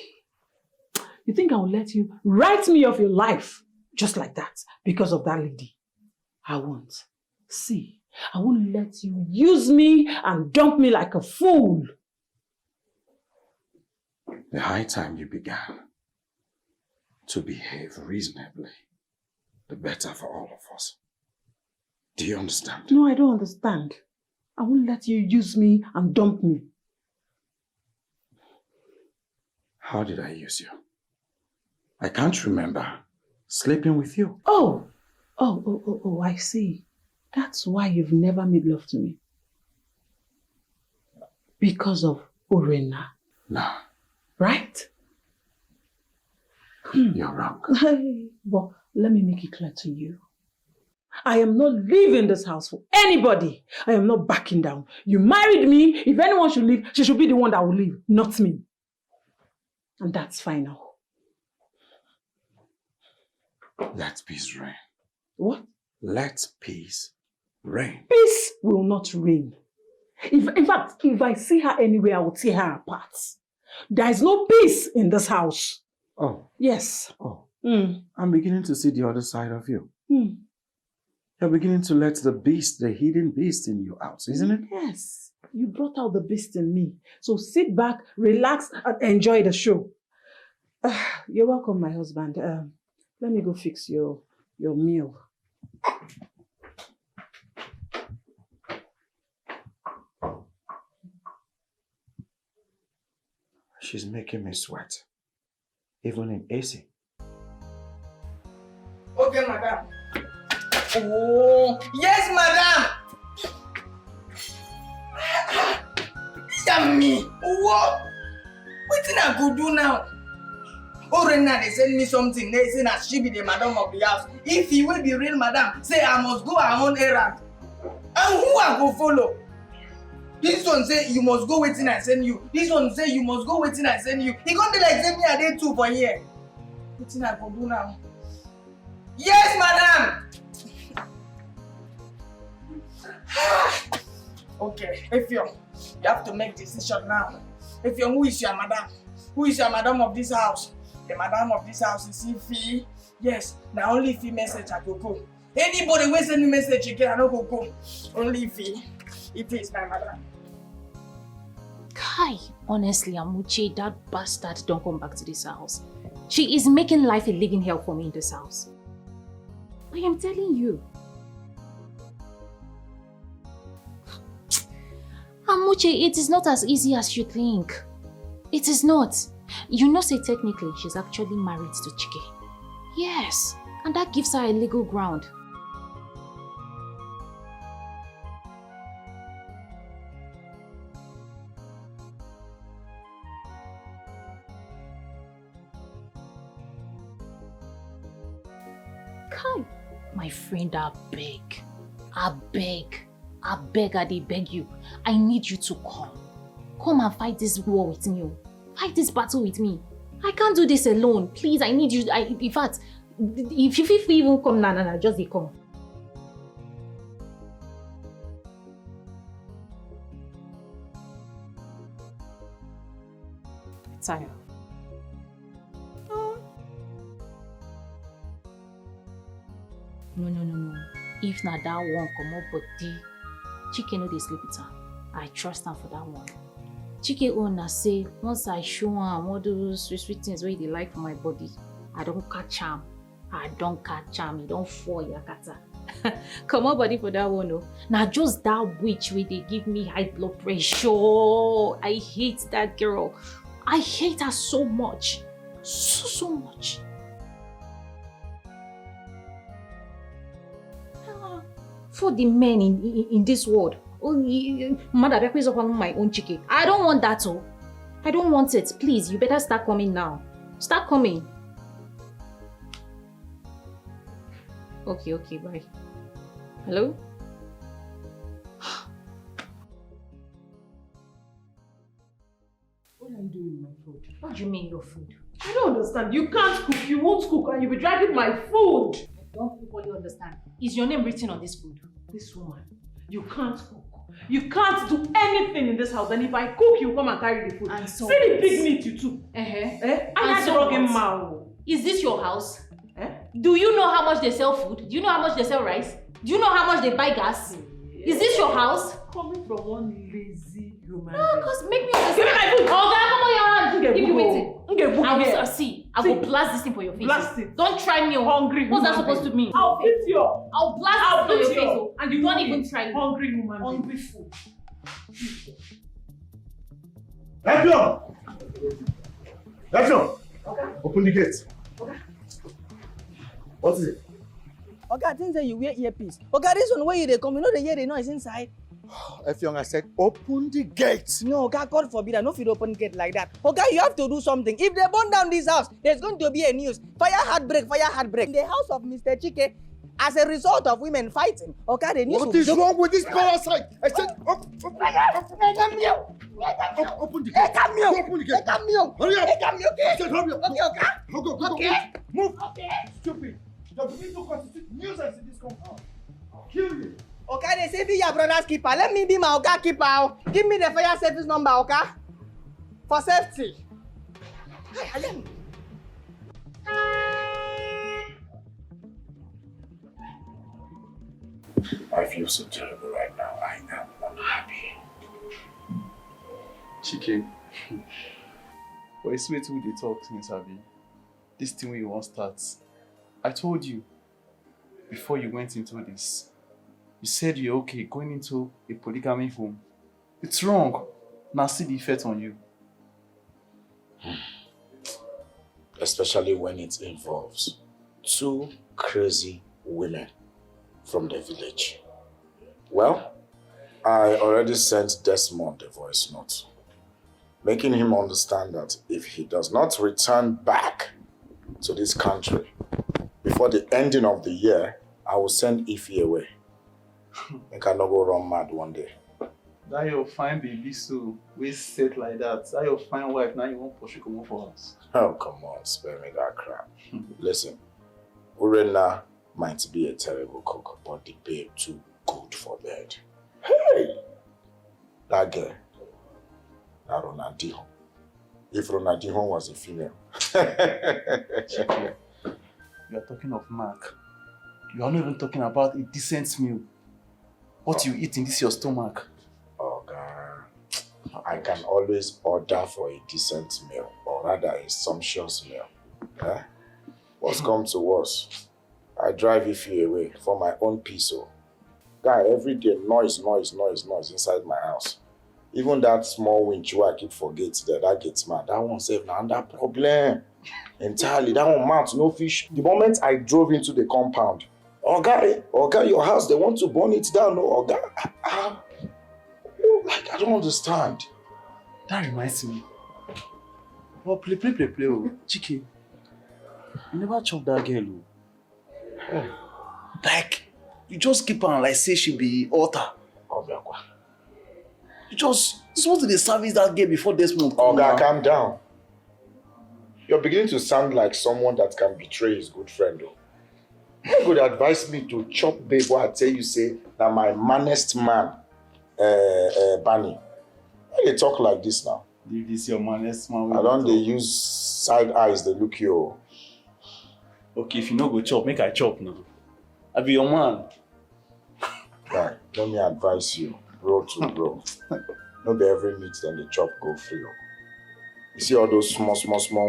You think I will let you write me off your life just like that because of that lady? I won't. See, I won't let you use me and dump me like a fool. The high time you began to behave reasonably, the better for all of us. Do you understand? No, I don't understand. I won't let you use me and dump me. How did I use you? I can't remember sleeping with you. Oh, I see. That's why you've never made love to me. Because of Urena. No. Right? You're wrong. But let me make it clear to you. I am not leaving this house for anybody. I am not backing down. You married me. If anyone should leave, she should be the one that will leave, not me. And that's final. Let peace reign. What? Let peace reign. Peace will not reign. In fact, if I see her anywhere, I will tear her apart. There is no peace in this house. Oh. Yes. Oh. I'm beginning to see the other side of you. You're beginning to let the beast, the hidden beast in you out, isn't it? Yes. You brought out the beast in me. So sit back, relax, and enjoy the show. You're welcome, my husband. Let me go fix your meal. She's making me sweat. Even in AC. Okay, madam. Oh, yes, madam. Yummy. What? What did I go do now? Oh, right now they send me something. They say that she be the madam of the house. If he will be real madam, say I must go her own errand. And who I go follow? This one say you must go waiting I send you. This one say you must go waiting I send you. He gonna be like send me a day too for here. What did I go do now? Yes, madam. Okay, Ify, you have to make decision now. Ify, who is your madam? Who is your madam of this house? The madam of this house is Ify. Yes, now only Ify message I go go. Anybody who send me message again, I don't go. Only Ify. Ify is my madam. Kai, honestly, Amuche, that bastard don't come back to this house. She is making life a living hell for me in this house. I am telling you. Amuche, it is not as easy as you think. It is not. You know, say technically, she's actually married to Chike. Yes, and that gives her a legal ground. Kai, my friend, I beg, I beg you. I need you to come. Come and fight this war with me. Fight this battle with me. I can't do this alone. Please, I need you. In fact, if you even come, nah, just they come. Tired. No. If not that one come up with the Chike no dey sleep with her. I trust her for that one. Chike owner say once I show her all those sweet things where they like for my body, I don't catch him. He don't fall yakata. Come on, body for that one, no. Now just that witch where they give me high blood pressure. I hate that girl. I hate her so much. So much. For the men in this world, mother is upon my own Chike. I don't want that, oh. I don't want it. Please, you better start coming now. Start coming. Okay, bye. Hello? What are you doing with my food? What do you mean your food? I don't understand. You can't cook, you won't cook, and you'll be dragging my food. I don't fully understand. Is your name written on this food? This woman, you can't cook. You can't do anything in this house, and if I cook, you come and carry the food. And so see the big meat you took. And so is this your house? Do you know how much they sell food? Do you know how much they sell rice? Do you know how much they buy gas? Is this your house? Coming from one lazy human. No, because make me understand. Give me my food. Oh, come on your hand. Give me waiting. I will blast this thing for your face. Blast it. Don't try me. Hungry. What's that supposed to mean? I'll beat you. I'll blast this for your face. And you don't even try me. Hungry woman. Hungry food. Effiong! Open the gate. What is it? Okay, I think that you wear earpiece. Okay, this one where you they come, you know they hear the noise inside. Effiong, I said, open the gate. No, okay, God forbid, I know if you open gate like that. Okay, you have to do something. If they burn down this house, there's going to be a news. Fire heartbreak. In the house of Mr. Chike, As a result of women fighting, okay, they need What is wrong with this parasite? I said, open the gate. Open the gate. Hurry up. I said, hurry up. Go. Move. Stupid. You're beginning to constitute nuisance in this compound. I'll kill you. Okay, they say be your brother's keeper. Let me be my Oga keeper. Give me the fire service number, okay? For safety. I feel so terrible right now. I am unhappy. Chichi. But it's way too they talk since Abby. This thing we won't start. I told you before you went into this. You said you're okay going into a polygamy home. It's wrong. Now see the effect on you. Especially when it involves two crazy women from the village. Well, I already sent Desmond a voice note, making him understand that if he does not return back to this country before the ending of the year, I will send Ify away. I cannot go run mad one day. That your fine baby so we set like that. That your fine wife now you won't push you come for us. Oh, come on, spare me that crap. Listen, Urena might be a terrible cook, but the babe too good for bed. Hey! That girl, that Ronaldinho. If Ronaldinho was a female. Chichi, you are talking of Mark. You are not even talking about a decent meal. What you eat in this your stomach. Oh God, I can always order for a decent meal, or rather a sumptuous meal. Eh? What's come to worse? I drive Ify away for my own peace. Oh. Guy, every day noise inside my house. Even that small winch where I keep forget that gets mad. That one save now that problem. Entirely, that one mount, no fish. The moment I drove into the compound, Oga, your house, they want to burn it down. No, Oga. Like, I don't understand. That reminds me. Oh, play. Oh. Chichi, you never chop that girl. Oh. Like, you just keep on like say she be altar. You just supposed to be service that girl before Desmond. Oga, calm down. You're beginning to sound like someone that can betray his good friend. Though. You could advise me to chop babe what I tell you say that my manest man, Bunny. Why they talk like this now? Leave this your manest man. I don't they use side eyes they look you. Okay, if you no go chop, make I chop now. I be your man. Right, let me advise you, bro to bro. Not be every meat then the chop go free. You see all those small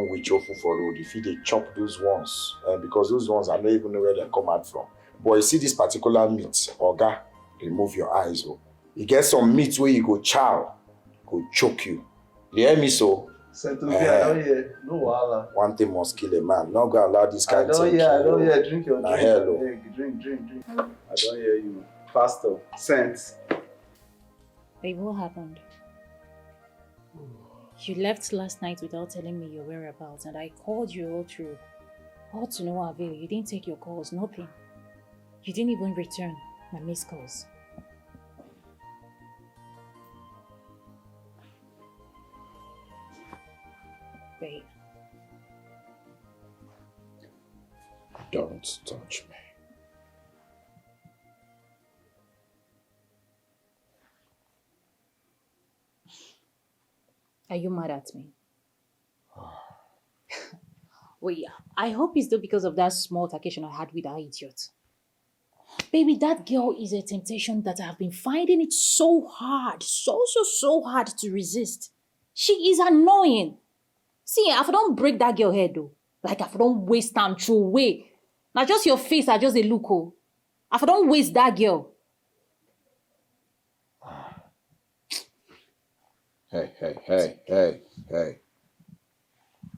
which ofu for road, if they chop those ones, because those ones I don't even know where they come out from. But you see this particular meat, Oga, remove your eyes. Oh. You get some meat where you go chow, go choke you. You hear me so? I don't hear. No wahala. One thing must kill a man. Not gonna allow this kind of thing. I don't hear. Drink your drink. Hello. Drink. I don't hear you. Pastor, sent. Babe, what happened? You left last night without telling me your whereabouts, and I called you all through. All to no avail. You didn't take your calls, nothing. You didn't even return my missed calls. Babe. Don't touch me. Are you mad at me? Wait, I hope it's not because of that small occasion I had with that idiot. Baby, that girl is a temptation that I have been finding it so hard, so hard to resist. She is annoying. See, if I don't break that girl head though, like if I don't waste time through away. Now just your face, I just a look. Oh. If I don't waste that girl. Hey.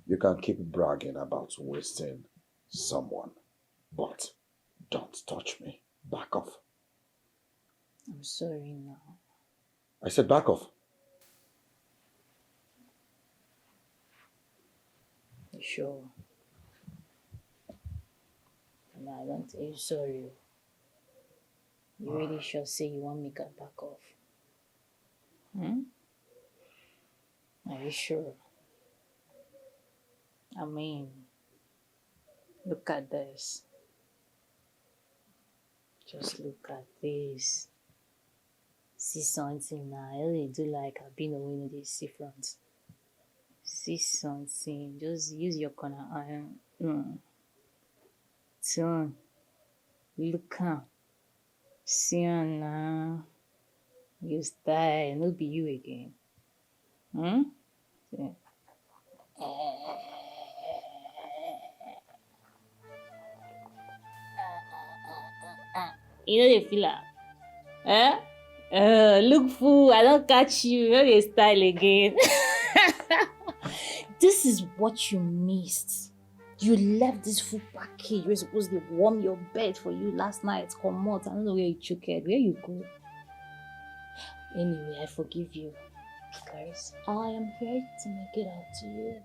You can keep bragging about wasting someone, but don't touch me. Back off. I'm sorry now. I said back off. You sure? No, I don't tell you sorry. You really sure say you want me to back off? Are you sure? I mean, look at this. Just look at this. See something now. I only do like I've been away in the see front. See something. Just use your corner iron. Turn. Look out. See now. You style. It'll be you again. Yeah. You know the feel look fool, I don't catch you. You know the style again. This is what you missed. You left this food package. You were supposed to warm your bed for you last night. Come out. I don't know where you took it. Where you go? Anyway, I forgive you. Guys, I am here to make it up to you.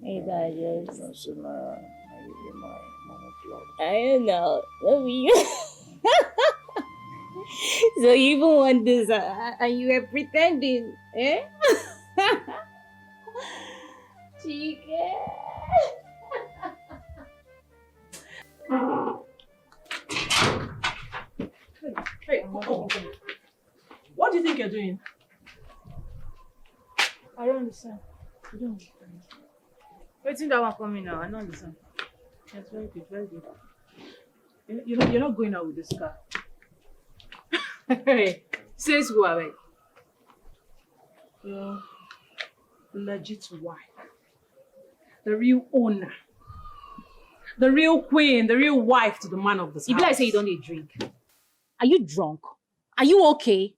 Hey, guys. I don't know. Love you. So you even want this and you were pretending, eh? Chica. Hey, what do you think you're doing? I don't understand. You don't understand. Wait till that one coming now. I don't understand. Yes, very good, very good. You're not going out with this car. Hey, says who are we? Your legit wife. The real owner. The real queen, the real wife to the man of this house. If I say you don't need drink. Are you drunk? Are you okay?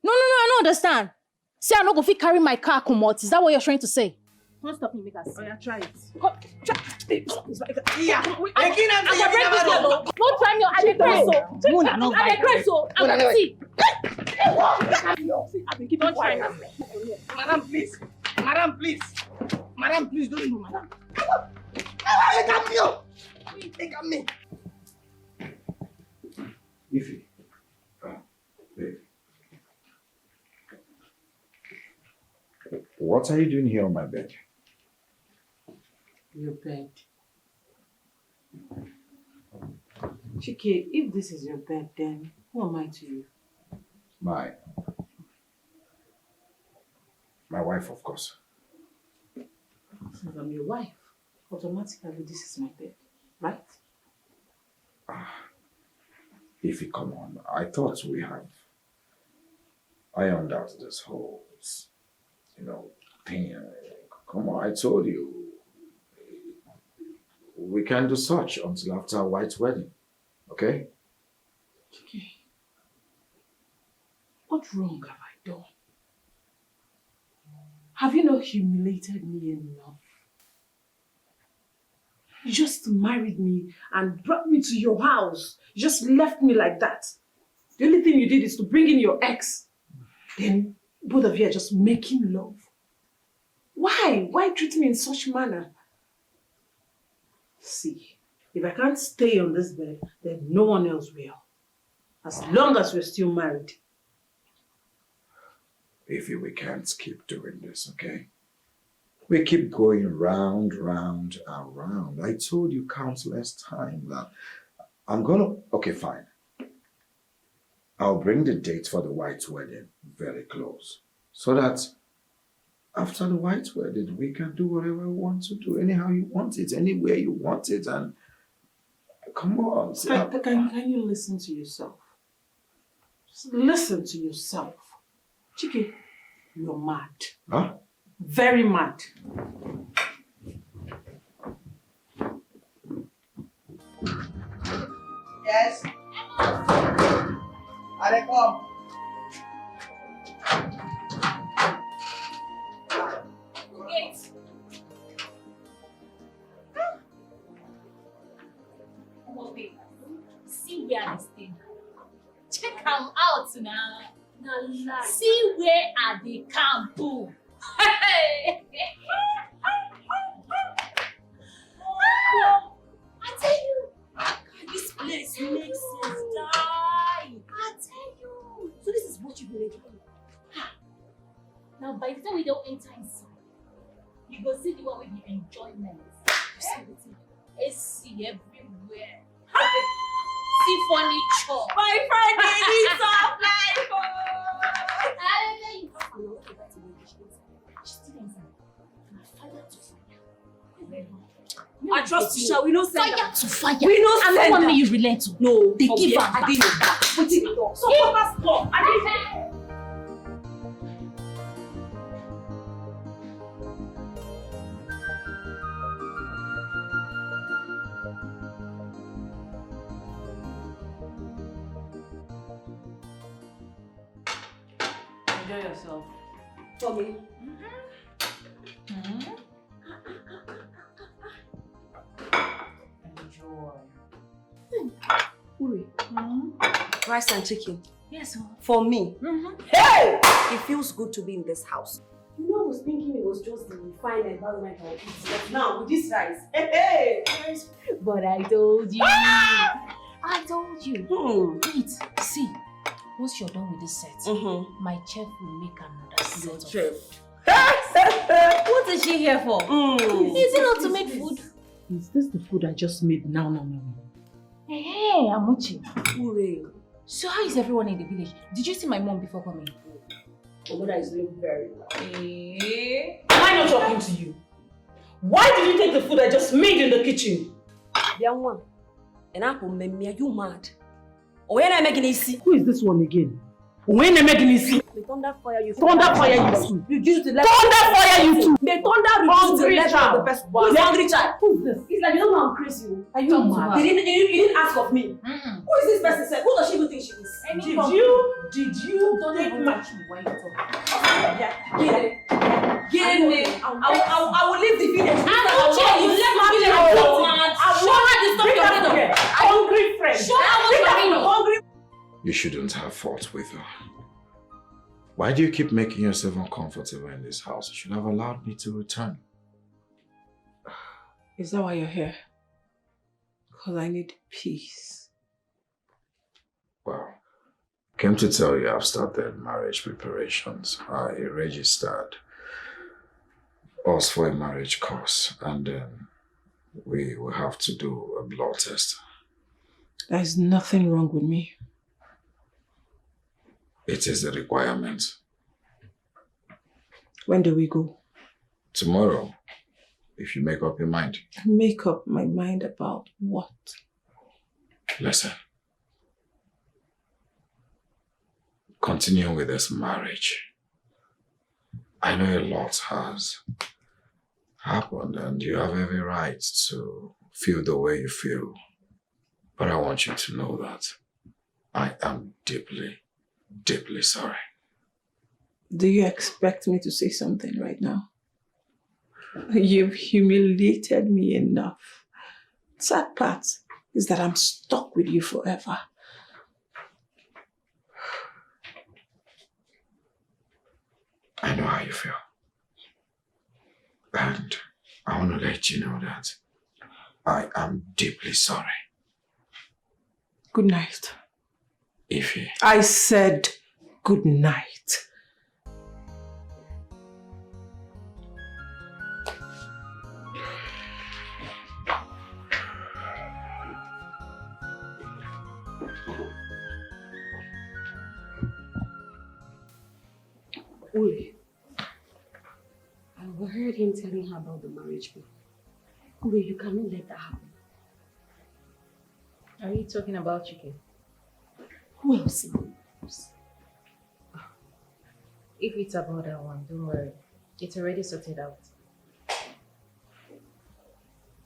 No, I don't understand. Say I'm not going to carry my car, Kumot. Is that what you're trying to say? Don't stop me, make us. Oh, yeah, try it. Come, try. Yeah. Don't try me. I dey crazy. I dey crazy. See. Don't try me. Madam, please. Madam, please. Madam, please don't do, madam. Take me. Ify. Babe. What are you doing here on my bed? Your bed. Chike, if this is your bed, then who am I to you? My wife, of course. Since I'm your wife, automatically this is my bed, right? Ify, come on. I thought we have ironed out this whole, thing. Come on, I told you. We can't do such until after a white wedding, okay? Okay. What wrong have I done? Have you not humiliated me enough? You just married me and brought me to your house. You just left me like that. The only thing you did is to bring in your ex. Then both of you are just making love. Why? Why treat me in such manner? See, if I can't stay on this bed, then no one else will. As long as we're still married. Ify, we can't keep doing this, okay? We keep going round and round. I told you countless times that okay, fine. I'll bring the date for the white wedding very close. So that after the white wedding, we can do whatever we want to do, anyhow you want it, anywhere you want it, and come on. Can you listen to yourself? Just listen to yourself. Chike, you're mad. Huh? Very mad. Yes. Are come. Wait. Oh, babe. See where I stay. Check them out now. See where are the camp? see everywhere. See furniture. My friend, they need some life. I trust you, shall we not send fire to fire. We know I don't want me you relent to. No, they give her I back. didn't know that. Put it on. So what stop? I didn't. Enjoy yourself. Tommy. Uri. Rice and chicken. Yes, for me. Hey! It feels good to be in this house. You know, I was thinking it was just the fine environment I would eat. But now, with this rice, hey! But I told you. I told you. Wait, see. Once you're done with this set, my chef will make another set of food. What is she here for? Is it not to make food? Is this the food I just made now? Hey, Amuchi. Hooray. So how is everyone in the village? Did you see my mom before coming? My mother is doing very well. Am I not talking to you? Why did you take the food I just made in the kitchen? Young one. And Apple, are you mad? When I making it? Who is this one again? When I making it? The thunder fire you. Thunder fire you too. Reduce the level. Thunder fire you too. The thunder reduce the level of the person. Who's the hungry child? Who's this? It's like you don't know I'm crazy. Are you mad? You didn't ask of me. Who is this person? Said? Who does she even think she is? Did you don't take even my... touch me while you talk? Get it. I will leave the village. You left my village. Show her the stuff you're doing. Hungry friend. Show her what you're doing. You shouldn't have fought with her. Why do you keep making yourself uncomfortable in this house? You should have allowed me to return. Is that why you're here? Because I need peace. Well, came to tell you I've started marriage preparations. I registered us for a marriage course, and then we will have to do a blood test. There's nothing wrong with me. It is a requirement. When do we go? Tomorrow, if you make up your mind. Make up my mind about what? Listen. Continue with this marriage. I know a lot has happened and you have every right to feel the way you feel. But I want you to know that I am deeply, deeply sorry. Do you expect me to say something right now? You've humiliated me enough. Sad part is that I'm stuck with you forever. I know how you feel. And I want to let you know that I am deeply sorry. Good night. Ify. I said good night. Uri, I overheard him telling her about the marriage bill. Uri, you cannot let that happen. Are you talking about Chichi? Who else? If it's about that one, don't worry. It's already sorted out.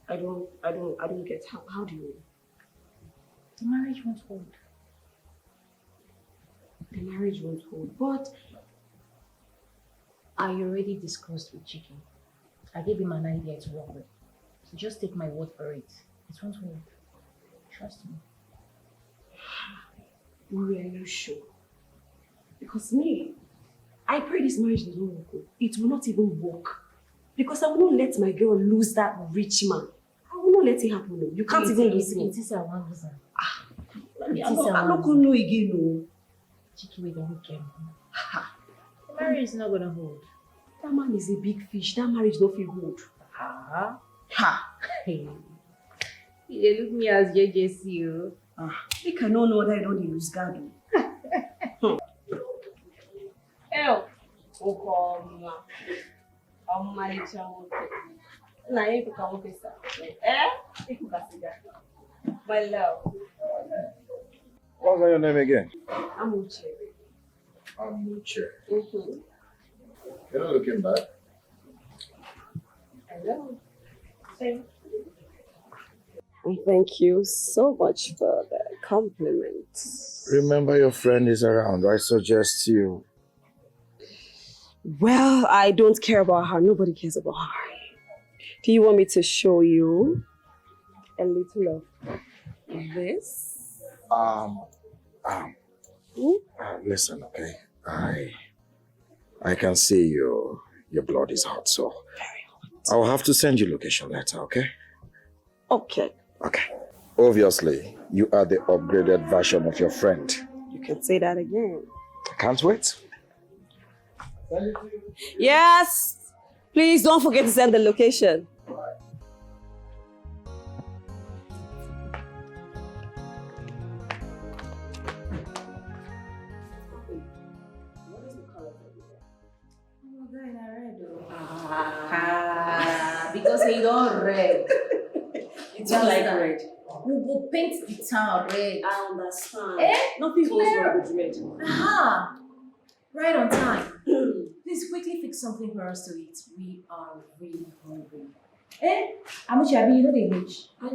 I don't get how do you? The marriage won't hold. The marriage won't hold, but I already discussed with Chichi. I gave him an idea to work with. So just take my word for it. It won't hold. Trust me. Uri, are you sure? Because me, I pray this marriage doesn't work. It will not even work. Because I will not let my girl lose that rich man. I will not let it happen. No. You can't even lose him. It is a one reason. I'm not going to know again. No. Chichi, we don't care. The marriage is not going to hold. That man is a big fish. That marriage don't feel good. Ha! He They look me as JJC. They cannot know that I don't use guard. El. My love. What's your name again? I'm Uche. Amuche. Mm-hmm. You're not looking bad. Hello. Thank you so much for the compliment. Remember your friend is around. I suggest you. Well, I don't care about her. Nobody cares about her. Do you want me to show you a little of this? Listen, okay. I can see your blood is hot, so I'll have to send you location later, okay? Okay. Okay. Obviously, you are the upgraded version of your friend. You can say that again. I can't wait. Yes. Please don't forget to send the location. Because he don't red. You don't like red. We will paint the town red. I understand. Nothing goes wrong with red. Aha! Right on time. Please quickly fix something for us to eat. We are really hungry. How much have you know they rich? What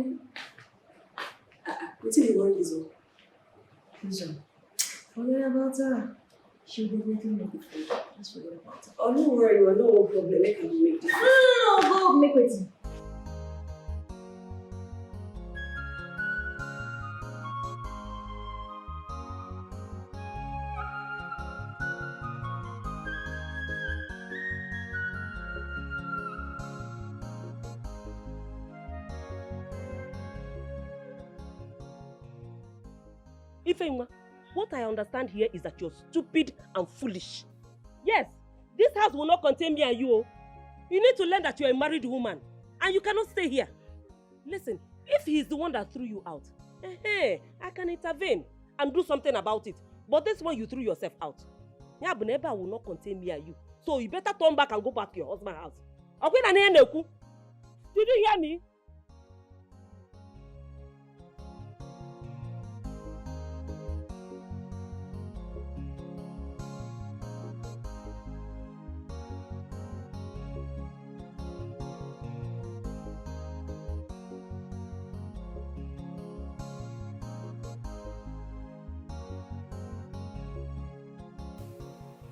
is the word is on? Listen, forget about her. She'll definitely make it for you. Just forget about her. Oh, don't worry, you are no problem. I can make it. No, go make it. Ifeima, what I understand here is that you're stupid and foolish. Yes, this house will not contain me and you. Oh. You need to learn that you're a married woman and you cannot stay here. Listen, if he's the one that threw you out, I can intervene and do something about it. But this one you threw yourself out. Neighbor will not contain me and you. So you better turn back and go back to your husband's house. Did you hear me?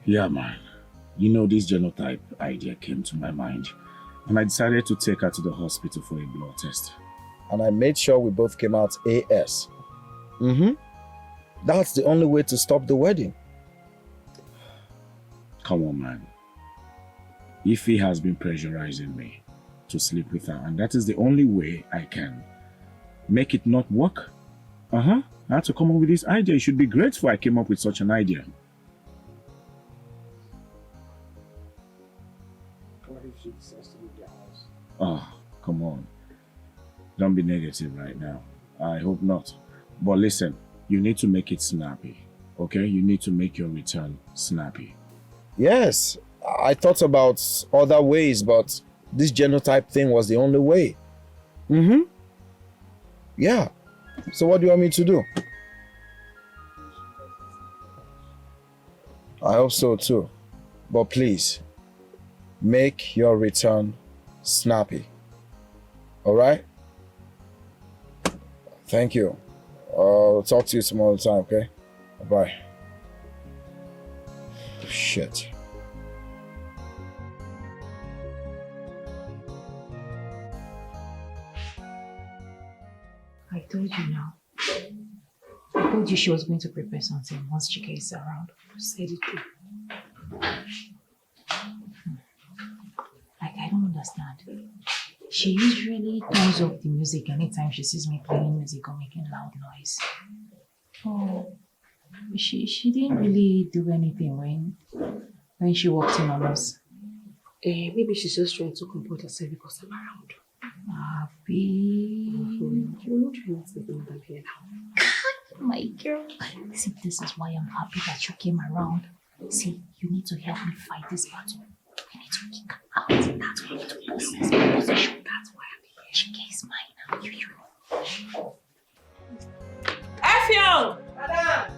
Yeah, man. You know, this genotype idea came to my mind. And I decided to take her to the hospital for a blood test. And I made sure we both came out AS. That's the only way to stop the wedding. Come on, man. Ify has been pressurizing me to sleep with her. And that is the only way I can make it not work. I had to come up with this idea. You should be grateful I came up with such an idea. Oh, come on. Don't be negative right now. I hope not. But listen, you need to make it snappy. Okay? You need to make your return snappy. Yes, I thought about other ways, but this genotype thing was the only way. Yeah. So what do you want me to do? I hope so too. But please, make your return snappy. All right? Thank you. I'll talk to you some other time, okay? Bye. Shit. I told you now. I told you she was going to prepare something once Chike is around. You said it too. Like, I don't understand. She usually turns off the music anytime she sees me playing music or making loud noise. Oh, she didn't really do anything when she walked in on us. Maybe she's just trying to comport herself because I'm around. Happy. My girl. See, this is why I'm happy that you came around. See, you need to help me fight this battle. I need to kick her out. That's why I need to possess my position. That's why I'm here. Chike is mine now. You. Effiong! Madam!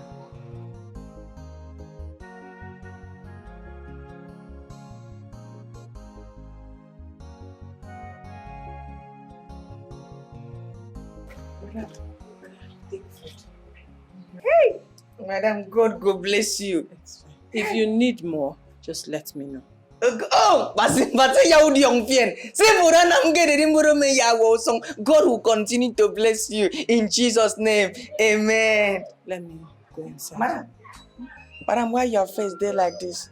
Hey! Madam, God go bless you. If you need more, just let me know. Oh, but you young pian. God will continue to bless you in Jesus' name. Amen. Let me go inside. Madam, why your face there like this?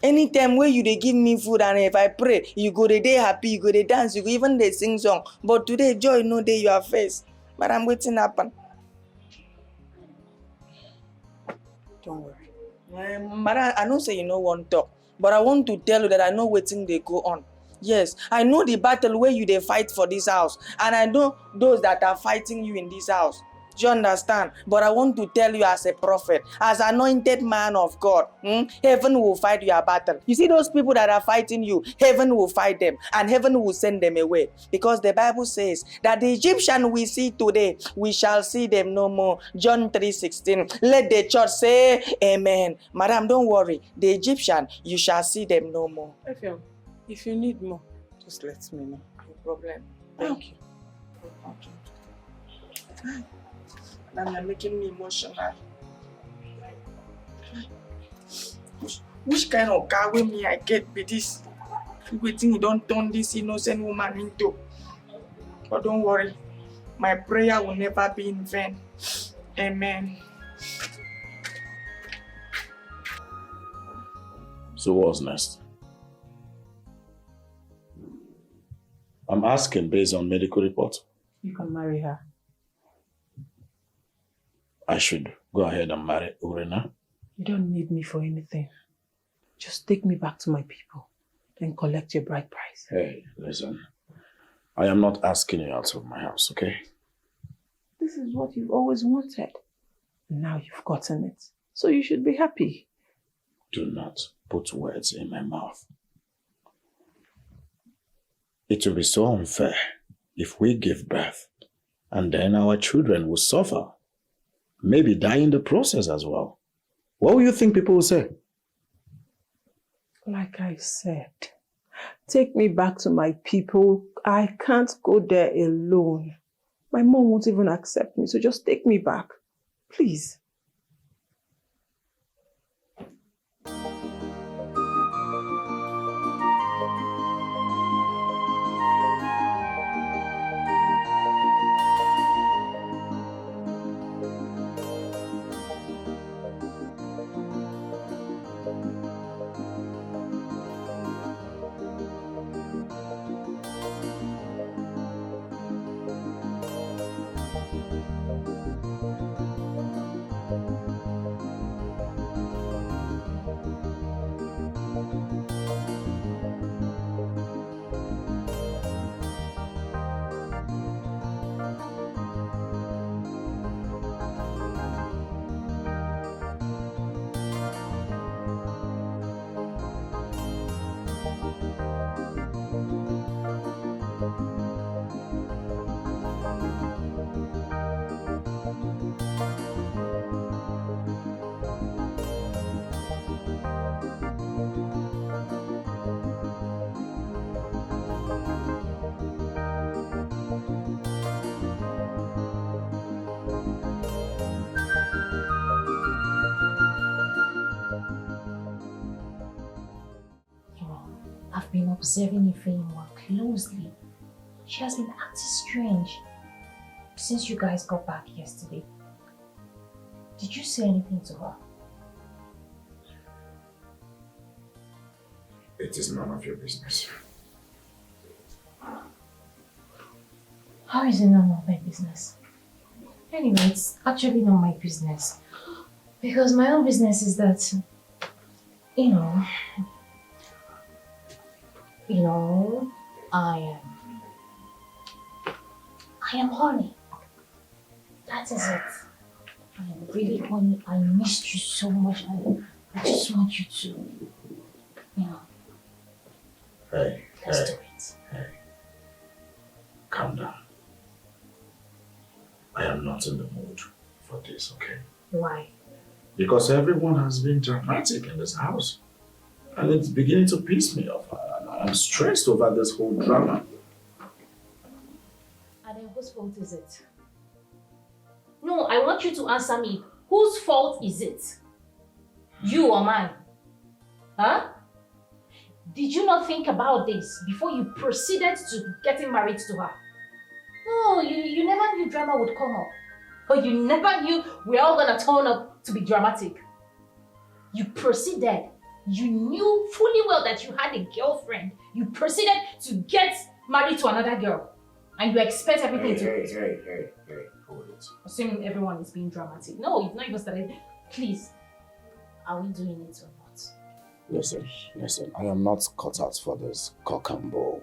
Anytime where you they give me food and if I pray, you go the day happy, you go they dance, you go even they sing song. But today joy no day your face. Madam, waiting happen. Don't worry. Madam, I know say you know one talk, but I want to tell you that I know waiting they go on. Yes, I know the battle where you they fight for this house, and I know those that are fighting you in this house. Do you understand? But I want to tell you as a prophet, as anointed man of God, heaven will fight your battle. You see those people that are fighting you, heaven will fight them and heaven will send them away. Because the Bible says that the Egyptian we see today, we shall see them no more. John 3:16. Let the church say amen. Madam, don't worry. The Egyptian, you shall see them no more. Effiong, if you need more, just let me know. No problem. Thank you. Okay. Madam, you're making me emotional. Which kind of car with me I get with this? Waiting, you don't turn this innocent woman into. But don't worry, my prayer will never be in vain. Amen. So what's next? I'm asking based on medical report. You can marry her. I should go ahead and marry Urena. You don't need me for anything. Just take me back to my people, then collect your bride price. Hey, listen. I am not asking you out of my house, okay? This is what you've always wanted. Now you've gotten it. So you should be happy. Do not put words in my mouth. It will be so unfair if we give birth and then our children will suffer. Maybe die in the process as well. What will you think people will say? Like I said, take me back to my people. I can't go there alone. My mom won't even accept me, so just take me back. Please. I've been observing Ify more closely. She has been acting strange since you guys got back yesterday. Did you say anything to her? It is none of your business. How is it none of my business? Anyway, it's actually not my business. Because my own business is that, I am I am horny. That is it. I am really horny. I missed you so much. I just want you to, you know. Hey, Let's do it. Hey. Calm down. I am not in the mood for this, okay? Why? Because everyone has been dramatic in this house. And it's beginning to piss me off. I'm stressed over this whole drama. And then whose fault is it? No, I want you to answer me. Whose fault is it? You or mine? Huh? Did you not think about this before you proceeded to getting married to her? No, you never knew drama would come up. Or you never knew we're all gonna turn up to be dramatic. You proceeded. You knew fully well that you had a girlfriend. You proceeded to get married to another girl. And you expect everything Hey, hold it. assuming everyone is being dramatic. No, you've not even started. Please, are we doing it or not? Listen, I am not cut out for this cock and bull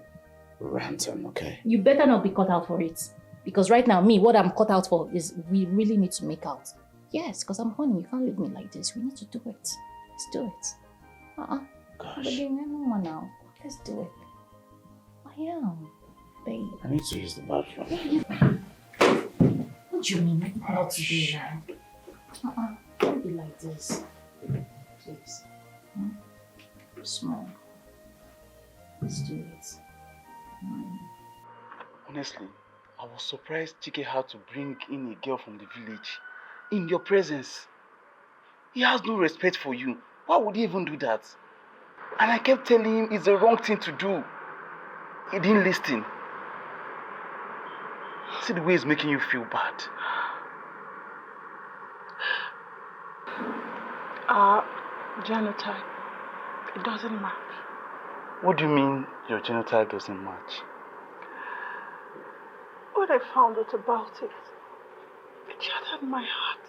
ranting, okay? You better not be cut out for it. Because right now, me, what I'm cut out for is we really need to make out. Yes, because I'm horny. You can't leave me like this. We need to do it. Let's do it. Gosh. Baby, no now. Let's do it. I am. Babe. I need to use the bathroom. What do you mean not to do that? Don't be like this. Please. Small. Let's do it. Honestly, I was surprised Chike had to bring in a girl from the village in your presence. He has no respect for you. Why would he even do that? And I kept telling him it's the wrong thing to do. He didn't listen. See the way he's making you feel bad. Genotype. It doesn't match. What do you mean your genotype doesn't match? When I found out about it, it shattered my heart.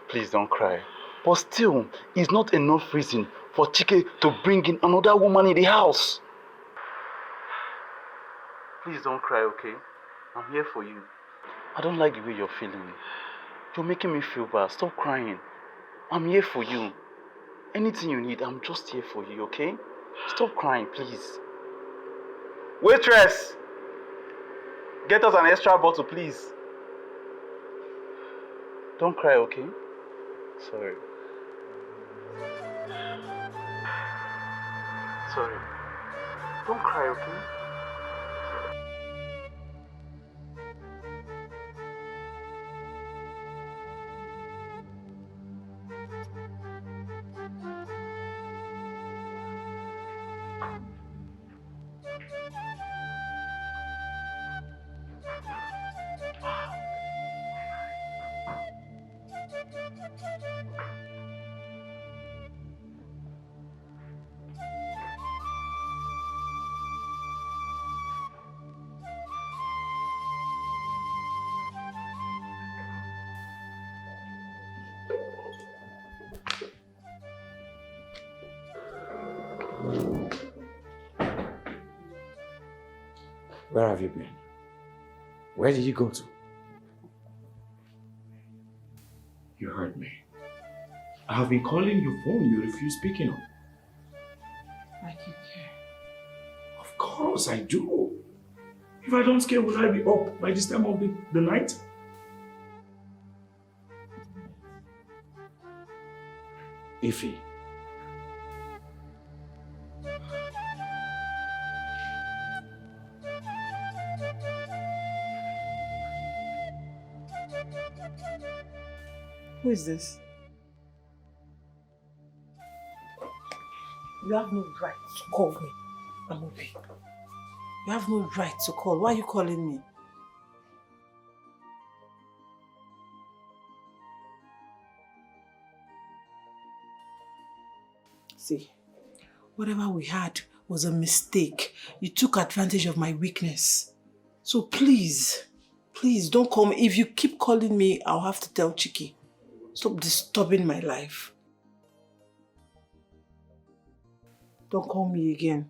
Please don't cry. But still, it's not enough reason for Chike to bring in another woman in the house. Please don't cry, okay? I'm here for you. I don't like the way you're feeling. You're making me feel bad. Stop crying. I'm here for you. Anything you need, I'm just here for you, okay? Stop crying, please. Waitress! Get us an extra bottle, please. Don't cry, okay? Sorry. Sorry. Don't cry, okay? Where have you been? Where did you go to? You heard me. I have been calling your phone, you refuse picking up. Like you care. Of course I do. If I don't care, will I be up by this time of the night? Ify. Who is this? You have no right to call me, Amobi. You have no right to call. Why are you calling me? See, whatever we had was a mistake. You took advantage of my weakness. So please don't call me. If you keep calling me, I'll have to tell Chiki. Stop disturbing my life. Don't call me again.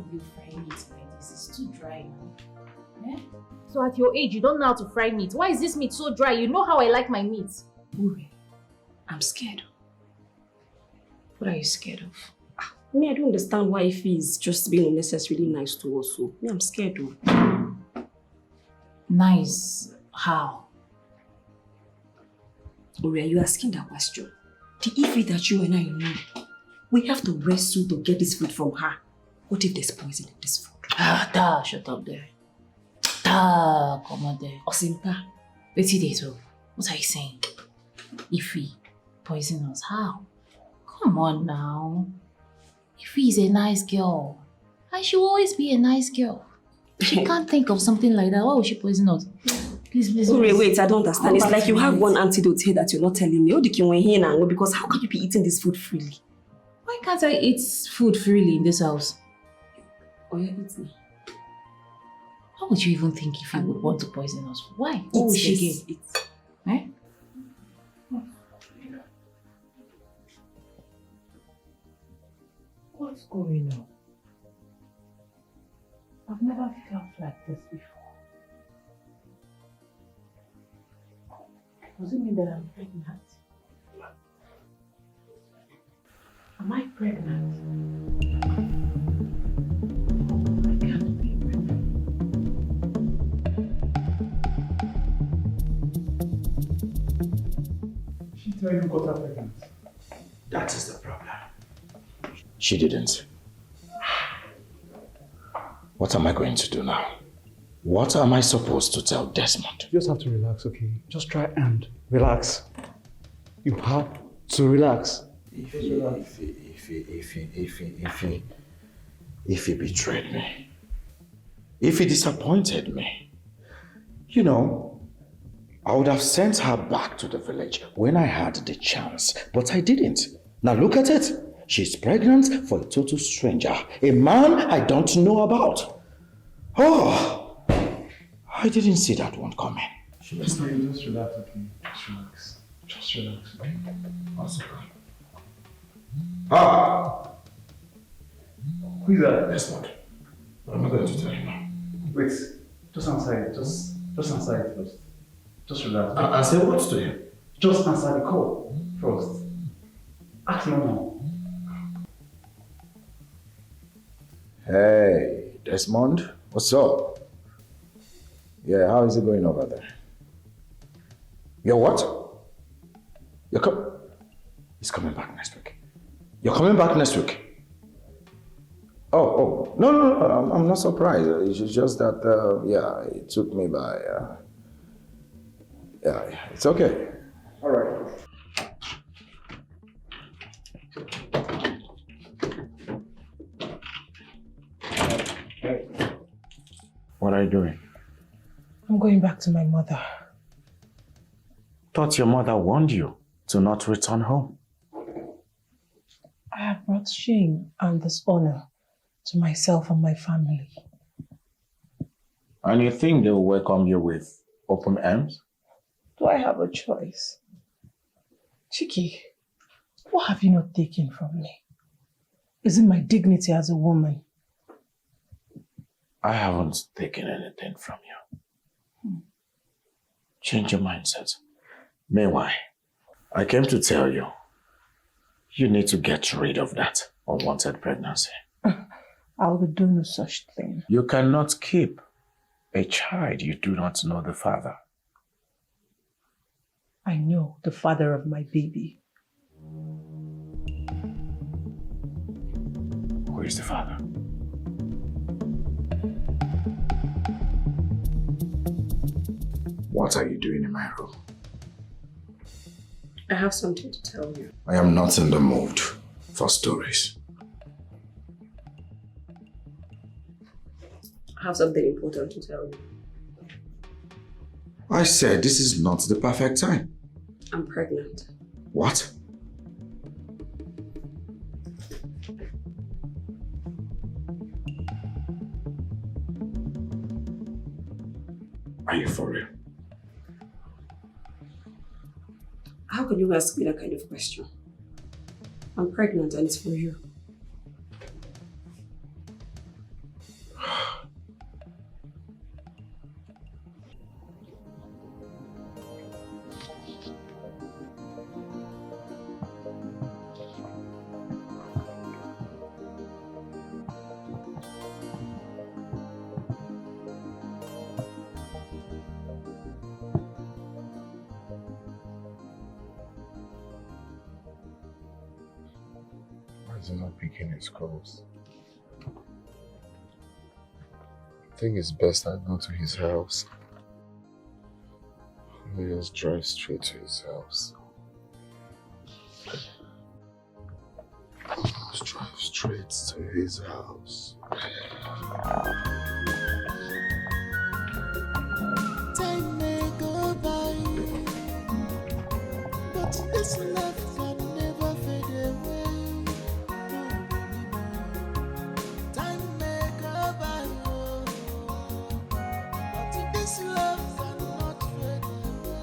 of you frying meat like this? It's too dry now. Eh? So at your age, you don't know how to fry meat. Why is this meat so dry? You know how I like my meat. Uri, I'm scared. What are you scared of? Me, I don't understand why Ify is just being unnecessarily nice to us. So, me, I'm scared of. Nice? How? Uri, are you asking that question? The Ify that you and I know, we have to wrestle to get this food from her. What if there's poison in this food? Da, shut up there. Da, come on there. Osimpa. What are you saying? Ify poison us? How? Come on now. Ify is a nice girl. And she will always be a nice girl. She can't think of something like that. Why would she poison us? Please. Wait, I don't understand. It's like you have one antidote here that you're not telling me. Because how can you be eating this food freely? Why can't I eat food freely in this house? Oh, you're eating. How would you even think Ify would want to poison us? Why? What would she get? Eh? What's going on? I've never felt like this before. Does it mean that I'm pregnant? Am I pregnant? I can't be pregnant. She tell you got her pregnant. That is the problem. She didn't. What am I going to do now? What am I supposed to tell Desmond? You just have to relax, okay? Just try and relax. You have to relax. Ify betrayed me. Ify disappointed me. You know, I would have sent her back to the village when I had the chance, but I didn't. Now look at it. She's pregnant for a total stranger, a man I don't know about. Oh, I didn't see that one coming. Just relax, okay? Just relax. Okay? What's it called? Ah! Who is that? Desmond. What am I going to tell you now? Wait, just answer it. Just answer it first. Just relax. And say what to him? Just answer the call first. Ask no more. Hey, Desmond, what's up? Yeah, how is it going over there? You're what? He's coming back next week. You're coming back next week? Oh, no, I'm not surprised. It's just that, yeah, it took me by, yeah, it's okay. All right. What are you doing? I'm going back to my mother. Thought your mother warned you to not return home. I have brought shame and dishonor to myself and my family. And you think they'll welcome you with open arms? Do I have a choice? Chiki, what have you not taken from me? Is it my dignity as a woman? I haven't taken anything from you. Change your mindset. Meanwhile, I came to tell you, you need to get rid of that unwanted pregnancy. I will do no such thing. You cannot keep a child you do not know the father. I know the father of my baby. Who is the father? What are you doing in my room? I have something to tell you. I am not in the mood for stories. I have something important to tell you. I said this is not the perfect time. I'm pregnant. What? Are you for real? How can you ask me that kind of question? I'm pregnant and it's for you. He's not picking his calls. I think it's best I go to his house. Let me just drive straight to his house. Let's drive straight to his house. Time may go by, but this love can never fade away. Time may go by, but this love cannot fade away.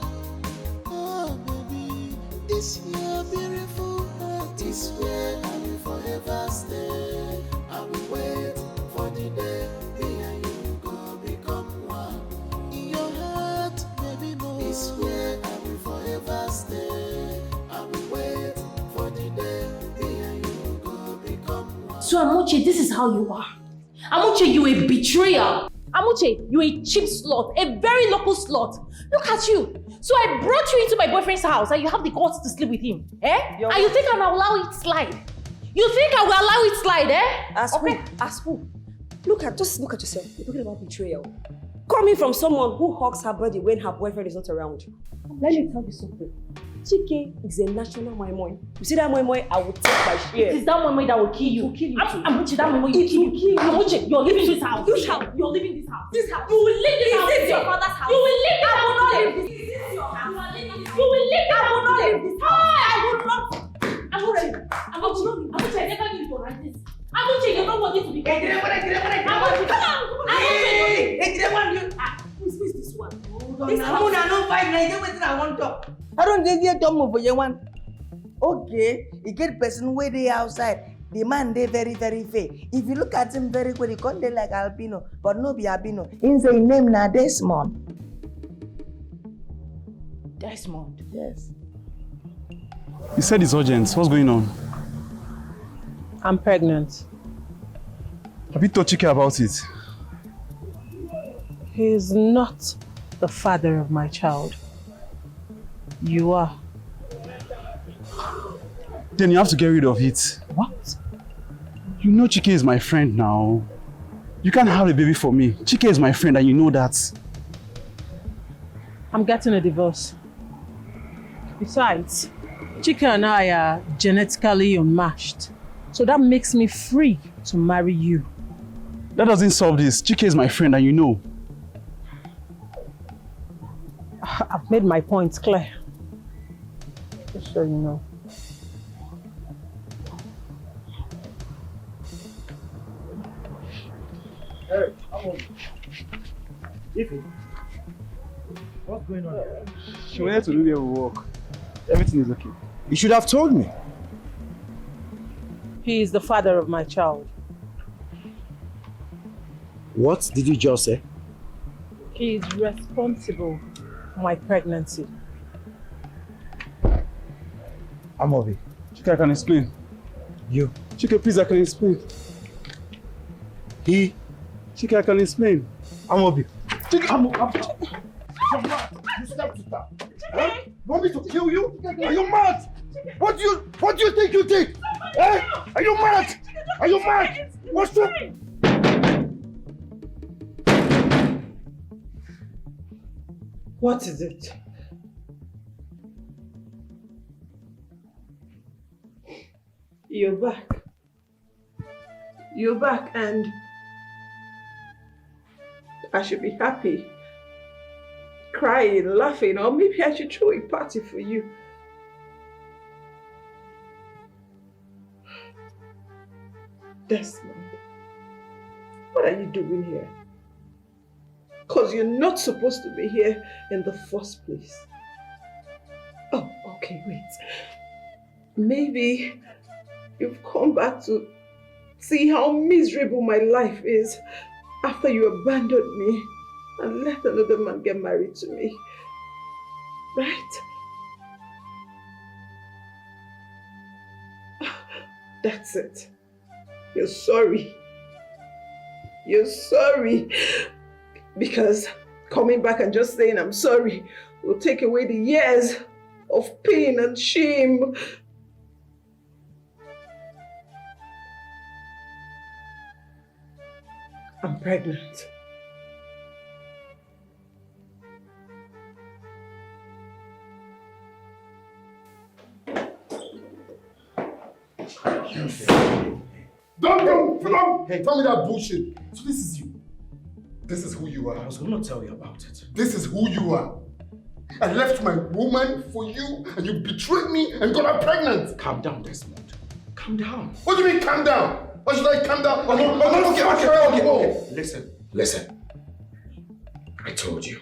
Oh baby, this your beautiful heart is where I will forever stay. I will wait for the day me and you go become one. In your heart, baby, more is where I will forever stay. I will wait for the day me and you go become one. So Amuche, this is how you are. Amuche, you a betrayer. Amuche, you a cheap slut, a very local slut. Look at you. So I brought you into my boyfriend's house and you have the guts to sleep with him, eh? And you think I'll allow it slide? You think I will allow it slide, eh? As who? Just look at yourself. You're talking about betrayal. Coming from someone who hugs her body when her boyfriend is not around. Let me tell you something. Chike is a national moi. You see that moi, I will take my share. It is that moi that will kill you. Amuche, that moi will kill you. Amuche, you're leaving this house. You're leaving this house. This house. You will leave this house. Is this your father's house? You will leave this house. I will not leave this. Is this your house? You will leave this house. I will not leave this house. I will not. Amuche, I never knew you were like this. Amuche, you don't want it to be. Amuche, who is this one? This woman I don't find I want to. I don't think you don't move for you one. Okay, you get person where they outside. The man they very, very fair. If you look at him very good, he can't be like albino, but no be albino. In the name na Desmond. Desmond. Yes. You said it's urgent. What's going on? I'm pregnant. Have you told Chike about it? He is not the father of my child. You are. Then you have to get rid of it. What? You know Chike is my friend now. You can't have a baby for me. Chike is my friend and you know that. I'm getting a divorce. Besides, Chike and I are genetically unmatched. So that makes me free to marry you. That doesn't solve this. Chike is my friend and you know. I've made my points clear. Just so you know. Hey, come on. Ify, what's going on here? She wanted to do their work. Everything is okay. You should have told me. He is the father of my child. What did you just say? He is responsible for my pregnancy. Amobi. Chike, I can explain. You? Chike, please, I can explain. He? Chike, I can explain. Amobi. Chike, You stepped to that. Huh? Want me to kill you? Are you mad? What do you think you did? Eh? Are you mad? Are you mad? What's up? What is it? You're back. You're back and I should be happy. Crying, laughing, or maybe I should throw a party for you. Desmond, what are you doing here? Because you're not supposed to be here in the first place. Oh, okay, wait. Maybe you've come back to see how miserable my life is after you abandoned me and let another man get married to me. Right? That's it. You're sorry. You're sorry. Because coming back and just saying I'm sorry will take away the years of pain and shame. I'm pregnant. Don't! Hey, tell me that bullshit. So this is you. This is who you are. I was gonna tell you about it. This is who you are. I left my woman for you and you betrayed me and got her pregnant. Calm down, Desmond. Calm down. What do you mean calm down? Why should I calm down? Okay. Listen. I told you.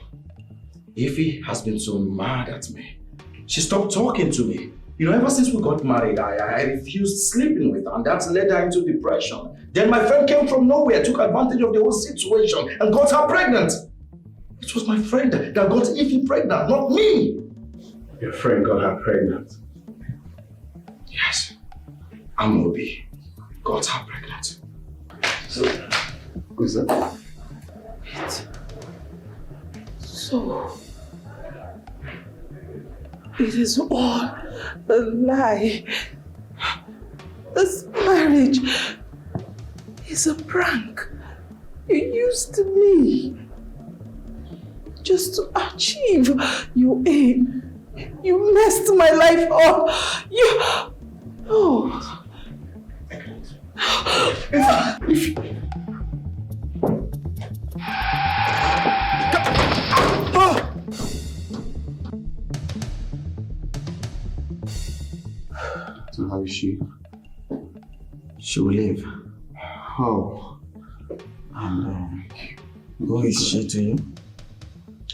Ify has been so mad at me. She stopped talking to me. You know, ever since we got married, I refused sleeping with her, and that led her into depression. Then my friend came from nowhere, took advantage of the whole situation, and got her pregnant. It was my friend that got Ify pregnant, not me. Your friend got her pregnant? Yes. Amobi got her pregnant. So, who's that? So, it is all a lie. This marriage is a prank. You used me just to achieve your aim. You messed my life up. So how is she? She will live. How? And who is she to you?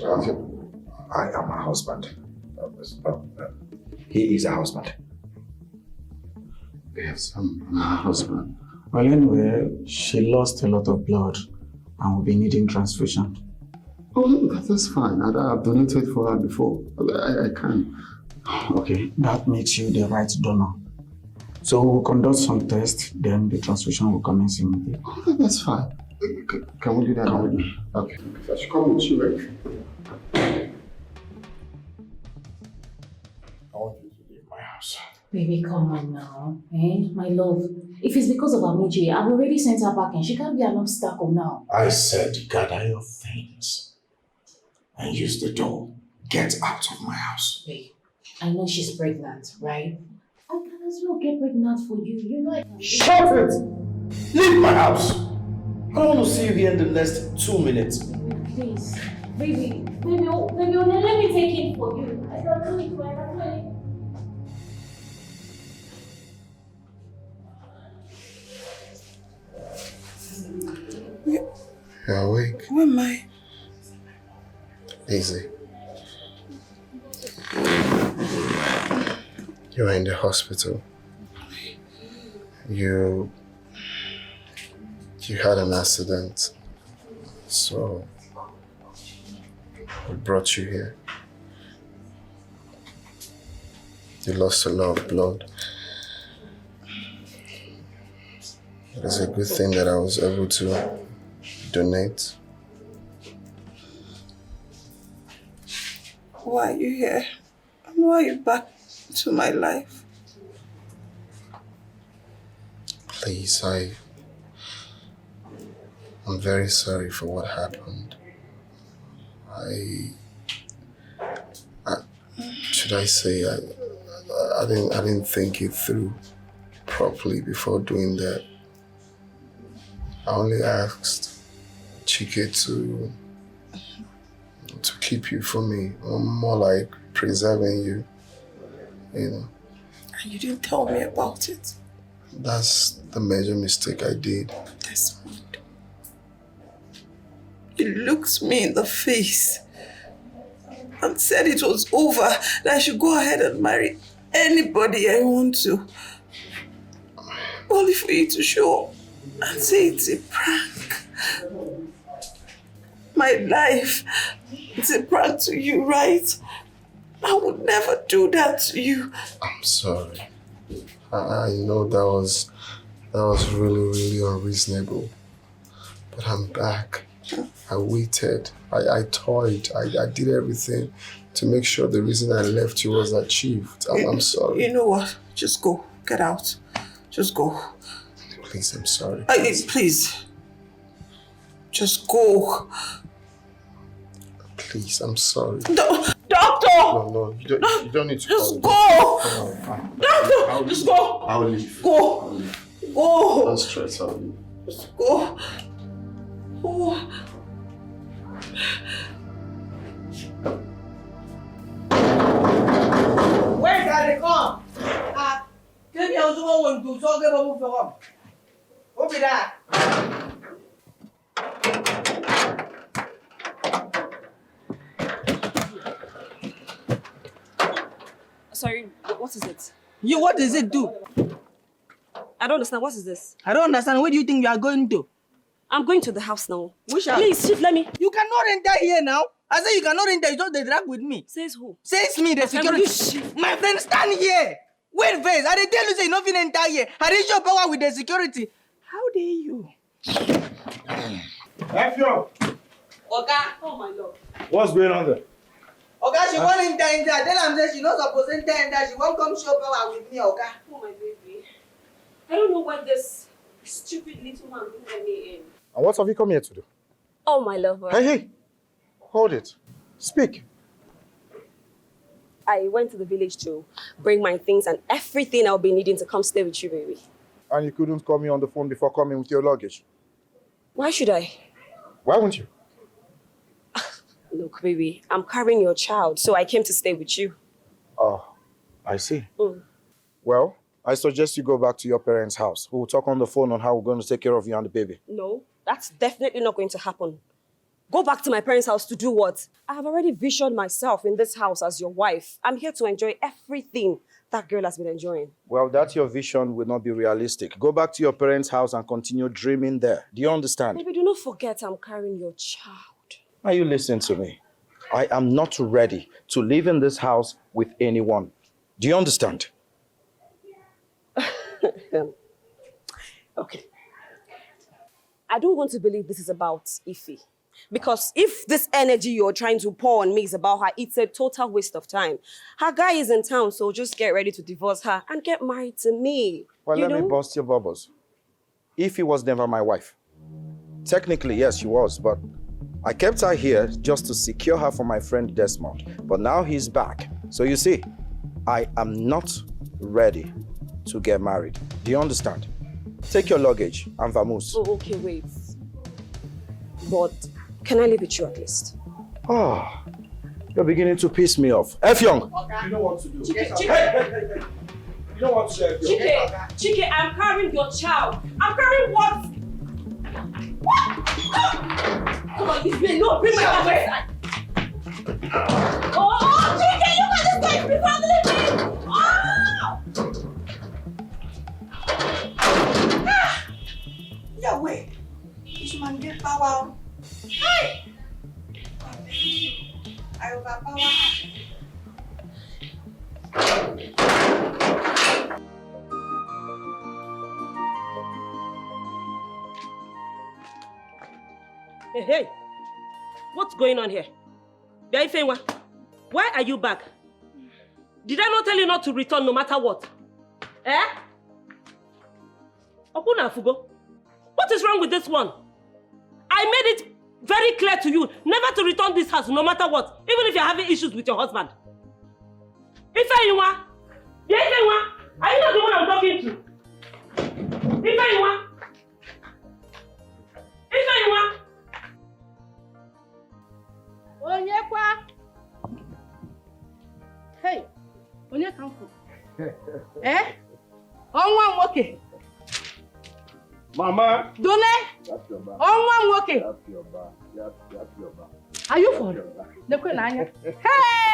I am her husband. He is her husband. Yes, I'm her husband. Well, anyway, she lost a lot of blood and will be needing transfusion. Oh, that's fine. I've donated for her before. I can. Okay, that makes you the right donor. So we'll conduct some tests, then the transfusion will commence immediately. Oh, that's fine. Can we do that now? Okay. I should come with you, right? I want you to leave my house. Baby, come on now. Eh? My love. If it's because of Amiji, I've already sent her back and she can't be an obstacle now. I said gather your things and use the door. Get out of my house. Babe, I know she's pregnant, right? I can as well get pregnant for you. You know I can. Shut it! Leave my house! I don't want to see you here in the next 2 minutes. Please. Baby, let me take it for you. I can do it, I can do it. You're awake? Who am I? Easy. You're in the hospital. You had an accident, so we brought you here. You lost a lot of blood. It is a good thing that I was able to donate. Why are you here? And why are you back to my life? Please, I'm very sorry for what happened. Should I say I didn't think it through properly before doing that. I only asked Chichi to keep you for me, or more like preserving you, you know. And you didn't tell me about it. That's the major mistake I did. Desmond, you looked me in the face and said it was over, that I should go ahead and marry anybody I want to. Only for you to show and say it's a prank. My life, it's a prank to you, right? I would never do that to you. I'm sorry. I know that was really, really unreasonable. But I'm back. I waited. I toyed. I did everything to make sure the reason I left you was achieved. I'm sorry. You know what? Just go. Get out. Just go. Please, I'm sorry. Please. Just go. Please, I'm sorry. Doctor! No, you don't need to just call. Go! Doctor! Just go! I'll leave. Go! Go! Don't stress, I'll leave. Just go! Go! Where can they come? Give me also one to talk about for home. Open that. Sorry, what is it? You, what does it do? I don't understand. What is this? I don't understand. Where do you think you are going to? I'm going to the house now. Which house? Please, Chief, let me. You cannot enter here now. I say you cannot enter. You just the drag with me. Says who? Says me, the security. My friend, stand here. Wait first. I didn't tell you say you nothing enter here. I didn't show power with the security. How dare you? F-yo! Oga. Oh my Lord. What's going on there? Oga, she won't enter. Tell am say she not supposed to enter. She won't come show power with me, Oga. Oh my baby. I don't know what this stupid little man brought me in. And what have you come here to do? Oh my lover. Hey! Hold it. Speak. I went to the village to bring my things and everything I'll be needing to come stay with you, baby. And you couldn't call me on the phone before coming with your luggage? Why should I? Why wouldn't you? Look, baby, I'm carrying your child, so I came to stay with you. Oh, I see. Mm. Well, I suggest you go back to your parents' house. We'll talk on the phone on how we're going to take care of you and the baby. No, that's definitely not going to happen. Go back to my parents' house to do what? I have already visioned myself in this house as your wife. I'm here to enjoy everything that girl has been enjoying. Well, that your vision will not be realistic. Go back to your parents' house and continue dreaming there. Do you understand? Baby, do not forget I'm carrying your child. Are you listening to me? I am not ready to live in this house with anyone. Do you understand? Okay. I don't want to believe this is about Ify. Because if this energy you're trying to pour on me is about her, it's a total waste of time. Her guy is in town, so just get ready to divorce her and get married to me. Well, let me bust your bubbles. Ify was never my wife. Technically, yes, she was, but I kept her here just to secure her for my friend Desmond. But now he's back. So you see, I am not ready to get married. Do you understand? Take your luggage and vamoose. Oh, okay, wait. But can I live with you at least? Oh, you're beginning to piss me off. F-Young! You know what to do. Chichi. Hey. You know what to do. Chichi, I'm carrying your child. I'm carrying what? What? Come on, this way. No, bring my child. Oh, Chichi, look at this guy. He's handling me. Oh! Yeah, wait. This man get power. Hey! I overpower. Hey, what's going on here? Ifewa, why are you back? Did I not tell you not to return no matter what? Eh? Okuna Fugo, what is wrong with this one? I made it very clear to you never to return this house no matter what, even if you're having issues with your husband. Ifewa, are you not the one I'm talking to? Ifewa. Onyekwa. Hey, onye ka mfu. Onwa nwoke. Mama. Dole. Onwa nwoke. Are you for? Lekwe na anya. Hey!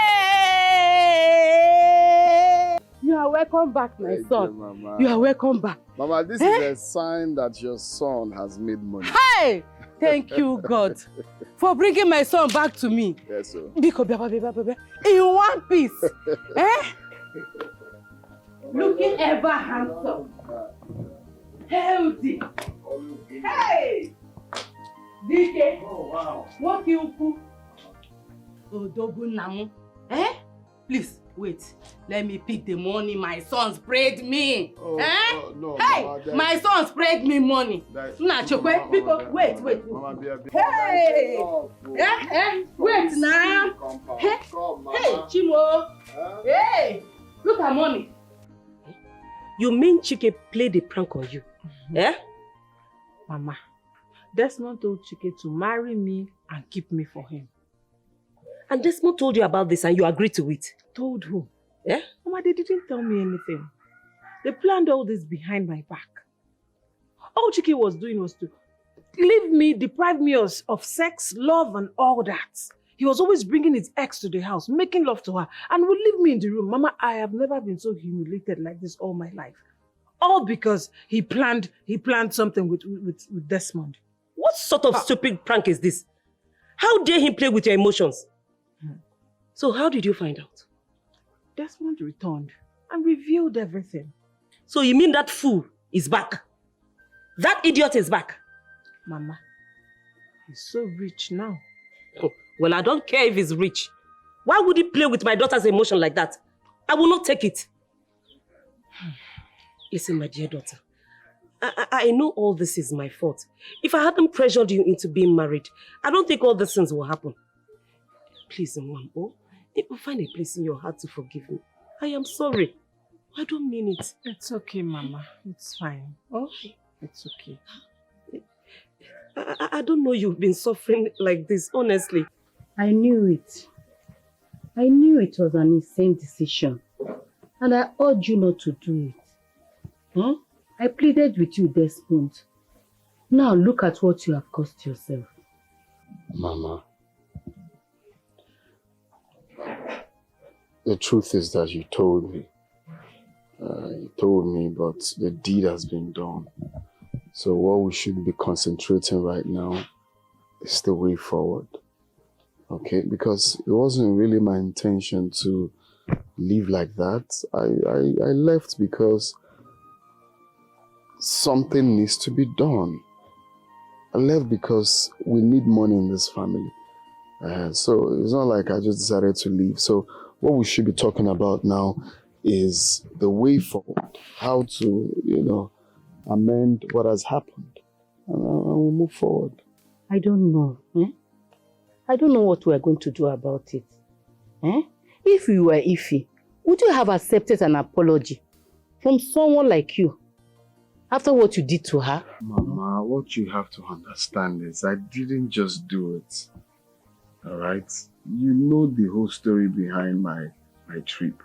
You are welcome back, my son. Mama. You are welcome back. Mama, this is a sign that your son has made money. Hey! Thank you, God, for bringing my son back to me. Yes, sir. In one piece. Looking ever handsome. Healthy. Hey! DK. Oh, wow. What you put? Odogu Namu. Please, Wait, let me pick the money my son sprayed me. Oh, no, hey, Mama, my son sprayed me money. Nah, Chokwe, wait. Mama, Hey! Wait now. Hey, Chimo. Hey, look at money. You mean Chike played a prank on you? Eh? Mama, Desmond told Chike to marry me and keep me for him. And Desmond told you about this and you agreed to it? Told who? Eh? Mama, they didn't tell me anything. They planned all this behind my back. All Chike was doing was to leave me, deprive me of sex, love, and all that. He was always bringing his ex to the house, making love to her, and would leave me in the room. Mama, I have never been so humiliated like this all my life. All because he planned something with Desmond. What sort of stupid prank is this? How dare him play with your emotions? So how did you find out? Desmond returned and revealed everything. So you mean that fool is back? That idiot is back? Mama, he's so rich now. Oh, well, I don't care if he's rich. Why would he play with my daughter's emotion like that? I will not take it. Listen, my dear daughter. I know all this is my fault. If I hadn't pressured you into being married, I don't think all these things will happen. Please, Mom, find a place in your heart to forgive me. I am sorry. I don't mean it. It's okay, Mama. It's fine. Oh, it's okay. I don't know you've been suffering like this, honestly. I knew it. I knew it was an insane decision. And I urged you not to do it. Huh? I pleaded with you, Desmond. Now look at what you have cost yourself. Mama, the truth is that you told me. But the deed has been done. So what we should be concentrating right now is the way forward. Okay? Because it wasn't really my intention to live like that. I left because something needs to be done. I left because we need money in this family. So it's not like I just decided to leave. So what we should be talking about now is the way forward. How to, amend what has happened. And we'll move forward. I don't know. I don't know what we are going to do about it. If you were Ify, would you have accepted an apology from someone like you after what you did to her? Mama, what you have to understand is I didn't just do it. Alright? You know the whole story behind my trip.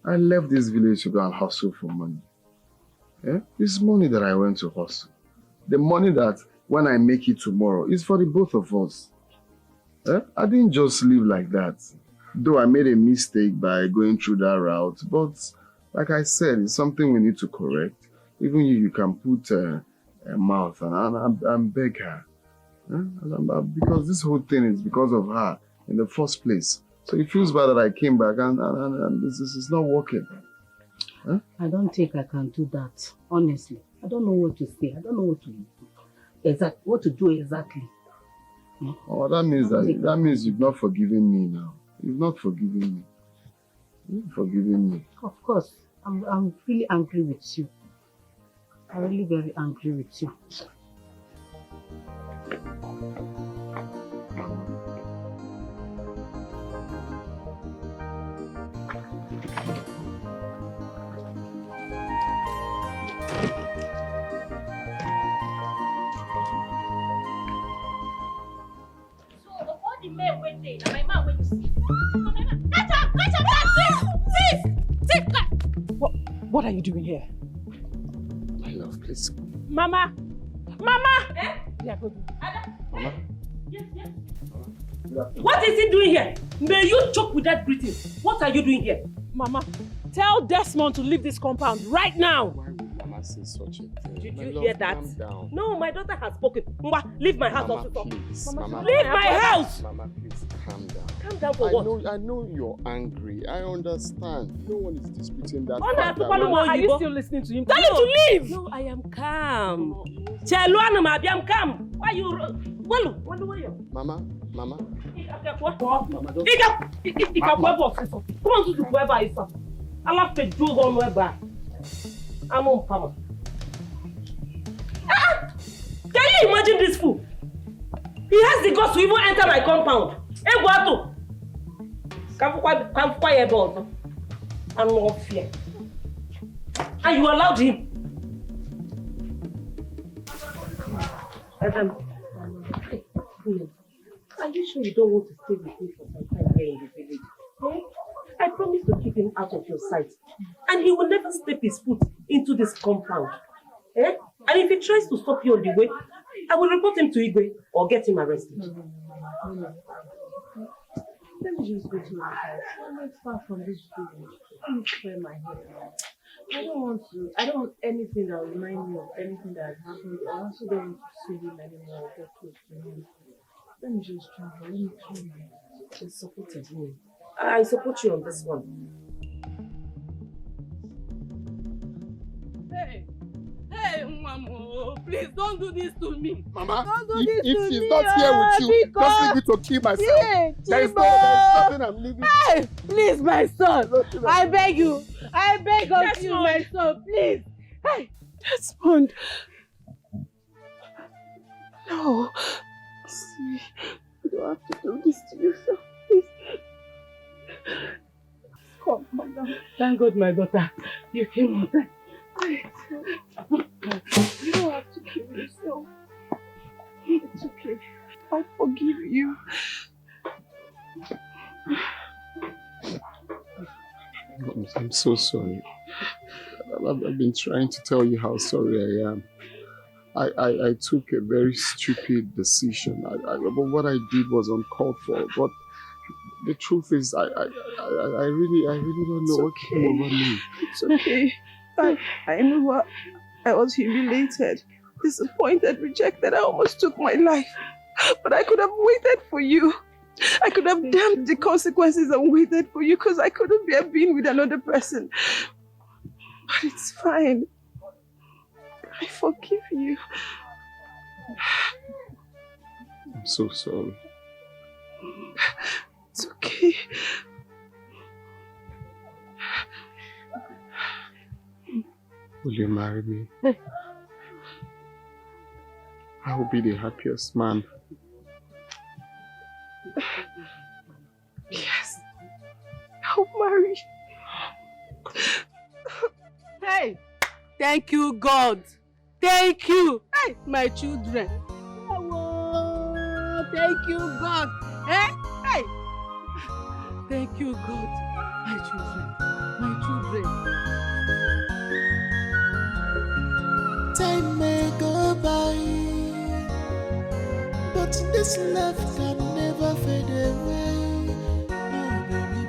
I left this village to go and hustle for money. It's money that I went to hustle. The money that when I make it tomorrow is for the both of us. I didn't just live like that. Though I made a mistake by going through that route, but like I said, it's something we need to correct. Even you can put a mouth and beg her. Because this whole thing is because of her in the first place. So it feels bad that I came back and this is not working. I don't think I can do that, honestly. I don't know what to say. I don't know what to do exactly. Oh, that means you've not forgiven me now. You've not forgiven me. You've forgiven me. Of course. I'm really angry with you. I'm really very angry with you. What are you doing here? My love, please. Mama! Mama! Yeah, go. Mama? Yes. What is he doing here? May you choke with that greeting. What are you doing here? Mama, tell Desmond to leave this compound right now. Why would Mama say such a thing. Did My you love, hear that? Calm down. No, my daughter has spoken. Mwa, leave my house, Mama, officer. please. Mama, Mama, leave my house! Mama, please, calm down. Calm down for what? I know you're angry. I understand. No one is disputing that. Mama, are you still listening to him? Tell him to leave! No, I am calm. I'm calm. Why you... Walu, where you? Mama. Come on, to whoever is up. I love to do on whoever. I'm on power. Can you imagine this fool? He has the guts to even enter my compound. Hey, Guato! Come quiet about. I'm not fear. And you allowed him. Are you sure you don't want to stay with me for some time here in the village? Eh? I promise to keep him out of your sight. And he will never step his foot into this compound. Eh? And if he tries to stop you on the way, I will report him to Igwe or get him arrested. Let me just go to my house. I'm not far from this village. Let me clear my head now. I don't want anything that will remind me of anything that has happened. I also don't want to see him anymore or get close to him. Let me just travel. Let me clear my head. Just supported me. I support you on this one. Hey, Mama, please don't do this to me. Mama, don't do this to if me. she's not here with you, just leave me to kill myself. Hey, there's nothing I'm leaving. Hey, please, my son. I beg you. I beg of you, my son, please. Hey, Desmond. No. See, you don't have to do this to yourself, please. Come down. Thank God, my daughter. You came on time. You don't have to kill yourself. It's okay. I forgive you. I'm so sorry. I've been trying to tell you how sorry I am. I took a very stupid decision. But what I did was uncalled for. But the truth is, I really don't know what came over me. It's okay. I remember I was humiliated, disappointed, rejected. I almost took my life. But I could have waited for you. I could have damped the consequences and waited for you because I couldn't bear being with another person. But it's fine. I forgive you. I'm so sorry. It's okay. Will you marry me? I will be the happiest man. Yes. I'll marry. Hey, thank you, God. Thank you. Hey, my children. Oh, thank you, God. Hey. Thank you, God. My children. My children. Time may go by, but this love can never fade away. Oh, baby,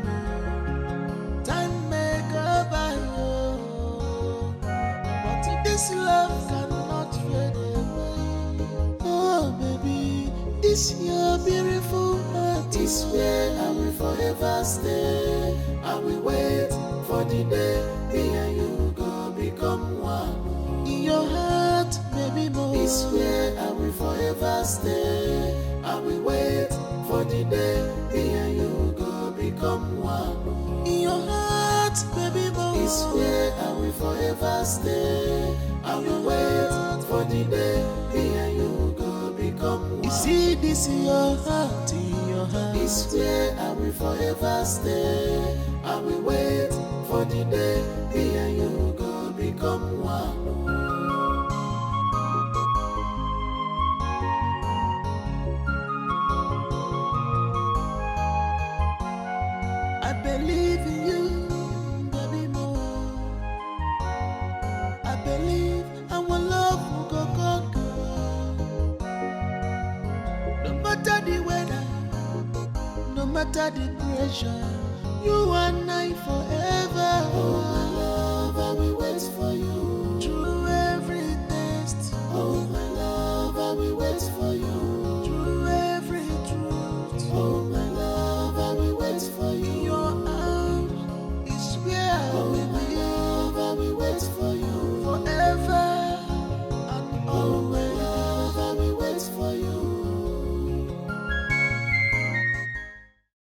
time may go by, oh, but this love cannot fade away. Oh, baby, this your beautiful heart is where I will forever stay. I will wait for the day me and you go become one. In your heart, baby, more is where I will forever stay. I will wait for the day me and you go become one. In your heart, baby, more is where I will forever stay. I will wait for the day me and you go become one. You see this in your heart, is where I will forever stay. I will wait for the day me and you go become one. I believe in you, baby, more. I believe our love will go conquer. No matter the weather, no matter the pressure, you and I forever. Oh,